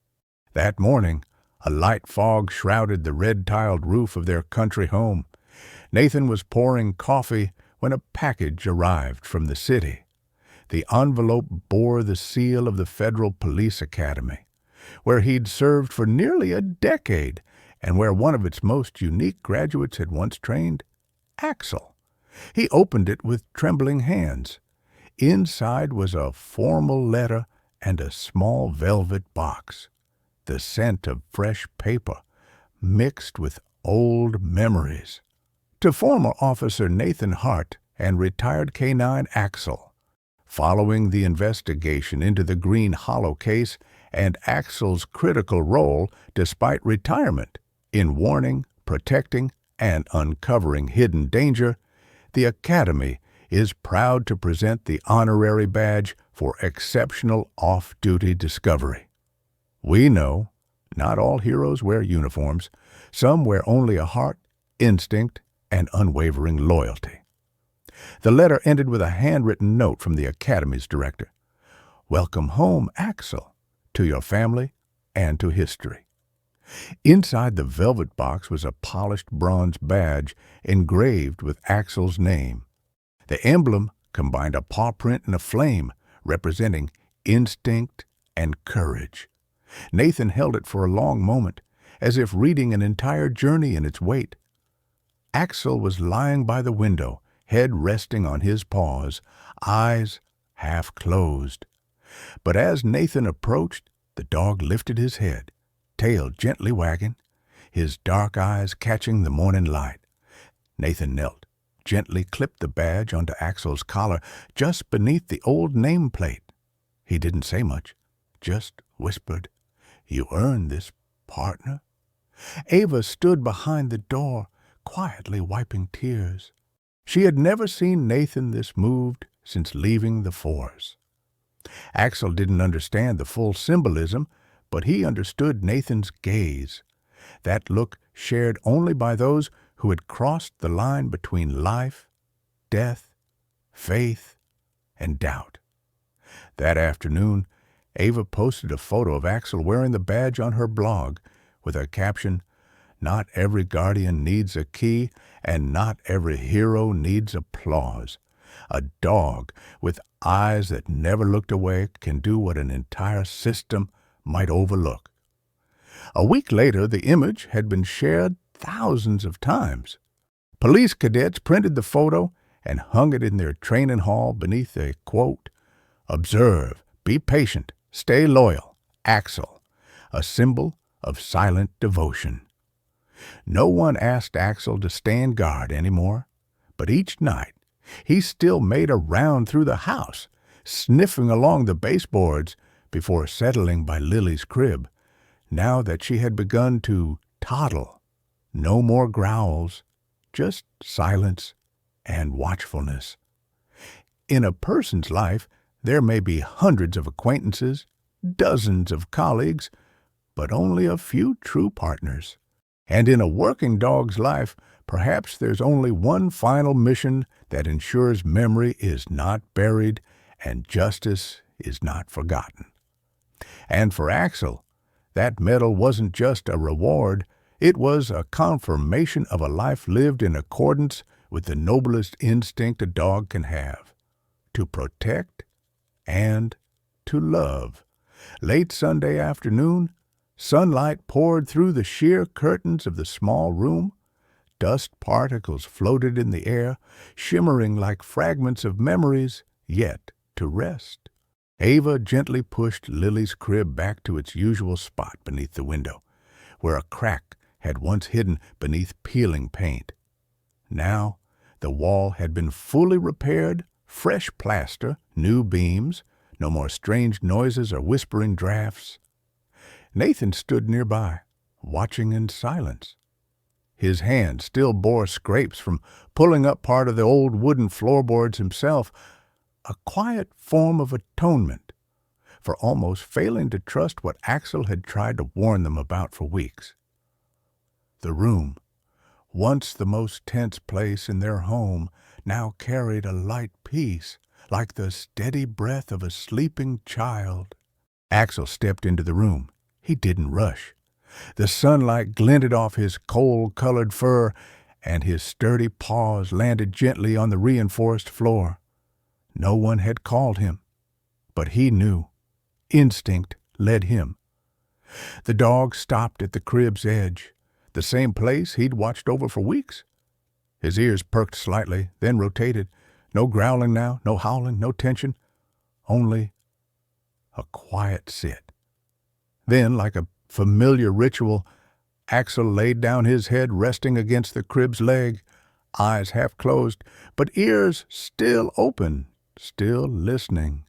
That morning, a light fog shrouded the red-tiled roof of their country home. Nathan was pouring coffee when a package arrived from the city. The envelope bore the seal of the Federal Police Academy, where he'd served for nearly a decade and where one of its most unique graduates had once trained, Axel. He opened it with trembling hands. Inside was a formal letter and a small velvet box, the scent of fresh paper mixed with old memories. To former Officer Nathan Hart and retired K-9 Axel. Following the investigation into the Green Hollow case and Axel's critical role despite retirement in warning, protecting, and uncovering hidden danger, the Academy is proud to present the honorary badge for exceptional off-duty discovery. We know not all heroes wear uniforms. Some wear only a heart, instinct, and unwavering loyalty. The letter ended with a handwritten note from the Academy's director. "Welcome home, Axel, to your family and to history." Inside the velvet box was a polished bronze badge engraved with Axel's name. The emblem combined a paw print and a flame, representing instinct and courage. Nathan held it for a long moment, as if reading an entire journey in its weight. Axel was lying by the window, head resting on his paws, eyes half closed. But as Nathan approached, the dog lifted his head, tail gently wagging, his dark eyes catching the morning light. Nathan knelt, gently clipped the badge onto Axel's collar just beneath the old nameplate. He didn't say much, just whispered, "You earned this, partner." Ava stood behind the door, quietly wiping tears. She had never seen Nathan this moved since leaving the force. Axel didn't understand the full symbolism, but he understood Nathan's gaze, that look shared only by those who had crossed the line between life, death, faith, and doubt. That afternoon, Ava posted a photo of Axel wearing the badge on her blog with a caption, "Not every guardian needs a key, and not every hero needs applause. A dog with eyes that never looked away can do what an entire system might overlook." A week later, the image had been shared thousands of times. Police cadets printed the photo and hung it in their training hall beneath a quote, "Observe, be patient, stay loyal, Axel, a symbol of silent devotion. No one asked Axel to stand guard anymore, but each night he still made a round through the house, sniffing along the baseboards before settling by Lily's crib, now that she had begun to toddle. No more growls, just silence and watchfulness. In a person's life, there may be hundreds of acquaintances, dozens of colleagues, but only a few true partners. And in a working dog's life, perhaps there's only one final mission that ensures memory is not buried and justice is not forgotten. And for Axel, that medal wasn't just a reward, it was a confirmation of a life lived in accordance with the noblest instinct a dog can have: to protect and to love. Late Sunday afternoon, sunlight poured through the sheer curtains of the small room. Dust particles floated in the air, shimmering like fragments of memories yet to rest. Ava gently pushed Lily's crib back to its usual spot beneath the window, where a crack had once hidden beneath peeling paint. Now the wall had been fully repaired, fresh plaster, new beams, no more strange noises or whispering drafts. Nathan stood nearby, watching in silence. His hand still bore scrapes from pulling up part of the old wooden floorboards himself, a quiet form of atonement for almost failing to trust what Axel had tried to warn them about for weeks. The room, once the most tense place in their home, now carried a light peace, like the steady breath of a sleeping child. Axel stepped into the room. He didn't rush. The sunlight glinted off his coal-colored fur, and his sturdy paws landed gently on the reinforced floor. No one had called him, but he knew. Instinct led him. The dog stopped at the crib's edge, the same place he'd watched over for weeks. His ears perked slightly, then rotated. No growling now, no howling, no tension, only a quiet sit. Then, like a familiar ritual, Axel laid down his head resting against the crib's leg, eyes half closed, but ears still open, still listening.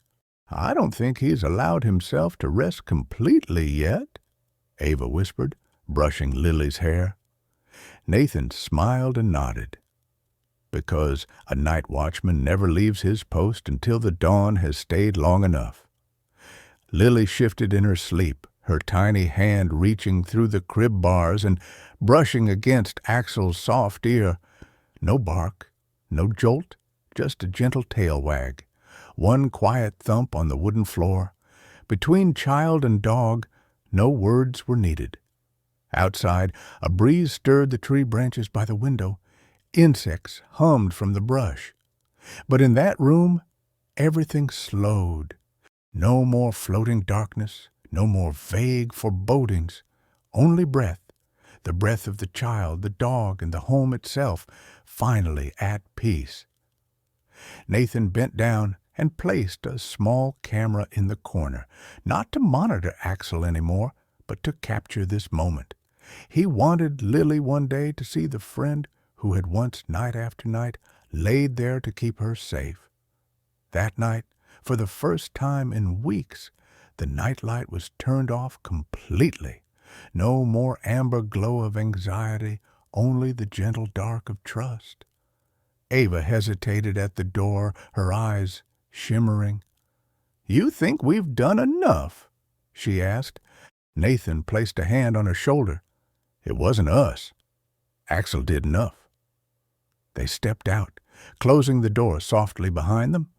"I don't think he's allowed himself to rest completely yet," Ava whispered, brushing Lily's hair. Nathan smiled and nodded. Because a night watchman never leaves his post until the dawn has stayed long enough. Lily shifted in her sleep, her tiny hand reaching through the crib bars and brushing against Axel's soft ear. No bark, no jolt, just a gentle tail wag, one quiet thump on the wooden floor. Between child and dog, no words were needed. Outside, a breeze stirred the tree branches by the window. Insects hummed from the brush. But in that room, everything slowed. No more floating darkness, no more vague forebodings, only breath, the breath of the child, the dog, and the home itself, finally at peace. Nathan bent down and placed a small camera in the corner, not to monitor Axel anymore, but to capture this moment. He wanted Lily one day to see the friend who had once, night after night, laid there to keep her safe. That night, for the first time in weeks, the nightlight was turned off completely. No more amber glow of anxiety, only the gentle dark of trust. Ava hesitated at the door, her eyes shimmering. "You think we've done enough?" she asked. Nathan placed a hand on her shoulder. "It wasn't us. Axel did enough." They stepped out, closing the door softly behind them.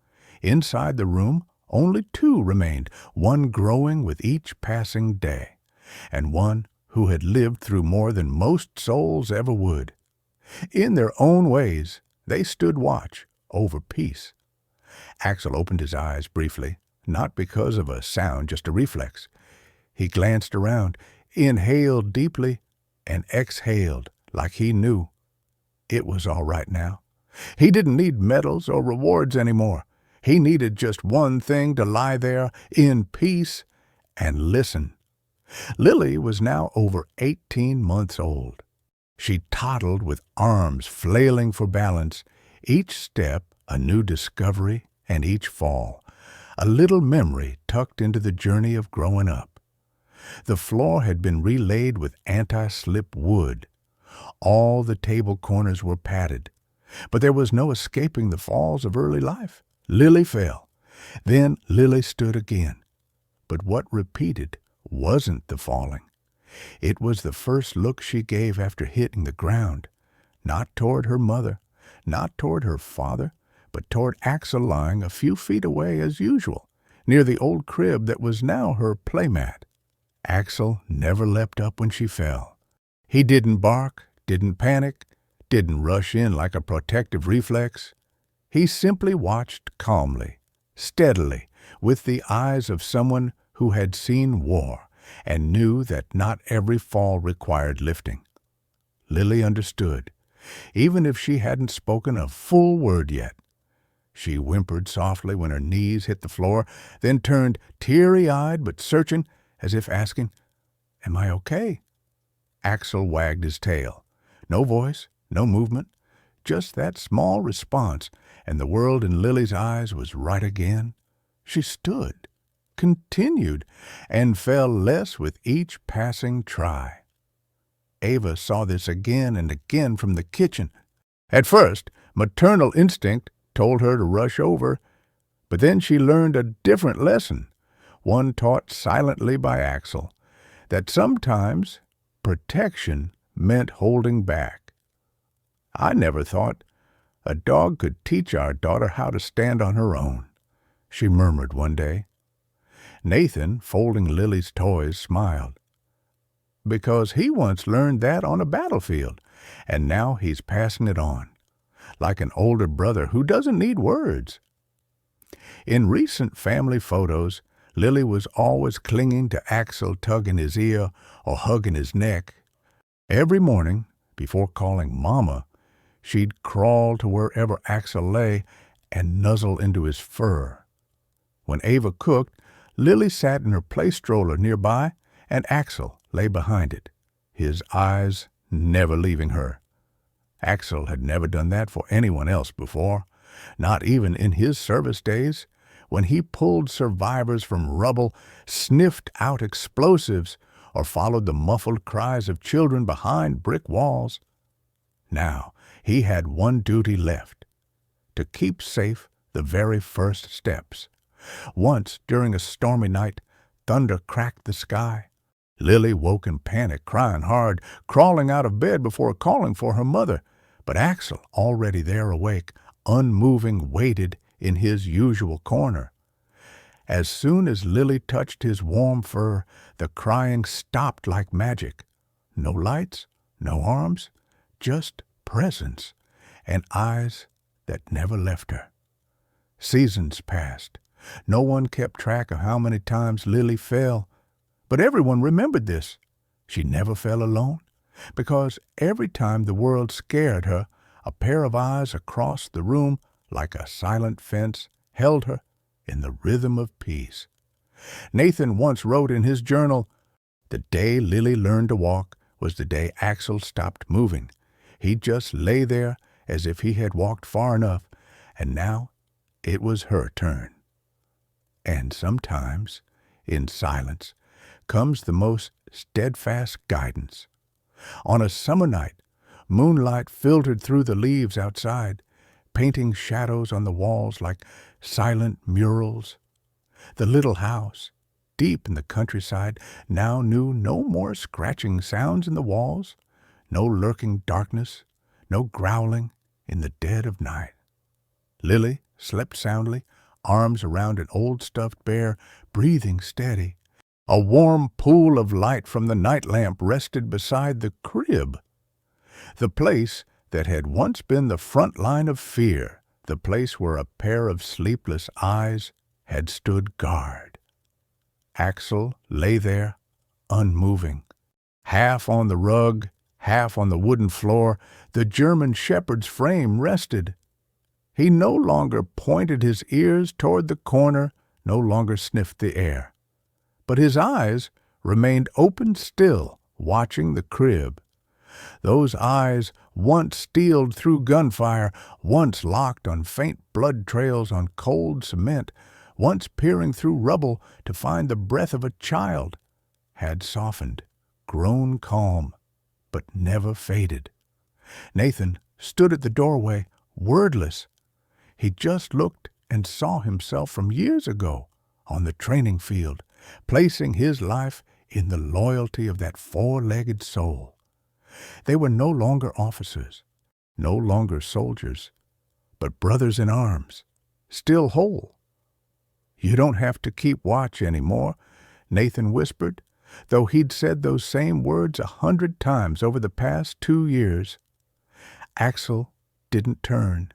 Inside the room, only two remained, one growing with each passing day, and one who had lived through more than most souls ever would. In their own ways, they stood watch over peace. Axel opened his eyes briefly, not because of a sound, just a reflex. He glanced around, inhaled deeply, and exhaled like he knew. It was all right now. He didn't need medals or rewards anymore. He needed just one thing: to lie there in peace and listen. Lily was now over 18 months old. She toddled with arms flailing for balance, each step a new discovery and each fall a little memory tucked into the journey of growing up. The floor had been relaid with anti-slip wood. All the table corners were padded, but there was no escaping the falls of early life. Lily fell. Then Lily stood again. But what repeated wasn't the falling. It was the first look she gave after hitting the ground, not toward her mother, not toward her father, but toward Axel lying a few feet away as usual, near the old crib that was now her playmat. Axel never leapt up when she fell. He didn't bark, didn't panic, didn't rush in like a protective reflex. He simply watched calmly, steadily, with the eyes of someone who had seen war and knew that not every fall required lifting. Lily understood, even if she hadn't spoken a full word yet. She whimpered softly when her knees hit the floor, then turned teary-eyed but searching, as if asking, "Am I okay?" Axel wagged his tail. No voice, no movement, just that small response, and the world in Lily's eyes was right again. She stood, continued, and fell less with each passing try. Ava saw this again and again from the kitchen. At first, maternal instinct told her to rush over, but then she learned a different lesson, one taught silently by Axel, that sometimes protection meant holding back. "I never thought a dog could teach our daughter how to stand on her own," she murmured one day. Nathan, folding Lily's toys, smiled. "Because he once learned that on a battlefield, and now he's passing it on, like an older brother who doesn't need words." In recent family photos, Lily was always clinging to Axel, tugging his ear or hugging his neck. Every morning, before calling Mama, she'd crawl to wherever Axel lay and nuzzle into his fur. When Ava cooked, Lily sat in her play stroller nearby, and Axel lay behind it, his eyes never leaving her. Axel had never done that for anyone else before, not even in his service days, when he pulled survivors from rubble, sniffed out explosives, or followed the muffled cries of children behind brick walls. Now he had one duty left, to keep safe the very first steps. Once, during a stormy night, thunder cracked the sky. Lily woke in panic, crying hard, crawling out of bed before calling for her mother. But Axel, already there awake, unmoving, waited in his usual corner. As soon as Lily touched his warm fur, the crying stopped like magic. No lights, no arms, just presence, and eyes that never left her. Seasons passed. No one kept track of how many times Lily fell, but everyone remembered this. She never fell alone, because every time the world scared her, a pair of eyes across the room, like a silent fence, held her in the rhythm of peace. Nathan once wrote in his journal, "The day Lily learned to walk was the day Axel stopped moving. He just lay there as if he had walked far enough, and now it was her turn." And sometimes, in silence, comes the most steadfast guidance. On a summer night, moonlight filtered through the leaves outside, painting shadows on the walls like silent murals. The little house, deep in the countryside, now knew no more scratching sounds in the walls, no lurking darkness, no growling in the dead of night. Lily slept soundly, arms around an old stuffed bear, breathing steady. A warm pool of light from the night lamp rested beside the crib. The place that had once been the front line of fear, the place where a pair of sleepless eyes had stood guard. Axel lay there, unmoving. Half on the rug, half on the wooden floor, the German shepherd's frame rested. He no longer pointed his ears toward the corner, no longer sniffed the air. but his eyes remained open still, watching the crib. Those eyes, once steeled through gunfire, once locked on faint blood trails on cold cement, once peering through rubble to find the breath of a child, had softened, grown calm, but never faded. Nathan stood at the doorway, wordless. He just looked and saw himself from years ago on the training field, placing his life in the loyalty of that four-legged soul. They were no longer officers, no longer soldiers, but brothers in arms, still whole. "You don't have to keep watch anymore," Nathan whispered, though he'd said those same words 100 times over the past 2 years. Axel didn't turn.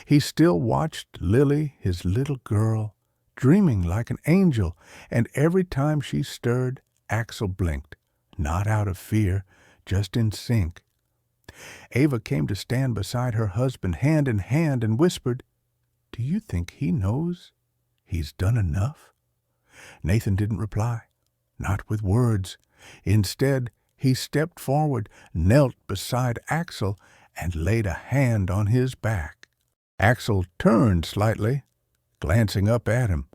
He still watched Lily, his little girl, dreaming like an angel, and every time she stirred, Axel blinked, not out of fear, just in sync. Ava came to stand beside her husband, hand in hand, and whispered, "Do you think he knows he's done enough?" Nathan didn't reply, not with words. Instead, he stepped forward, knelt beside Axel, and laid a hand on his back. Axel turned slightly, glancing up at him,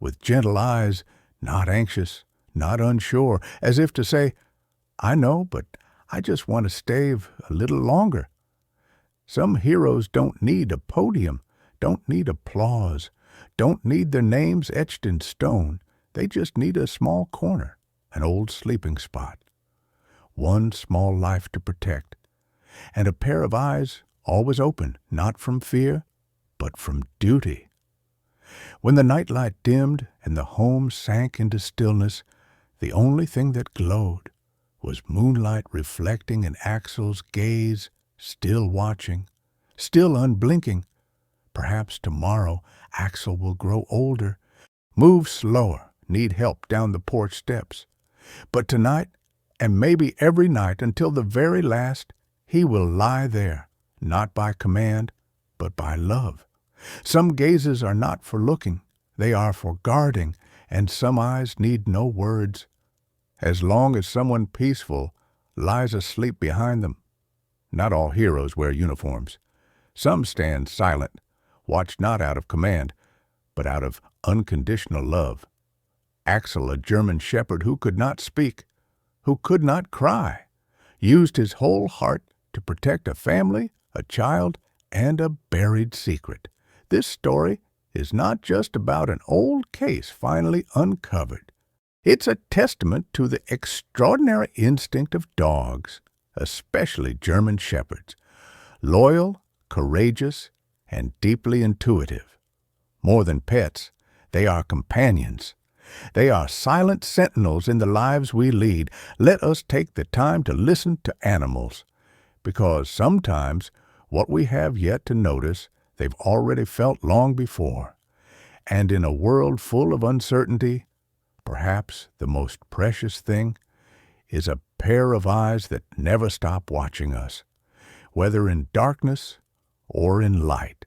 with gentle eyes, not anxious, not unsure, as if to say, "I know, but I just want to stay a little longer." Some heroes don't need a podium, don't need applause, don't need their names etched in stone. They just need a small corner, an old sleeping spot, one small life to protect, and a pair of eyes always open, not from fear, but from duty. When the nightlight dimmed and the home sank into stillness, the only thing that glowed was moonlight reflecting in Axel's gaze, still watching, still unblinking. Perhaps tomorrow Axel will grow older, move slower, need help down the porch steps. But tonight, and maybe every night until the very last, he will lie there, not by command, but by love. Some gazes are not for looking, they are for guarding, and some eyes need no words. As long as someone peaceful lies asleep behind them. Not all heroes wear uniforms. Some stand silent, watch not out of command, but out of unconditional love. Axel, a German shepherd who could not speak, who could not cry, used his whole heart to protect a family, a child, and a buried secret. This story is not just about an old case finally uncovered. It's a testament to the extraordinary instinct of dogs, especially German shepherds, loyal, courageous, and deeply intuitive. More than pets, they are companions. They are silent sentinels in the lives we lead. Let us take the time to listen to animals, because sometimes what we have yet to notice, they've already felt long before. And in a world full of uncertainty, perhaps the most precious thing is a pair of eyes that never stop watching us, whether in darkness or in light.